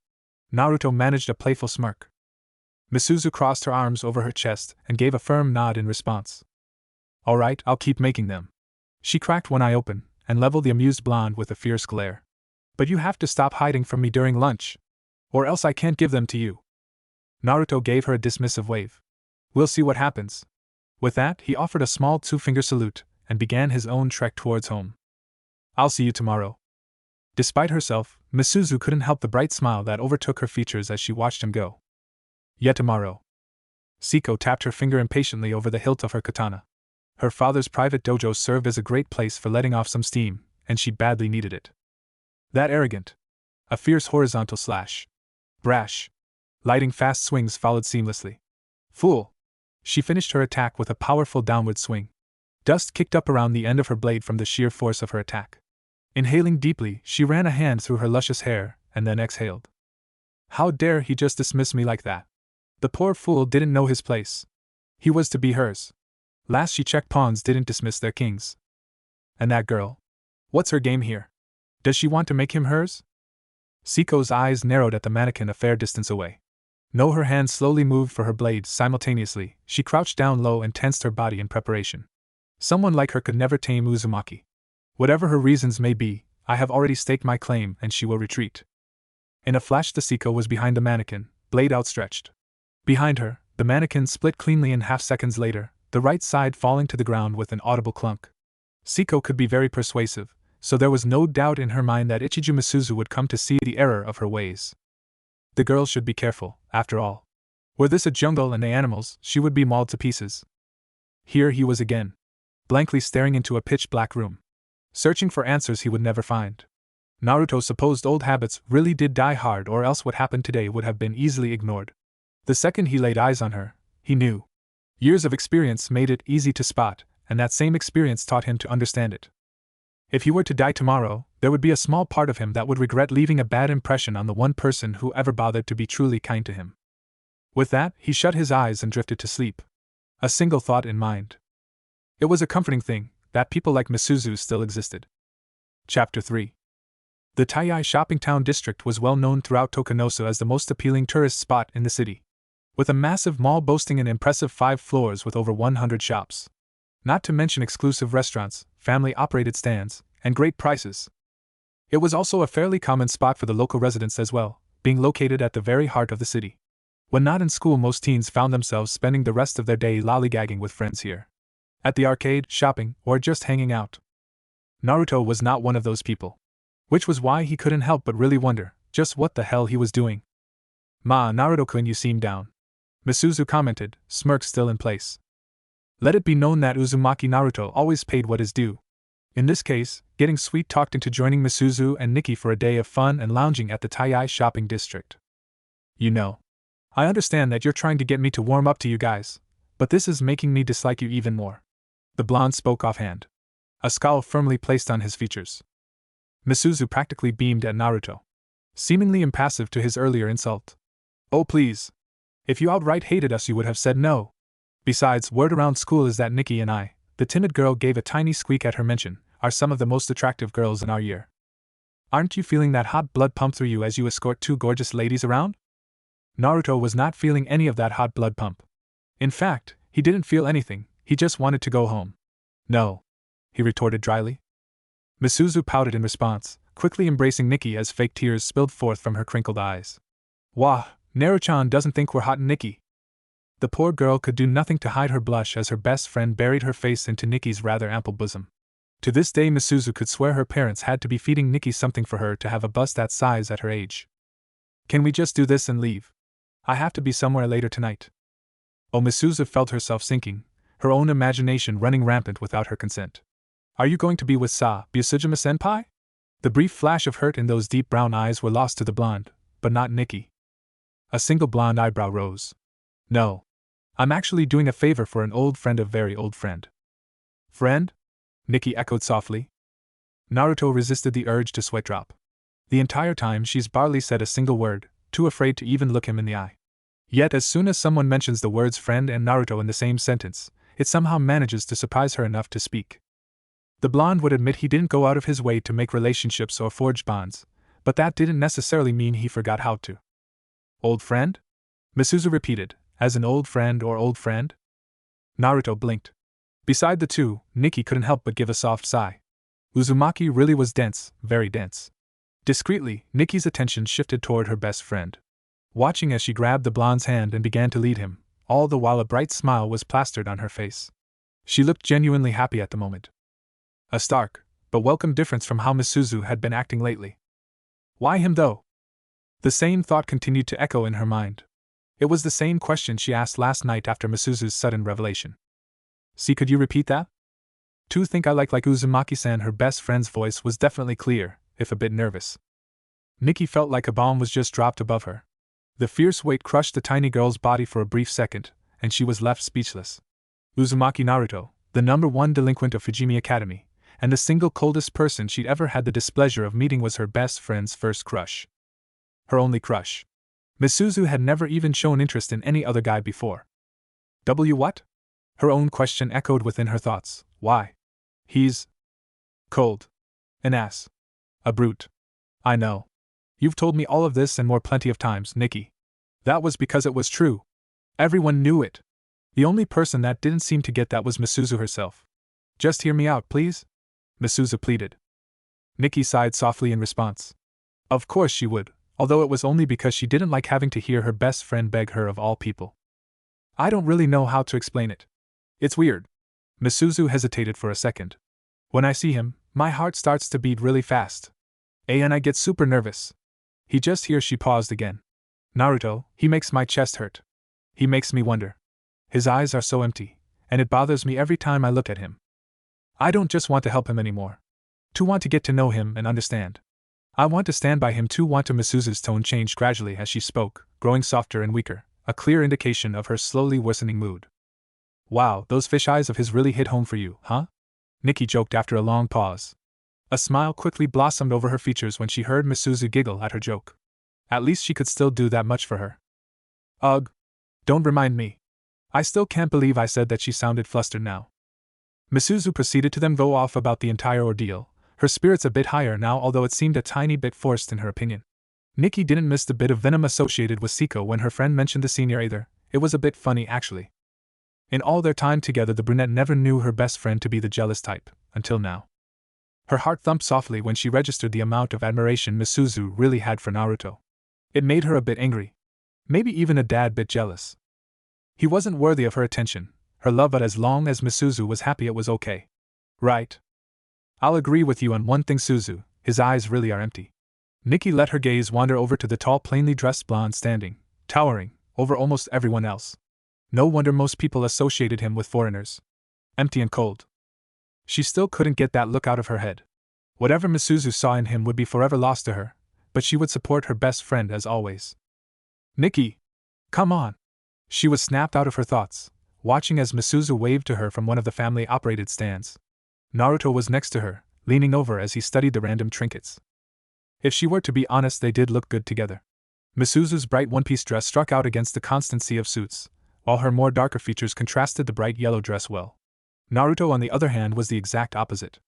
Naruto managed a playful smirk. Misuzu crossed her arms over her chest and gave a firm nod in response. All right, I'll keep making them. She cracked one eye open and leveled the amused blonde with a fierce glare. But you have to stop hiding from me during lunch, or else I can't give them to you. Naruto gave her a dismissive wave. We'll see what happens. With that, he offered a small two-finger salute and began his own trek towards home. I'll see you tomorrow. Despite herself, Misuzu couldn't help the bright smile that overtook her features as she watched him go. Yet tomorrow. Saeko tapped her finger impatiently over the hilt of her katana. Her father's private dojo served as a great place for letting off some steam, and she badly needed it. That arrogant. A fierce horizontal slash. Brash. Lighting fast swings followed seamlessly. Fool! She finished her attack with a powerful downward swing. Dust kicked up around the end of her blade from the sheer force of her attack. Inhaling deeply, she ran a hand through her luscious hair, and then exhaled. How dare he just dismiss me like that? The poor fool didn't know his place. He was to be hers. Last she checked, pawns didn't dismiss their kings. And that girl? What's her game here? Does she want to make him hers? Saeko's eyes narrowed at the mannequin a fair distance away. No, her hands slowly moved for her blades simultaneously. She crouched down low and tensed her body in preparation. Someone like her could never tame Uzumaki. Whatever her reasons may be, I have already staked my claim and she will retreat. In a flash, the Saeko was behind the mannequin, blade outstretched. Behind her, the mannequin split cleanly in half seconds later, the right side falling to the ground with an audible clunk. Saeko could be very persuasive, so there was no doubt in her mind that Ichiju Misuzu would come to see the error of her ways. The girl should be careful, after all. Were this a jungle and the animals, she would be mauled to pieces. Here he was again, blankly staring into a pitch-black room, searching for answers he would never find. Naruto's supposed old habits really did die hard, or else what happened today would have been easily ignored. The second he laid eyes on her, he knew. Years of experience made it easy to spot, and that same experience taught him to understand it. If he were to die tomorrow, there would be a small part of him that would regret leaving a bad impression on the one person who ever bothered to be truly kind to him. With that, he shut his eyes and drifted to sleep. A single thought in mind. It was a comforting thing, that people like Misuzu still existed. Chapter 3. The Taiyai shopping town district was well known throughout Tokunosu as the most appealing tourist spot in the city, with a massive mall boasting an impressive 5 floors with over 100 shops. Not to mention exclusive restaurants, family-operated stands, and great prices. It was also a fairly common spot for the local residents as well, being located at the very heart of the city. When not in school, most teens found themselves spending the rest of their day lollygagging with friends here, at the arcade, shopping, or just hanging out. Naruto was not one of those people, which was why he couldn't help but really wonder just what the hell he was doing. Naruto-kun, you seem down," Misuzu commented, smirk still in place. Let it be known that Uzumaki Naruto always paid what is due. In this case, getting sweet-talked into joining Misuzu and Nikki for a day of fun and lounging at the Taiyai shopping district. You know, I understand that you're trying to get me to warm up to you guys, but this is making me dislike you even more. The blonde spoke offhand, a scowl firmly placed on his features. Misuzu practically beamed at Naruto, seemingly impassive to his earlier insult. Oh please. If you outright hated us you would have said no. Besides, word around school is that Nikki and I, the timid girl gave a tiny squeak at her mention, are some of the most attractive girls in our year. Aren't you feeling that hot blood pump through you as you escort 2 gorgeous ladies around? Naruto was not feeling any of that hot blood pump. In fact, he didn't feel anything, he just wanted to go home. No, he retorted dryly. Misuzu pouted in response, quickly embracing Nikki as fake tears spilled forth from her crinkled eyes. Wah, Naru-chan doesn't think we're hot, Nikki. The poor girl could do nothing to hide her blush as her best friend buried her face into Nikki's rather ample bosom. To this day Misuzu could swear her parents had to be feeding Nikki something for her to have a bust that size at her age. Can we just do this and leave? I have to be somewhere later tonight. Oh, Misuzu felt herself sinking, her own imagination running rampant without her consent. Are you going to be with Busujima-senpai? The brief flash of hurt in those deep brown eyes were lost to the blonde, but not Nikki. A single blonde eyebrow rose. No. I'm actually doing a favor for an old friend, a very old friend. Friend? Nikki echoed softly. Naruto resisted the urge to sweat drop. The entire time she's barely said a single word, too afraid to even look him in the eye. Yet as soon as someone mentions the words friend and Naruto in the same sentence, it somehow manages to surprise her enough to speak. The blonde would admit he didn't go out of his way to make relationships or forge bonds, but that didn't necessarily mean he forgot how to. Old friend? Misuzu repeated, as an old friend or old friend? Naruto blinked. Beside the two, Nikki couldn't help but give a soft sigh. Uzumaki really was dense, very dense. Discreetly, Nikki's attention shifted toward her best friend, watching as she grabbed the blonde's hand and began to lead him, all the while a bright smile was plastered on her face. She looked genuinely happy at the moment. A stark, but welcome difference from how Misuzu had been acting lately. Why him though? The same thought continued to echo in her mind. It was the same question she asked last night after Misuzu's sudden revelation. See, could you repeat that? To think I like Uzumaki-san. Her best friend's voice was definitely clear, if a bit nervous. Nikki felt like a bomb was just dropped above her. The fierce weight crushed the tiny girl's body for a brief second, and she was left speechless. Uzumaki Naruto, the #1 delinquent of Fujimi Academy, and the single coldest person she'd ever had the displeasure of meeting, was her best friend's first crush. Her only crush. Misuzu had never even shown interest in any other guy before. What? Her own question echoed within her thoughts. Why? He's cold. An ass. A brute. I know. You've told me all of this and more plenty of times, Nikki. That was because it was true. Everyone knew it. The only person that didn't seem to get that was Misuzu herself. Just hear me out, please? Misuzu pleaded. Nikki sighed softly in response. Of course she would, although it was only because she didn't like having to hear her best friend beg her of all people. I don't really know how to explain it. It's weird. Misuzu hesitated for a second. When I see him, my heart starts to beat really fast. And I get super nervous. She paused again. Naruto, he makes my chest hurt. He makes me wonder. His eyes are so empty, and it bothers me every time I look at him. I don't just want to help him anymore. To want to get to know him and understand. I want to stand by him too. Misuzu's tone changed gradually as she spoke, growing softer and weaker, a clear indication of her slowly worsening mood. Wow, those fish eyes of his really hit home for you, huh? Nikki joked after a long pause. A smile quickly blossomed over her features when she heard Misuzu giggle at her joke. At least she could still do that much for her. Ugh. Don't remind me. I still can't believe I said that. She sounded flustered now. Misuzu proceeded to then go off about the entire ordeal, her spirits a bit higher now, although it seemed a tiny bit forced in her opinion. Nikki didn't miss the bit of venom associated with Saeko when her friend mentioned the senior either. It was a bit funny actually. In all their time together, the brunette never knew her best friend to be the jealous type, until now. Her heart thumped softly when she registered the amount of admiration Misuzu really had for Naruto. It made her a bit angry. Maybe even a tad bit jealous. He wasn't worthy of her attention, her love, but as long as Misuzu was happy it was okay. Right. I'll agree with you on one thing, Suzu, his eyes really are empty. Nikki let her gaze wander over to the tall, plainly dressed blonde standing, towering, over almost everyone else. No wonder most people associated him with foreigners. Empty and cold. She still couldn't get that look out of her head. Whatever Misuzu saw in him would be forever lost to her, but she would support her best friend as always. Nikki! Come on! She was snapped out of her thoughts, watching as Misuzu waved to her from one of the family-operated stands. Naruto was next to her, leaning over as he studied the random trinkets. If she were to be honest, they did look good together. Misuzu's bright one-piece dress struck out against the constant sea of suits, while her more darker features contrasted the bright yellow dress well. Naruto, on the other hand, was the exact opposite.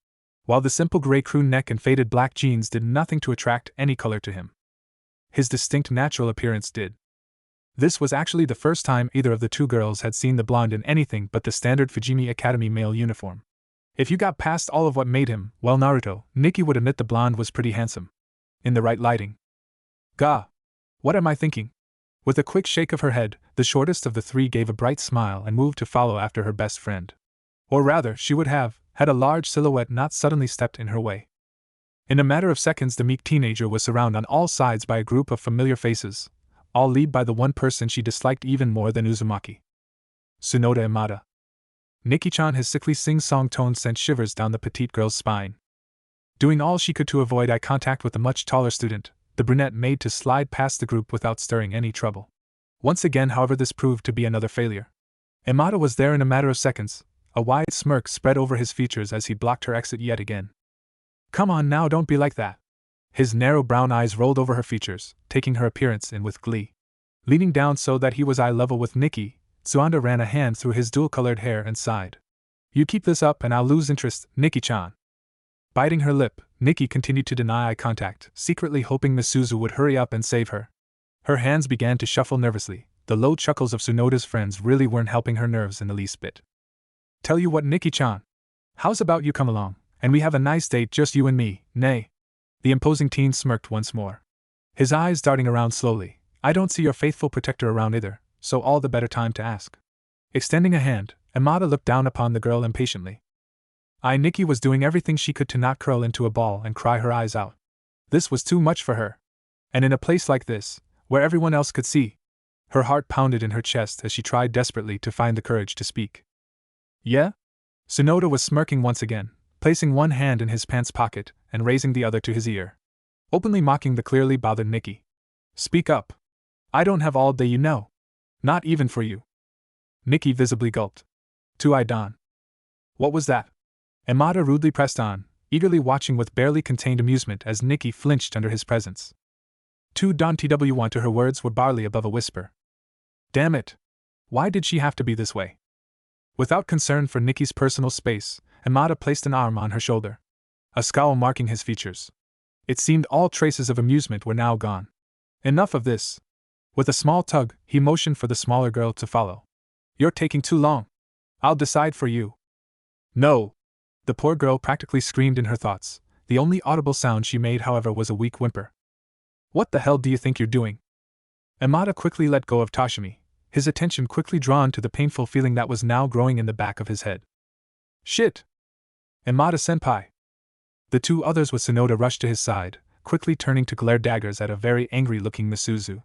While the simple gray crew neck and faded black jeans did nothing to attract any color to him, his distinct natural appearance did. This was actually the first time either of the two girls had seen the blonde in anything but the standard Fujimi Academy male uniform. If you got past all of what made him, well, Naruto, Nikki would admit the blonde was pretty handsome. In the right lighting. Gah! What am I thinking? With a quick shake of her head, the shortest of the three gave a bright smile and moved to follow after her best friend. Or rather, she would have, had a large silhouette not suddenly stepped in her way. In a matter of seconds, the meek teenager was surrounded on all sides by a group of familiar faces, all led by the one person she disliked even more than Uzumaki. Sonoda Imada. Nikki-chan, his sickly sing-song tone sent shivers down the petite girl's spine. Doing all she could to avoid eye contact with the much taller student, the brunette made to slide past the group without stirring any trouble. Once again, however, this proved to be another failure. Imada was there in a matter of seconds, a wide smirk spread over his features as he blocked her exit yet again. Come on now, don't be like that. His narrow brown eyes rolled over her features, taking her appearance in with glee. Leaning down so that he was eye level with Nikki, Tsuanda ran a hand through his dual-colored hair and sighed. You keep this up and I'll lose interest, Nikki-chan. Biting her lip, Nikki continued to deny eye contact, secretly hoping Misuzu would hurry up and save her. Her hands began to shuffle nervously. The low chuckles of Tsunoda's friends really weren't helping her nerves in the least bit. Tell you what, Nikki-chan. How's about you come along, and we have a nice date, just you and me, nay? The imposing teen smirked once more. His eyes darting around slowly. I don't see your faithful protector around either, so all the better time to ask. Extending a hand, Imada looked down upon the girl impatiently. Nikki was doing everything she could to not curl into a ball and cry her eyes out. This was too much for her. And in a place like this, where everyone else could see, her heart pounded in her chest as she tried desperately to find the courage to speak. Yeah? Sonoda was smirking once again, placing one hand in his pants pocket and raising the other to his ear, openly mocking the clearly bothered Nikki. Speak up. I don't have all day, you know. Not even for you. Nikki visibly gulped. To Idan. What was that? Imada rudely pressed on, eagerly watching with barely contained amusement as Nikki flinched under his presence. To Don Tw1 to her words were barely above a whisper. Damn it! Why did she have to be this way? Without concern for Nikki's personal space, Imada placed an arm on her shoulder, a scowl marking his features. It seemed all traces of amusement were now gone. Enough of this. With a small tug, he motioned for the smaller girl to follow. You're taking too long. I'll decide for you. No! The poor girl practically screamed in her thoughts. The only audible sound she made, however, was a weak whimper. What the hell do you think you're doing? Amada quickly let go of Toshimi, his attention quickly drawn to the painful feeling that was now growing in the back of his head. Shit! Amada-senpai! The two others with Sonoda rushed to his side, quickly turning to glare daggers at a very angry-looking Misuzu,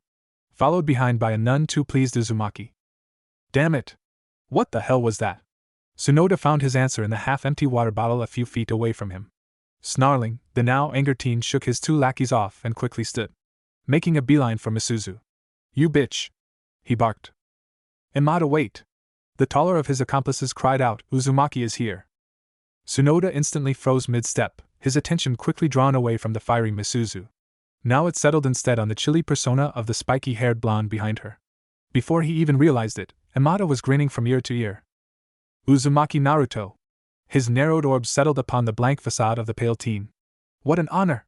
followed behind by a none too pleased Uzumaki. Damn it! What the hell was that? Sonoda found his answer in the half-empty water bottle a few feet away from him. Snarling, the now angered teen shook his two lackeys off and quickly stood, making a beeline for Misuzu. You bitch! He barked. Amada, wait! The taller of his accomplices cried out, Uzumaki is here. Sonoda instantly froze mid-step, his attention quickly drawn away from the fiery Misuzu. Now it settled instead on the chilly persona of the spiky-haired blonde behind her. Before he even realized it, Amada was grinning from ear to ear. Uzumaki Naruto. His narrowed orbs settled upon the blank facade of the pale teen. What an honor!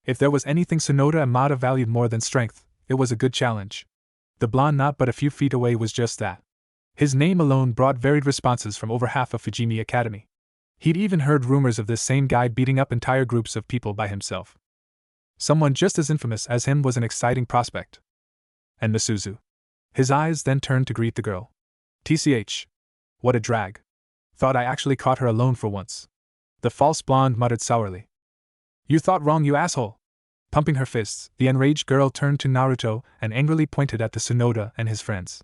If there was anything Sonoda Amada valued more than strength, it was a good challenge. The blonde not but a few feet away was just that. His name alone brought varied responses from over half of Fujimi Academy. He'd even heard rumors of this same guy beating up entire groups of people by himself. Someone just as infamous as him was an exciting prospect. And Misuzu. His eyes then turned to greet the girl. TCH. What a drag. Thought I actually caught her alone for once. The false blonde muttered sourly. You thought wrong, you asshole. Pumping her fists, the enraged girl turned to Naruto and angrily pointed at the Sonoda and his friends.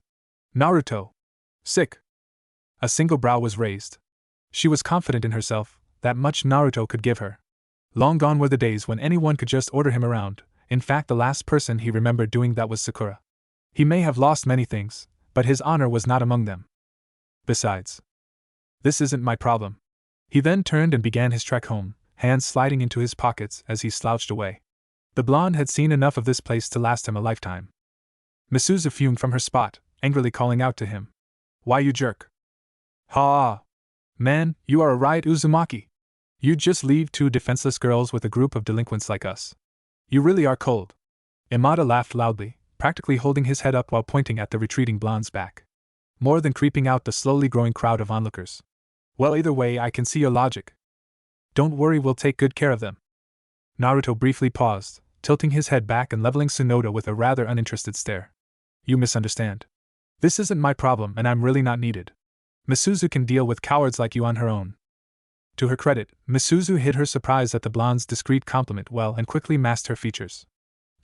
Naruto. Sick. A single brow was raised. She was confident in herself, that much Naruto could give her. Long gone were the days when anyone could just order him around. In fact, the last person he remembered doing that was Sakura. He may have lost many things, but his honor was not among them. Besides, this isn't my problem. He then turned and began his trek home, hands sliding into his pockets as he slouched away. The blonde had seen enough of this place to last him a lifetime. Misuzu fumed from her spot, angrily calling out to him. Why, you jerk? Ha! Man, you are a riot, Uzumaki. You'd just leave two defenseless girls with a group of delinquents like us. You really are cold. Amada laughed loudly, practically holding his head up while pointing at the retreating blonde's back, more than creeping out the slowly growing crowd of onlookers. Well, either way, I can see your logic. Don't worry, we'll take good care of them. Naruto briefly paused, tilting his head back and leveling Sonoda with a rather uninterested stare. You misunderstand. This isn't my problem and I'm really not needed. Misuzu can deal with cowards like you on her own. To her credit, Misuzu hid her surprise at the blonde's discreet compliment well and quickly masked her features.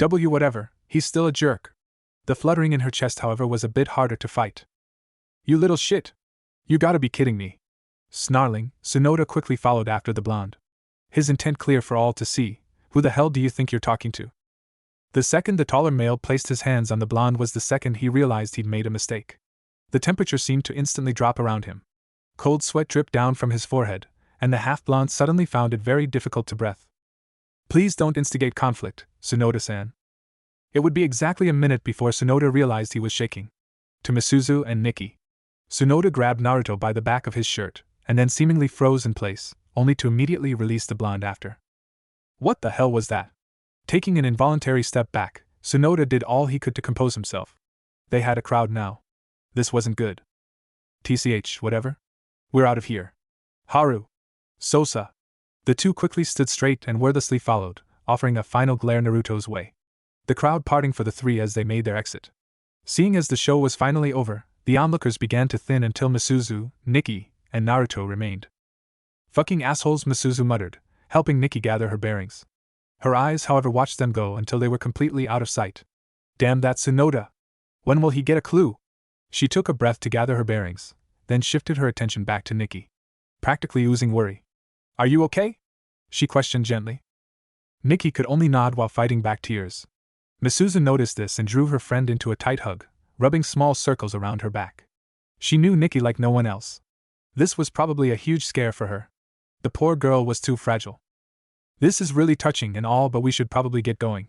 Whatever, he's still a jerk. The fluttering in her chest, however, was a bit harder to fight. You little shit! You gotta be kidding me. Snarling, Sonoda quickly followed after the blonde, his intent clear for all to see. Who the hell do you think you're talking to? The second the taller male placed his hands on the blonde was the second he realized he'd made a mistake. The temperature seemed to instantly drop around him. Cold sweat dripped down from his forehead, and the half-blonde suddenly found it very difficult to breathe. Please don't instigate conflict, Sonoda-san. It would be exactly a minute before Sonoda realized he was shaking. To Misuzu and Nikki. Sonoda grabbed Naruto by the back of his shirt, and then seemingly froze in place, only to immediately release the blonde after. What the hell was that? Taking an involuntary step back, Sonoda did all he could to compose himself. They had a crowd now. This wasn't good. TCH, whatever? We're out of here. Haru. Sosa. The two quickly stood straight and wordlessly followed, offering a final glare Naruto's way. The crowd parting for the three as they made their exit. Seeing as the show was finally over, the onlookers began to thin until Misuzu, Nikki, and Naruto remained. Fucking assholes, Misuzu muttered, helping Nikki gather her bearings. Her eyes, however, watched them go until they were completely out of sight. Damn that Sonoda! When will he get a clue? She took a breath to gather her bearings, then shifted her attention back to Nikki, practically oozing worry. Are you okay? She questioned gently. Nikki could only nod while fighting back tears. Misuzu noticed this and drew her friend into a tight hug, rubbing small circles around her back. She knew Nikki like no one else. This was probably a huge scare for her. The poor girl was too fragile. This is really touching and all, but we should probably get going.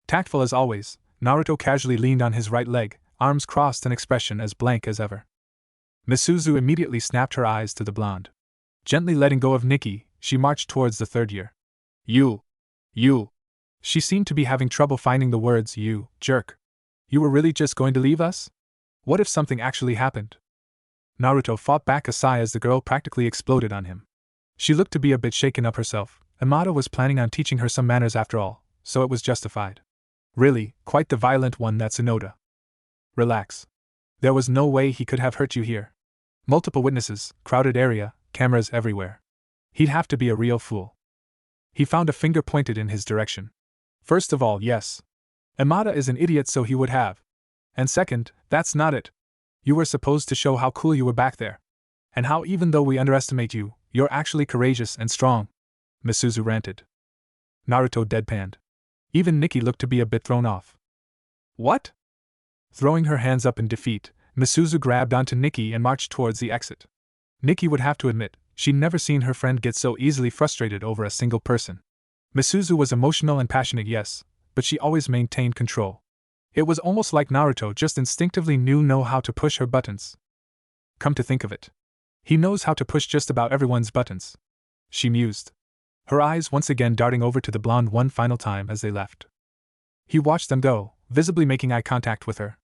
Tactful as always, Naruto casually leaned on his right leg, arms crossed, an expression as blank as ever. Misuzu immediately snapped her eyes to the blonde. Gently letting go of Nikki, she marched towards the third year. You. She seemed to be having trouble finding the words, you, jerk. You were really just going to leave us? What if something actually happened? Naruto fought back a sigh as the girl practically exploded on him. She looked to be a bit shaken up herself. Amada was planning on teaching her some manners after all, so it was justified. Really, quite the violent one, that Sonoda. Relax. There was no way he could have hurt you here. Multiple witnesses, crowded area, cameras everywhere. He'd have to be a real fool. He found a finger pointed in his direction. First of all, yes. Amada is an idiot, so he would have. And second, that's not it. You were supposed to show how cool you were back there. And how, even though we underestimate you, you're actually courageous and strong. Misuzu ranted. Naruto deadpanned. Even Nikki looked to be a bit thrown off. What? Throwing her hands up in defeat, Misuzu grabbed onto Nikki and marched towards the exit. Nikki would have to admit, she'd never seen her friend get so easily frustrated over a single person. Misuzu was emotional and passionate, yes, but she always maintained control. It was almost like Naruto just instinctively knew how to push her buttons. Come to think of it, he knows how to push just about everyone's buttons. She mused. Her eyes once again darting over to the blonde one final time as they left. He watched them go, visibly making eye contact with her.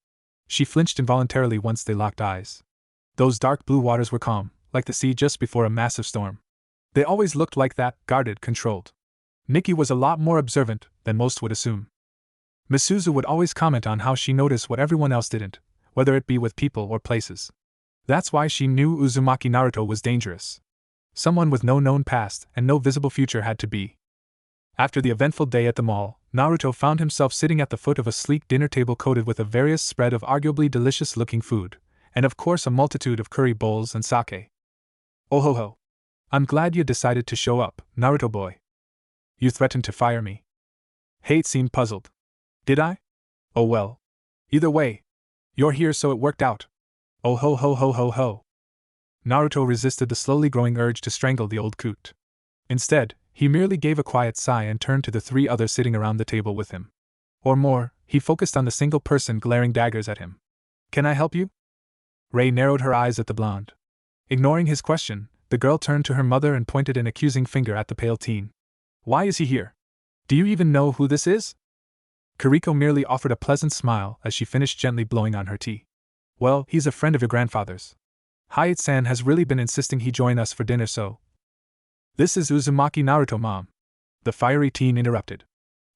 She flinched involuntarily once they locked eyes. Those dark blue waters were calm, like the sea just before a massive storm. They always looked like that, guarded, controlled. Nikki was a lot more observant than most would assume. Misuzu would always comment on how she noticed what everyone else didn't, whether it be with people or places. That's why she knew Uzumaki Naruto was dangerous. Someone with no known past and no visible future had to be. After the eventful day at the mall, Naruto found himself sitting at the foot of a sleek dinner table coated with a various spread of arguably delicious-looking food, and of course a multitude of curry bowls and sake. Oh ho ho. I'm glad you decided to show up, Naruto boy. You threatened to fire me. Hate seemed puzzled. Did I? Oh well. Either way. You're here, so it worked out. Oh ho ho ho ho ho. Naruto resisted the slowly growing urge to strangle the old coot. Instead, he merely gave a quiet sigh and turned to the three others sitting around the table with him. Or more, he focused on the single person glaring daggers at him. Can I help you? Rei narrowed her eyes at the blonde. Ignoring his question, the girl turned to her mother and pointed an accusing finger at the pale teen. Why is he here? Do you even know who this is? Kiriko merely offered a pleasant smile as she finished gently blowing on her tea. Well, he's a friend of your grandfather's. Hayate-san has really been insisting he join us for dinner, so. This is Uzumaki Naruto, Mom. The fiery teen interrupted.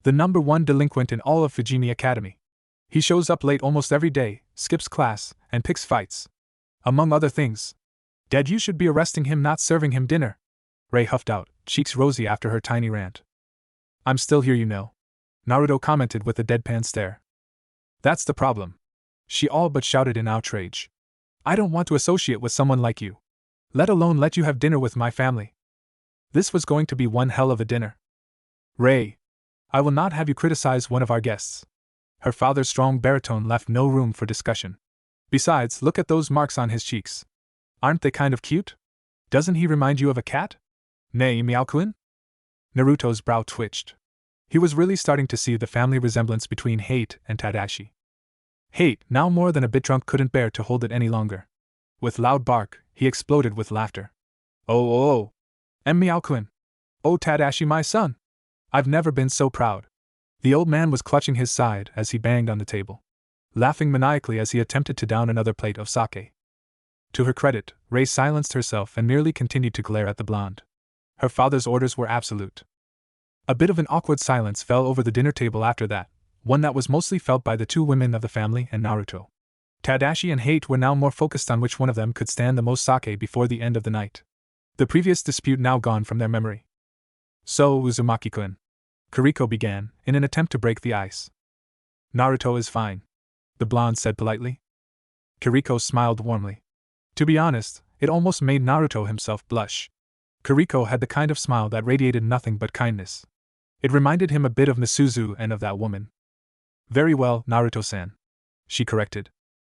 The #1 delinquent in all of Fujimi Academy. He shows up late almost every day, skips class, and picks fights. Among other things. Dad, you should be arresting him, not serving him dinner. Rei huffed out, cheeks rosy after her tiny rant. I'm still here, you know. Naruto commented with a deadpan stare. That's the problem. She all but shouted in outrage. I don't want to associate with someone like you. Let alone let you have dinner with my family. This was going to be one hell of a dinner. Rei, I will not have you criticize one of our guests. Her father's strong baritone left no room for discussion. Besides, look at those marks on his cheeks. Aren't they kind of cute? Doesn't he remind you of a cat? Nay, Meowkuin? Naruto's brow twitched. He was really starting to see the family resemblance between Hate and Tadashi. Hate, now more than a bit drunk, couldn't bear to hold it any longer. With loud bark, he exploded with laughter. Oh, Meowkuin. Oh, Tadashi, my son. I've never been so proud. The old man was clutching his side as he banged on the table, laughing maniacally as he attempted to down another plate of sake. To her credit, Rei silenced herself and merely continued to glare at the blonde. Her father's orders were absolute. A bit of an awkward silence fell over the dinner table after that, one that was mostly felt by the two women of the family and Naruto. Tadashi and Hate were now more focused on which one of them could stand the most sake before the end of the night. The previous dispute now gone from their memory. So, Uzumaki-kun, Kiriko began, in an attempt to break the ice. Naruto is fine, the blonde said politely. Kiriko smiled warmly. To be honest, it almost made Naruto himself blush. Kiriko had the kind of smile that radiated nothing but kindness. It reminded him a bit of Misuzu and of that woman. Very well, Naruto-san, she corrected.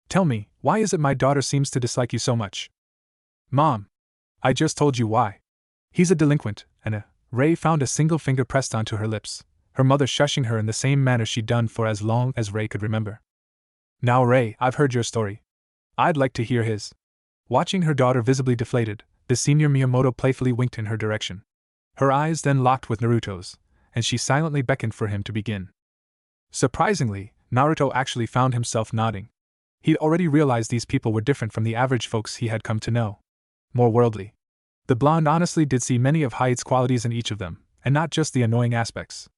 Tell me, why is it my daughter seems to dislike you so much? Mom, I just told you why. He's a delinquent, and Rei found a single finger pressed onto her lips, her mother shushing her in the same manner she'd done for as long as Rei could remember. Now Rei, I've heard your story. I'd like to hear his. Watching her daughter visibly deflated, the senior Miyamoto playfully winked in her direction. Her eyes then locked with Naruto's, and she silently beckoned for him to begin. Surprisingly, Naruto actually found himself nodding. He'd already realized these people were different from the average folks he had come to know. More worldly. The blonde honestly did see many of Hyde's qualities in each of them, and not just the annoying aspects.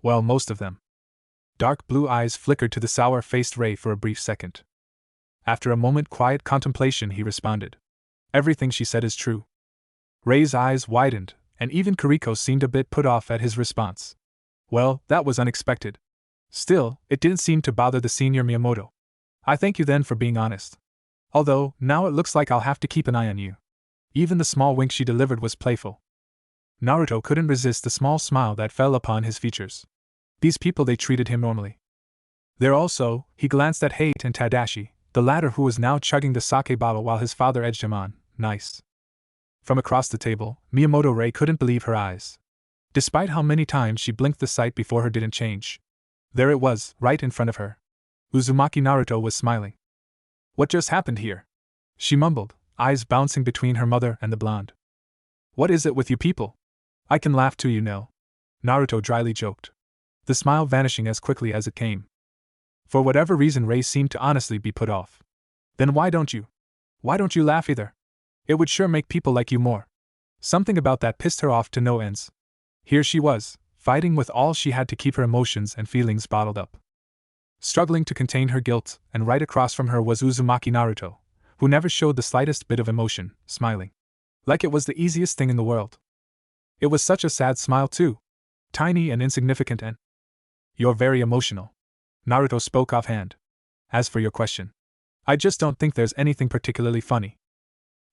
Well, most of them. Dark blue eyes flickered to the sour-faced Ray for a brief second. After a moment quiet contemplation he responded. Everything she said is true. Ray's eyes widened, and even Kiriko seemed a bit put off at his response. Well, that was unexpected. Still, it didn't seem to bother the senior Miyamoto. I thank you then for being honest. Although, now it looks like I'll have to keep an eye on you. Even the small wink she delivered was playful. Naruto couldn't resist the small smile that fell upon his features. These people, they treated him normally. There also, he glanced at Hate and Tadashi, the latter who was now chugging the sake bottle while his father edged him on. Nice. From across the table, Miyamoto Ray couldn't believe her eyes. Despite how many times she blinked, the sight before her didn't change. There it was, right in front of her. Uzumaki Naruto was smiling. What just happened here? She mumbled, eyes bouncing between her mother and the blonde. What is it with you people? I can laugh too, you know. Naruto dryly joked. The smile vanishing as quickly as it came. For whatever reason, Ray seemed to honestly be put off. Then why don't you? Why don't you laugh either? It would sure make people like you more. Something about that pissed her off to no ends. Here she was, fighting with all she had to keep her emotions and feelings bottled up. Struggling to contain her guilt, and right across from her was Uzumaki Naruto, who never showed the slightest bit of emotion, smiling. Like it was the easiest thing in the world. It was such a sad smile too. Tiny and insignificant and... You're very emotional. Naruto spoke offhand. As for your question, I just don't think there's anything particularly funny.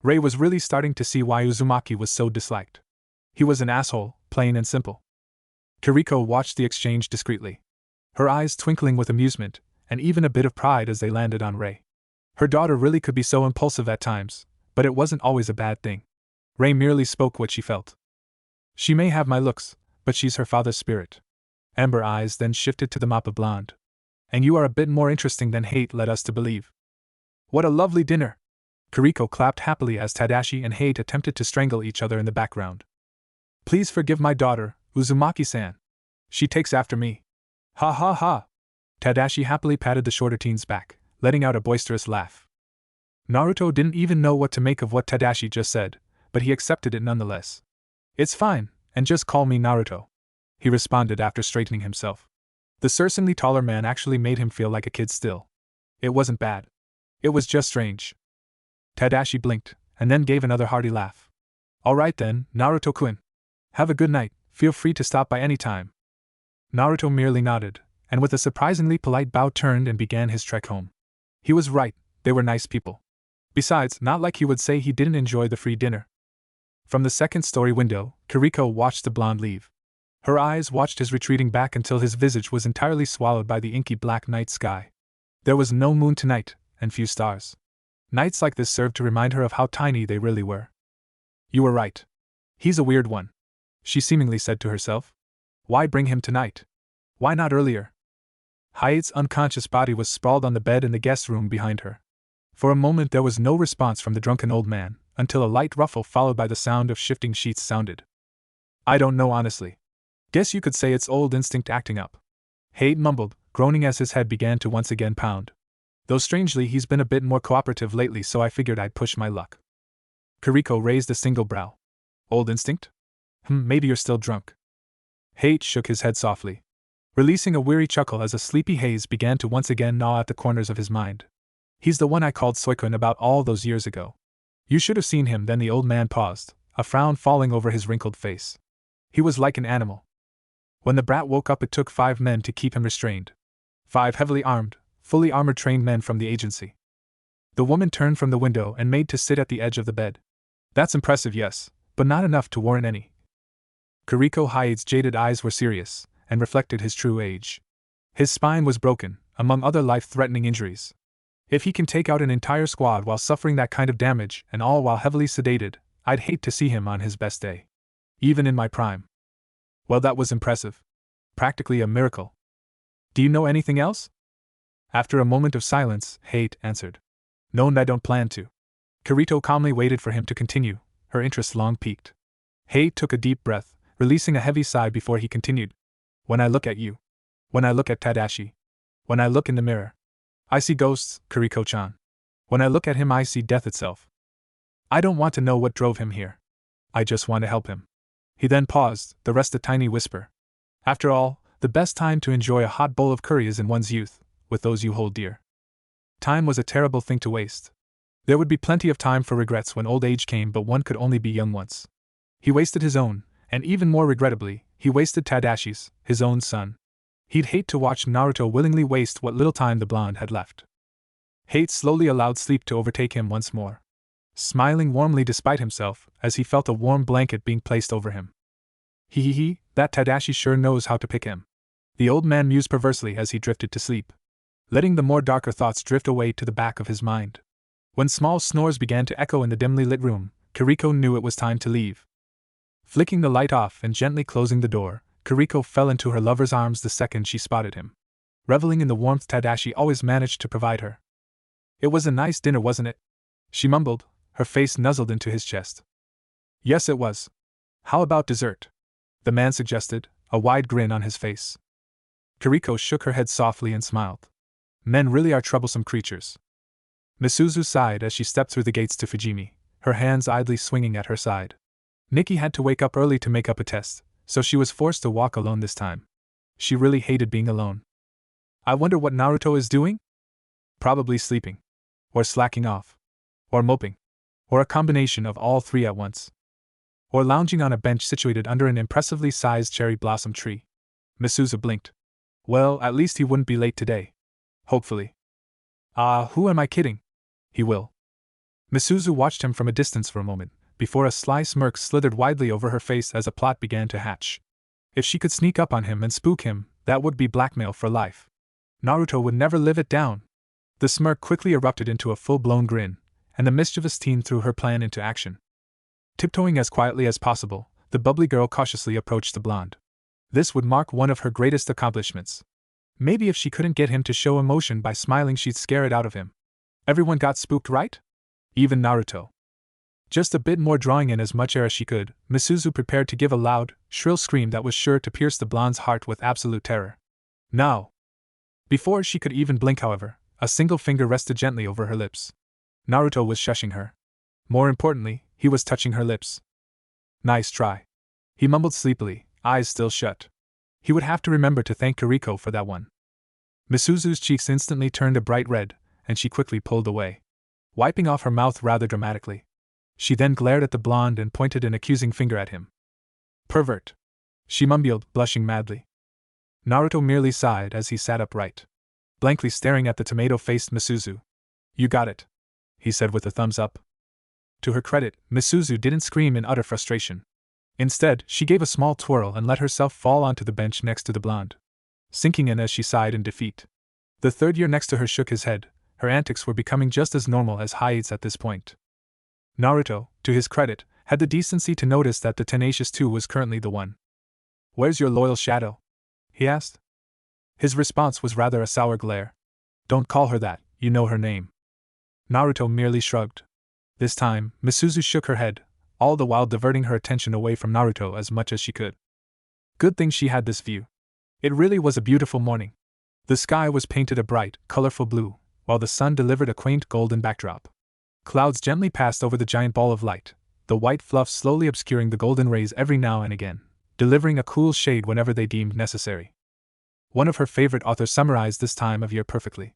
Ray was really starting to see why Uzumaki was so disliked. He was an asshole, plain and simple. Kiriko watched the exchange discreetly, her eyes twinkling with amusement, and even a bit of pride as they landed on Ray. Her daughter really could be so impulsive at times, but it wasn't always a bad thing. Ray merely spoke what she felt. She may have my looks, but she's her father's spirit. Amber eyes then shifted to the Mappa blonde. And you are a bit more interesting than Hate led us to believe. What a lovely dinner! Kiriko clapped happily as Tadashi and Hate attempted to strangle each other in the background. Please forgive my daughter, Uzumaki-san. She takes after me. Ha ha ha! Tadashi happily patted the shorter teen's back, letting out a boisterous laugh. Naruto didn't even know what to make of what Tadashi just said, but he accepted it nonetheless. It's fine, and just call me Naruto, he responded after straightening himself. The certainly taller man actually made him feel like a kid still. It wasn't bad. It was just strange. Tadashi blinked, and then gave another hearty laugh. All right then, Naruto-kun. Have a good night, feel free to stop by any time. Naruto merely nodded, and with a surprisingly polite bow turned and began his trek home. He was right, they were nice people. Besides, not like he would say he didn't enjoy the free dinner. From the second-story window, Kiriko watched the blonde leave. Her eyes watched his retreating back until his visage was entirely swallowed by the inky black night sky. There was no moon tonight, and few stars. Nights like this served to remind her of how tiny they really were. You were right. He's a weird one, she seemingly said to herself. Why bring him tonight? Why not earlier? Hayate's unconscious body was sprawled on the bed in the guest room behind her. For a moment there was no response from the drunken old man, until a light ruffle followed by the sound of shifting sheets sounded. I don't know honestly. Guess you could say it's old instinct acting up. Hayate mumbled, groaning as his head began to once again pound. Though strangely he's been a bit more cooperative lately, so I figured I'd push my luck. Kiriko raised a single brow. Old instinct? Maybe you're still drunk. Hayate shook his head softly, releasing a weary chuckle as a sleepy haze began to once again gnaw at the corners of his mind. He's the one I called Soikun about all those years ago. You should have seen him. Then the old man paused, a frown falling over his wrinkled face. He was like an animal. When the brat woke up, it took 5 men to keep him restrained. 5 heavily armed, fully armored trained men from the agency. The woman turned from the window and made to sit at the edge of the bed. That's impressive, yes, but not enough to warrant any. Kiriko Hayate's jaded eyes were serious, and reflected his true age. His spine was broken, among other life-threatening injuries. If he can take out an entire squad while suffering that kind of damage, and all while heavily sedated, I'd hate to see him on his best day. Even in my prime. Well, that was impressive. Practically a miracle. Do you know anything else? After a moment of silence, Hayate answered. No, and I don't plan to. Kirito calmly waited for him to continue, her interest long piqued. Hayate took a deep breath, releasing a heavy sigh before he continued. When I look at you. When I look at Tadashi. When I look in the mirror, I see ghosts, Kiriko-chan. When I look at him, I see death itself. I don't want to know what drove him here. I just want to help him. He then paused, the rest a tiny whisper. After all, the best time to enjoy a hot bowl of curry is in one's youth, with those you hold dear. Time was a terrible thing to waste. There would be plenty of time for regrets when old age came, but one could only be young once. He wasted his own, and even more regrettably, he wasted Tadashi's, his own son. He'd hate to watch Naruto willingly waste what little time the blonde had left. Hate slowly allowed sleep to overtake him once more, smiling warmly despite himself as he felt a warm blanket being placed over him. That Tadashi sure knows how to pick him. The old man mused perversely as he drifted to sleep, letting the more darker thoughts drift away to the back of his mind. When small snores began to echo in the dimly lit room, Kiriko knew it was time to leave. Flicking the light off and gently closing the door, Kiriko fell into her lover's arms the second she spotted him, reveling in the warmth Tadashi always managed to provide her. "It was a nice dinner, wasn't it?" she mumbled, her face nuzzled into his chest. "Yes, it was. How about dessert?" the man suggested, a wide grin on his face. Kiriko shook her head softly and smiled. Men really are troublesome creatures. Misuzu sighed as she stepped through the gates to Fujimi, her hands idly swinging at her side. Nikki had to wake up early to make up a test, so she was forced to walk alone this time. She really hated being alone. I wonder what Naruto is doing? Probably sleeping. Or slacking off. Or moping. Or a combination of all three at once. Or lounging on a bench situated under an impressively sized cherry blossom tree. Misuzu blinked. Well, at least he wouldn't be late today. Hopefully. Who am I kidding? He will. Misuzu watched him from a distance for a moment, before a sly smirk slithered widely over her face as a plot began to hatch. If she could sneak up on him and spook him, that would be blackmail for life. Naruto would never live it down. The smirk quickly erupted into a full-blown grin, and the mischievous teen threw her plan into action. Tiptoeing as quietly as possible, the bubbly girl cautiously approached the blonde. This would mark one of her greatest accomplishments. Maybe if she couldn't get him to show emotion by smiling, she'd scare it out of him. Everyone got spooked, right? Even Naruto. Just a bit more drawing in as much air as she could, Misuzu prepared to give a loud, shrill scream that was sure to pierce the blonde's heart with absolute terror. Now! Before she could even blink, however, a single finger rested gently over her lips. Naruto was shushing her. More importantly, he was touching her lips. Nice try. He mumbled sleepily, eyes still shut. He would have to remember to thank Kiriko for that one. Misuzu's cheeks instantly turned a bright red, and she quickly pulled away, wiping off her mouth rather dramatically. She then glared at the blonde and pointed an accusing finger at him. Pervert! She mumbled, blushing madly. Naruto merely sighed as he sat upright, blankly staring at the tomato-faced Misuzu. You got it, he said with a thumbs up. To her credit, Misuzu didn't scream in utter frustration. Instead, she gave a small twirl and let herself fall onto the bench next to the blonde, sinking in as she sighed in defeat. The third year next to her shook his head. Her antics were becoming just as normal as Heights at this point. Naruto, to his credit, had the decency to notice that the Tenacious 2 was currently the one. Where's your loyal shadow? He asked. His response was rather a sour glare. Don't call her that, you know her name. Naruto merely shrugged. This time, Misuzu shook her head, all the while diverting her attention away from Naruto as much as she could. Good thing she had this view. It really was a beautiful morning. The sky was painted a bright, colorful blue, while the sun delivered a quaint golden backdrop. Clouds gently passed over the giant ball of light, the white fluff slowly obscuring the golden rays every now and again, delivering a cool shade whenever they deemed necessary. One of her favorite authors summarized this time of year perfectly.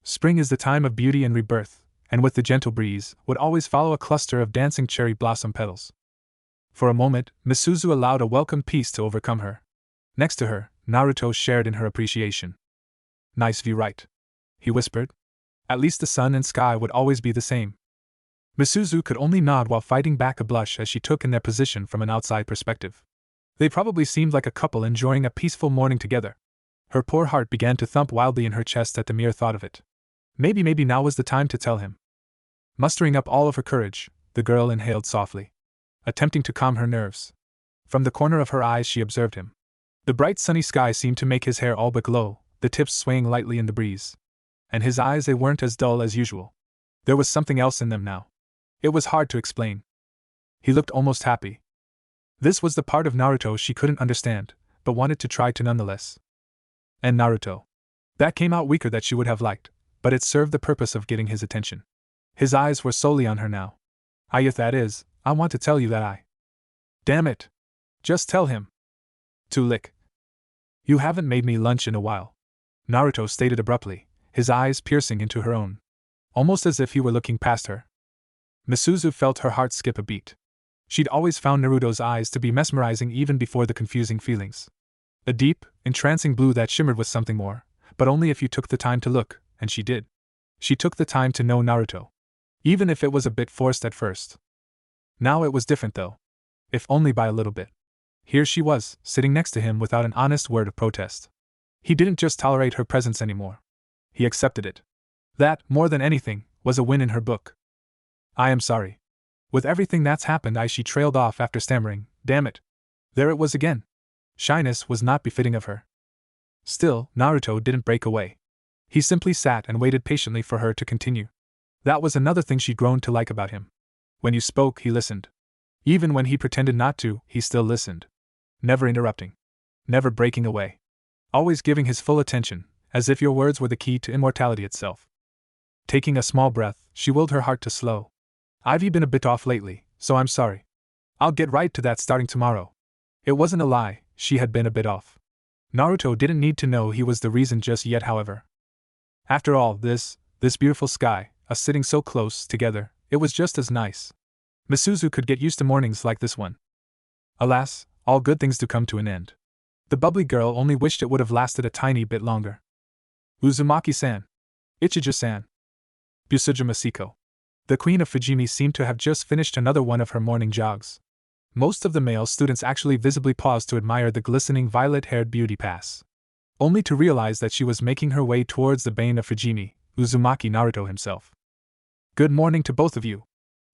Spring is the time of beauty and rebirth, and with the gentle breeze, would always follow a cluster of dancing cherry blossom petals. For a moment, Misuzu allowed a welcome peace to overcome her. Next to her, Naruto shared in her appreciation. Nice view, right? He whispered. At least the sun and sky would always be the same. Misuzu could only nod while fighting back a blush as she took in their position from an outside perspective. They probably seemed like a couple enjoying a peaceful morning together. Her poor heart began to thump wildly in her chest at the mere thought of it. Maybe now was the time to tell him. Mustering up all of her courage, the girl inhaled softly, attempting to calm her nerves. From the corner of her eyes she observed him. The bright sunny sky seemed to make his hair all but glow, the tips swaying lightly in the breeze. And his eyes, they weren't as dull as usual. There was something else in them now. It was hard to explain. He looked almost happy. This was the part of Naruto she couldn't understand, but wanted to try to nonetheless. And Naruto. That came out weaker than she would have liked, but it served the purpose of getting his attention. His eyes were solely on her now. That is, I want to tell you that I. Damn it! Just tell him. To lick. You haven't made me lunch in a while, Naruto stated abruptly, his eyes piercing into her own, almost as if he were looking past her. Misuzu felt her heart skip a beat. She'd always found Naruto's eyes to be mesmerizing even before the confusing feelings. A deep, entrancing blue that shimmered with something more, but only if you took the time to look, and she did. She took the time to know Naruto. Even if it was a bit forced at first. Now it was different though. If only by a little bit. Here she was, sitting next to him without an honest word of protest. He didn't just tolerate her presence anymore. He accepted it. That, more than anything, was a win in her book. I am sorry. With everything that's happened, she trailed off after stammering, damn it. There it was again. Shyness was not befitting of her. Still, Naruto didn't break away. He simply sat and waited patiently for her to continue. That was another thing she'd grown to like about him. When you spoke, he listened. Even when he pretended not to, he still listened. Never interrupting. Never breaking away. Always giving his full attention, as if your words were the key to immortality itself. Taking a small breath, she willed her heart to slow. I've been a bit off lately, so I'm sorry. I'll get right to that starting tomorrow. It wasn't a lie, she had been a bit off. Naruto didn't need to know he was the reason just yet, however. After all, this beautiful sky, us sitting so close together, it was just as nice. Misuzu could get used to mornings like this one. Alas, all good things do come to an end. The bubbly girl only wished it would have lasted a tiny bit longer. Uzumaki-san. Ichijo-san. Busujima Saeko. The queen of Fujimi seemed to have just finished another one of her morning jogs. Most of the male students actually visibly paused to admire the glistening violet-haired beauty pass. Only to realize that she was making her way towards the bane of Fujimi, Uzumaki Naruto himself. Good morning to both of you.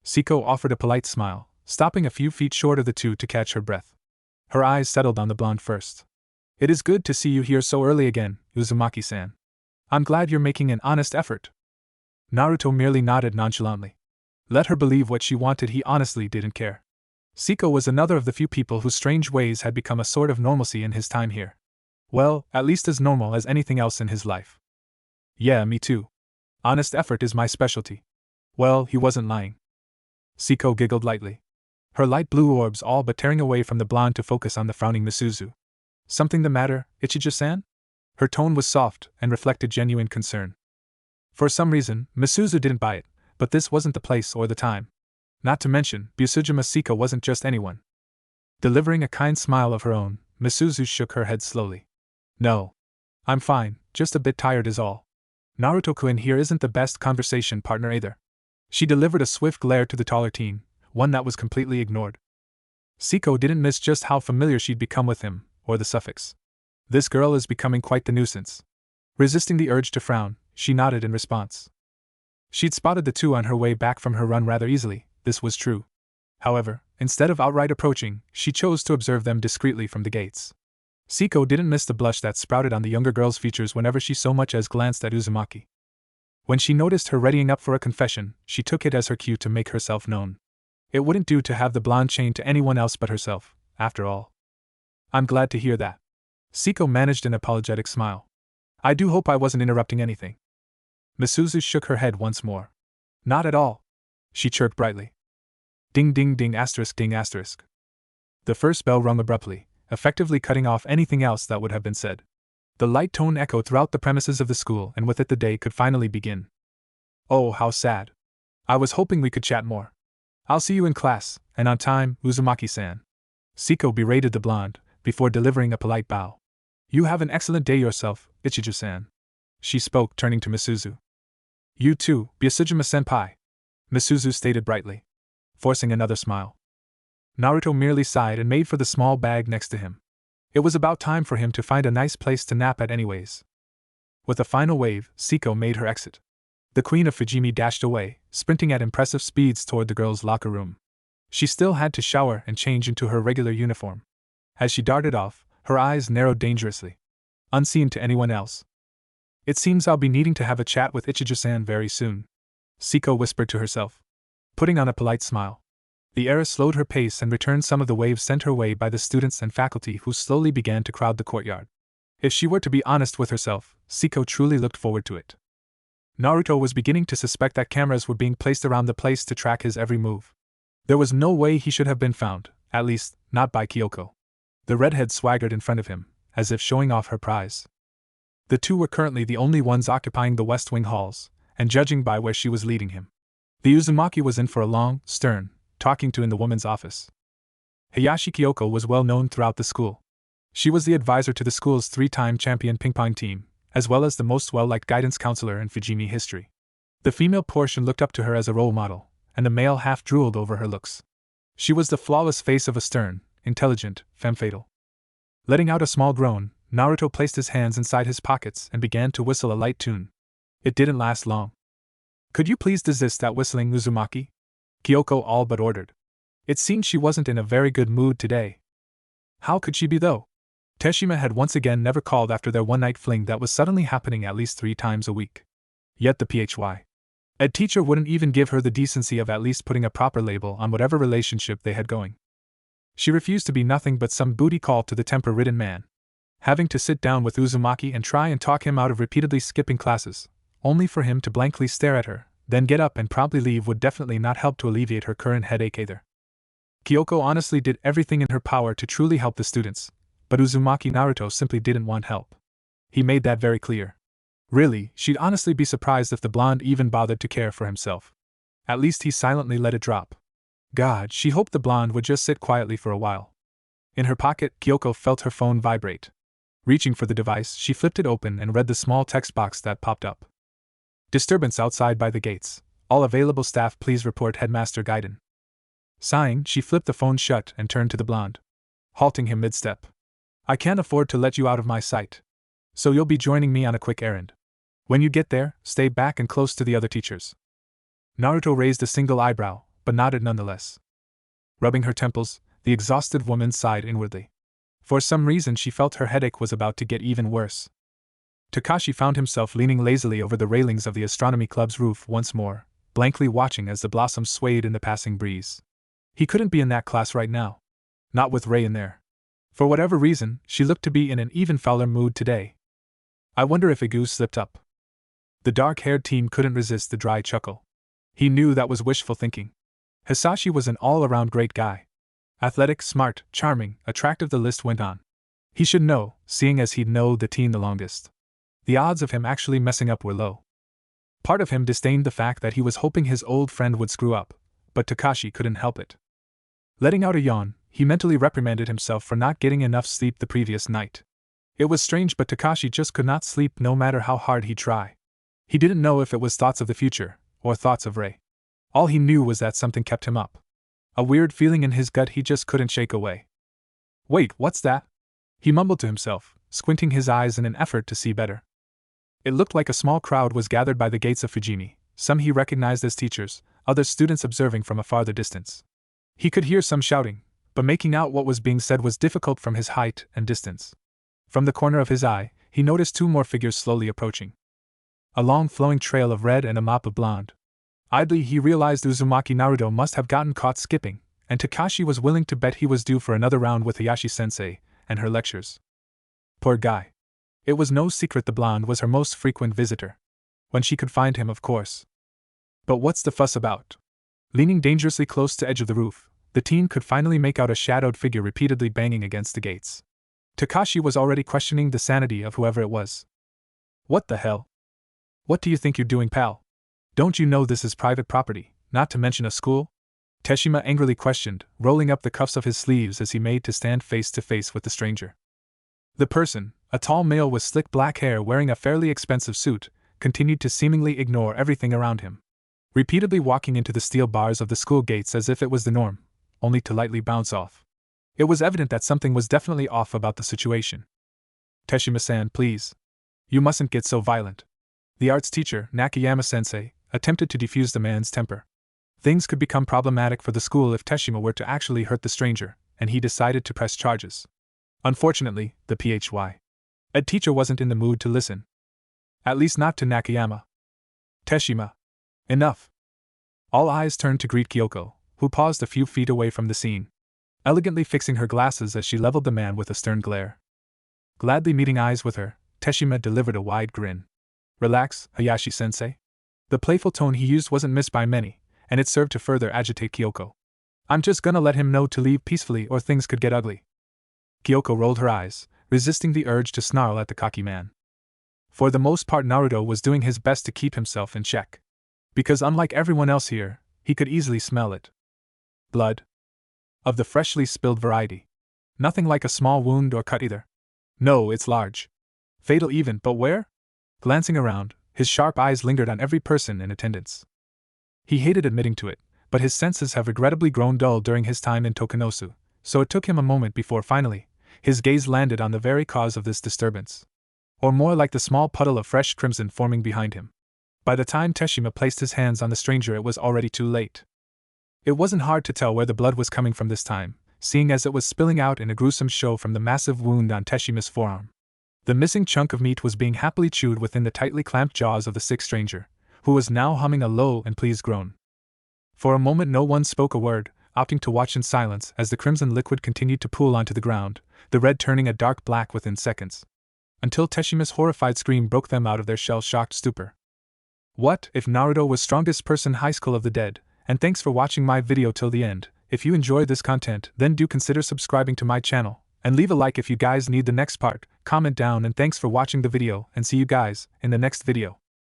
Saeko offered a polite smile, stopping a few feet short of the two to catch her breath. Her eyes settled on the blonde first. It is good to see you here so early again, Uzumaki-san. I'm glad you're making an honest effort. Naruto merely nodded nonchalantly. Let her believe what she wanted, he honestly didn't care. Saeko was another of the few people whose strange ways had become a sort of normalcy in his time here. Well, at least as normal as anything else in his life. Yeah, me too. Honest effort is my specialty. Well, he wasn't lying. Saeko giggled lightly. Her light blue orbs all but tearing away from the blonde to focus on the frowning Misuzu. Something the matter, Ichijo-san? Her tone was soft and reflected genuine concern. For some reason, Misuzu didn't buy it, but this wasn't the place or the time. Not to mention, Busujima Saeko wasn't just anyone. Delivering a kind smile of her own, Misuzu shook her head slowly. No. I'm fine, just a bit tired is all. Naruto-kun here isn't the best conversation partner either. She delivered a swift glare to the taller teen, one that was completely ignored. Saeko didn't miss just how familiar she'd become with him, or the suffix. This girl is becoming quite the nuisance. Resisting the urge to frown, she nodded in response. She'd spotted the two on her way back from her run rather easily, this was true. However, instead of outright approaching, she chose to observe them discreetly from the gates. Saeko didn't miss the blush that sprouted on the younger girl's features whenever she so much as glanced at Uzumaki. When she noticed her readying up for a confession, she took it as her cue to make herself known. It wouldn't do to have the blonde chained to anyone else but herself, after all. I'm glad to hear that. Saeko managed an apologetic smile. I do hope I wasn't interrupting anything. Misuzu shook her head once more. Not at all. She chirped brightly. Ding ding ding asterisk ding asterisk. The first bell rung abruptly, effectively cutting off anything else that would have been said. The light tone echoed throughout the premises of the school, and with it the day could finally begin. Oh, how sad. I was hoping we could chat more. I'll see you in class, and on time, Uzumaki-san. Saeko berated the blonde, before delivering a polite bow. You have an excellent day yourself, Ichijo-san. She spoke, turning to Misuzu. You too, Busujima-senpai. Misuzu stated brightly, forcing another smile. Naruto merely sighed and made for the small bag next to him. It was about time for him to find a nice place to nap at anyways. With a final wave, Saeko made her exit. The queen of Fujimi dashed away, sprinting at impressive speeds toward the girls' locker room. She still had to shower and change into her regular uniform. As she darted off, her eyes narrowed dangerously. Unseen to anyone else. It seems I'll be needing to have a chat with Ichijo-san very soon, Saeko whispered to herself, putting on a polite smile. The heiress slowed her pace and returned some of the waves sent her way by the students and faculty who slowly began to crowd the courtyard. If she were to be honest with herself, Saeko truly looked forward to it. Naruto was beginning to suspect that cameras were being placed around the place to track his every move. There was no way he should have been found, at least, not by Kyoko. The redhead swaggered in front of him, as if showing off her prize. The two were currently the only ones occupying the West Wing halls, and judging by where she was leading him, the Uzumaki was in for a long, stern, talking to in the woman's office. Hayashi Kyoko was well known throughout the school. She was the advisor to the school's 3-time champion ping-pong team, as well as the most well-liked guidance counselor in Fujimi history. The female portion looked up to her as a role model, and the male half drooled over her looks. She was the flawless face of a stern, intelligent femme fatale. Letting out a small groan, Naruto placed his hands inside his pockets and began to whistle a light tune. It didn't last long. "Could you please desist that whistling, Uzumaki?" Kyoko all but ordered. It seemed she wasn't in a very good mood today. How could she be though? Teshima had once again never called after their one-night fling that was suddenly happening at least 3 times a week. Yet the PHY ed teacher wouldn't even give her the decency of at least putting a proper label on whatever relationship they had going. She refused to be nothing but some booty call to the temper-ridden man. Having to sit down with Uzumaki and try and talk him out of repeatedly skipping classes, only for him to blankly stare at her, then get up and promptly leave would definitely not help to alleviate her current headache either. Kyoko honestly did everything in her power to truly help the students, but Uzumaki Naruto simply didn't want help. He made that very clear. Really, she'd honestly be surprised if the blonde even bothered to care for himself. At least he silently let it drop. God, she hoped the blonde would just sit quietly for a while. In her pocket, Kyoko felt her phone vibrate. Reaching for the device, she flipped it open and read the small text box that popped up. "Disturbance outside by the gates. All available staff please report Headmaster Gaiden." Sighing, she flipped the phone shut and turned to the blonde, halting him mid-step. "I can't afford to let you out of my sight. So you'll be joining me on a quick errand. When you get there, stay back and close to the other teachers." Naruto raised a single eyebrow, but nodded nonetheless. Rubbing her temples, the exhausted woman sighed inwardly. For some reason she felt her headache was about to get even worse. Takashi found himself leaning lazily over the railings of the astronomy club's roof once more, blankly watching as the blossoms swayed in the passing breeze. He couldn't be in that class right now. Not with Rei in there. For whatever reason, she looked to be in an even fouler mood today. I wonder if Igu slipped up. The dark-haired teen couldn't resist the dry chuckle. He knew that was wishful thinking. Hisashi was an all-around great guy. Athletic, smart, charming, attractive, the list went on. He should know, seeing as he'd known the teen the longest. The odds of him actually messing up were low. Part of him disdained the fact that he was hoping his old friend would screw up, but Takashi couldn't help it. Letting out a yawn, he mentally reprimanded himself for not getting enough sleep the previous night. It was strange, but Takashi just could not sleep no matter how hard he'd try. He didn't know if it was thoughts of the future, or thoughts of Rei. All he knew was that something kept him up. A weird feeling in his gut he just couldn't shake away. "Wait, what's that?" he mumbled to himself, squinting his eyes in an effort to see better. It looked like a small crowd was gathered by the gates of Fujimi, some he recognized as teachers, others students observing from a farther distance. He could hear some shouting, but making out what was being said was difficult from his height and distance. From the corner of his eye, he noticed 2 more figures slowly approaching. A long flowing trail of red and a mop of blonde. Idly he realized Uzumaki Naruto must have gotten caught skipping, and Takashi was willing to bet he was due for another round with Hayashi-sensei and her lectures. Poor guy. It was no secret the blonde was her most frequent visitor. When she could find him, of course. But what's the fuss about? Leaning dangerously close to the edge of the roof, the teen could finally make out a shadowed figure repeatedly banging against the gates. Takashi was already questioning the sanity of whoever it was. "What the hell? What do you think you're doing, pal? Don't you know this is private property, not to mention a school?" Teshima angrily questioned, rolling up the cuffs of his sleeves as he made to stand face to face with the stranger. The person, a tall male with slick black hair wearing a fairly expensive suit, continued to seemingly ignore everything around him, repeatedly walking into the steel bars of the school gates as if it was the norm, only to lightly bounce off. It was evident that something was definitely off about the situation. "Teshima-san, please. You mustn't get so violent." The arts teacher, Nakayama-sensei, attempted to defuse the man's temper. Things could become problematic for the school if Teshima were to actually hurt the stranger, and he decided to press charges. Unfortunately, the PHY ed teacher wasn't in the mood to listen. At least not to Nakayama. "Teshima. Enough." All eyes turned to greet Kyoko, who paused a few feet away from the scene, elegantly fixing her glasses as she leveled the man with a stern glare. Gladly meeting eyes with her, Teshima delivered a wide grin. Relax, Hayashi-sensei. The playful tone he used wasn't missed by many, and it served to further agitate Kyoko. I'm just gonna let him know to leave peacefully or things could get ugly. Kyoko rolled her eyes, resisting the urge to snarl at the cocky man. For the most part, Naruto was doing his best to keep himself in check. Because unlike everyone else here, he could easily smell it. Blood. Of the freshly spilled variety. Nothing like a small wound or cut either. No, it's large. Fatal even, but where? Glancing around, his sharp eyes lingered on every person in attendance. He hated admitting to it, but his senses have regrettably grown dull during his time in Tokanosu, so it took him a moment before finally, his gaze landed on the very cause of this disturbance. Or more like the small puddle of fresh crimson forming behind him. By the time Teshima placed his hands on the stranger, it was already too late. It wasn't hard to tell where the blood was coming from this time, seeing as it was spilling out in a gruesome show from the massive wound on Teshima's forearm. The missing chunk of meat was being happily chewed within the tightly clamped jaws of the sick stranger, who was now humming a low and pleased groan. For a moment no one spoke a word, opting to watch in silence as the crimson liquid continued to pool onto the ground, the red turning a dark black within seconds. Until Teshima's horrified scream broke them out of their shell-shocked stupor. What if Naruto was strongest person high school of the dead? And thanks for watching my video till the end. If you enjoyed this content, then do consider subscribing to my channel, and leave a like if you guys need the next part, comment down, and thanks for watching the video, and see you guys in the next video.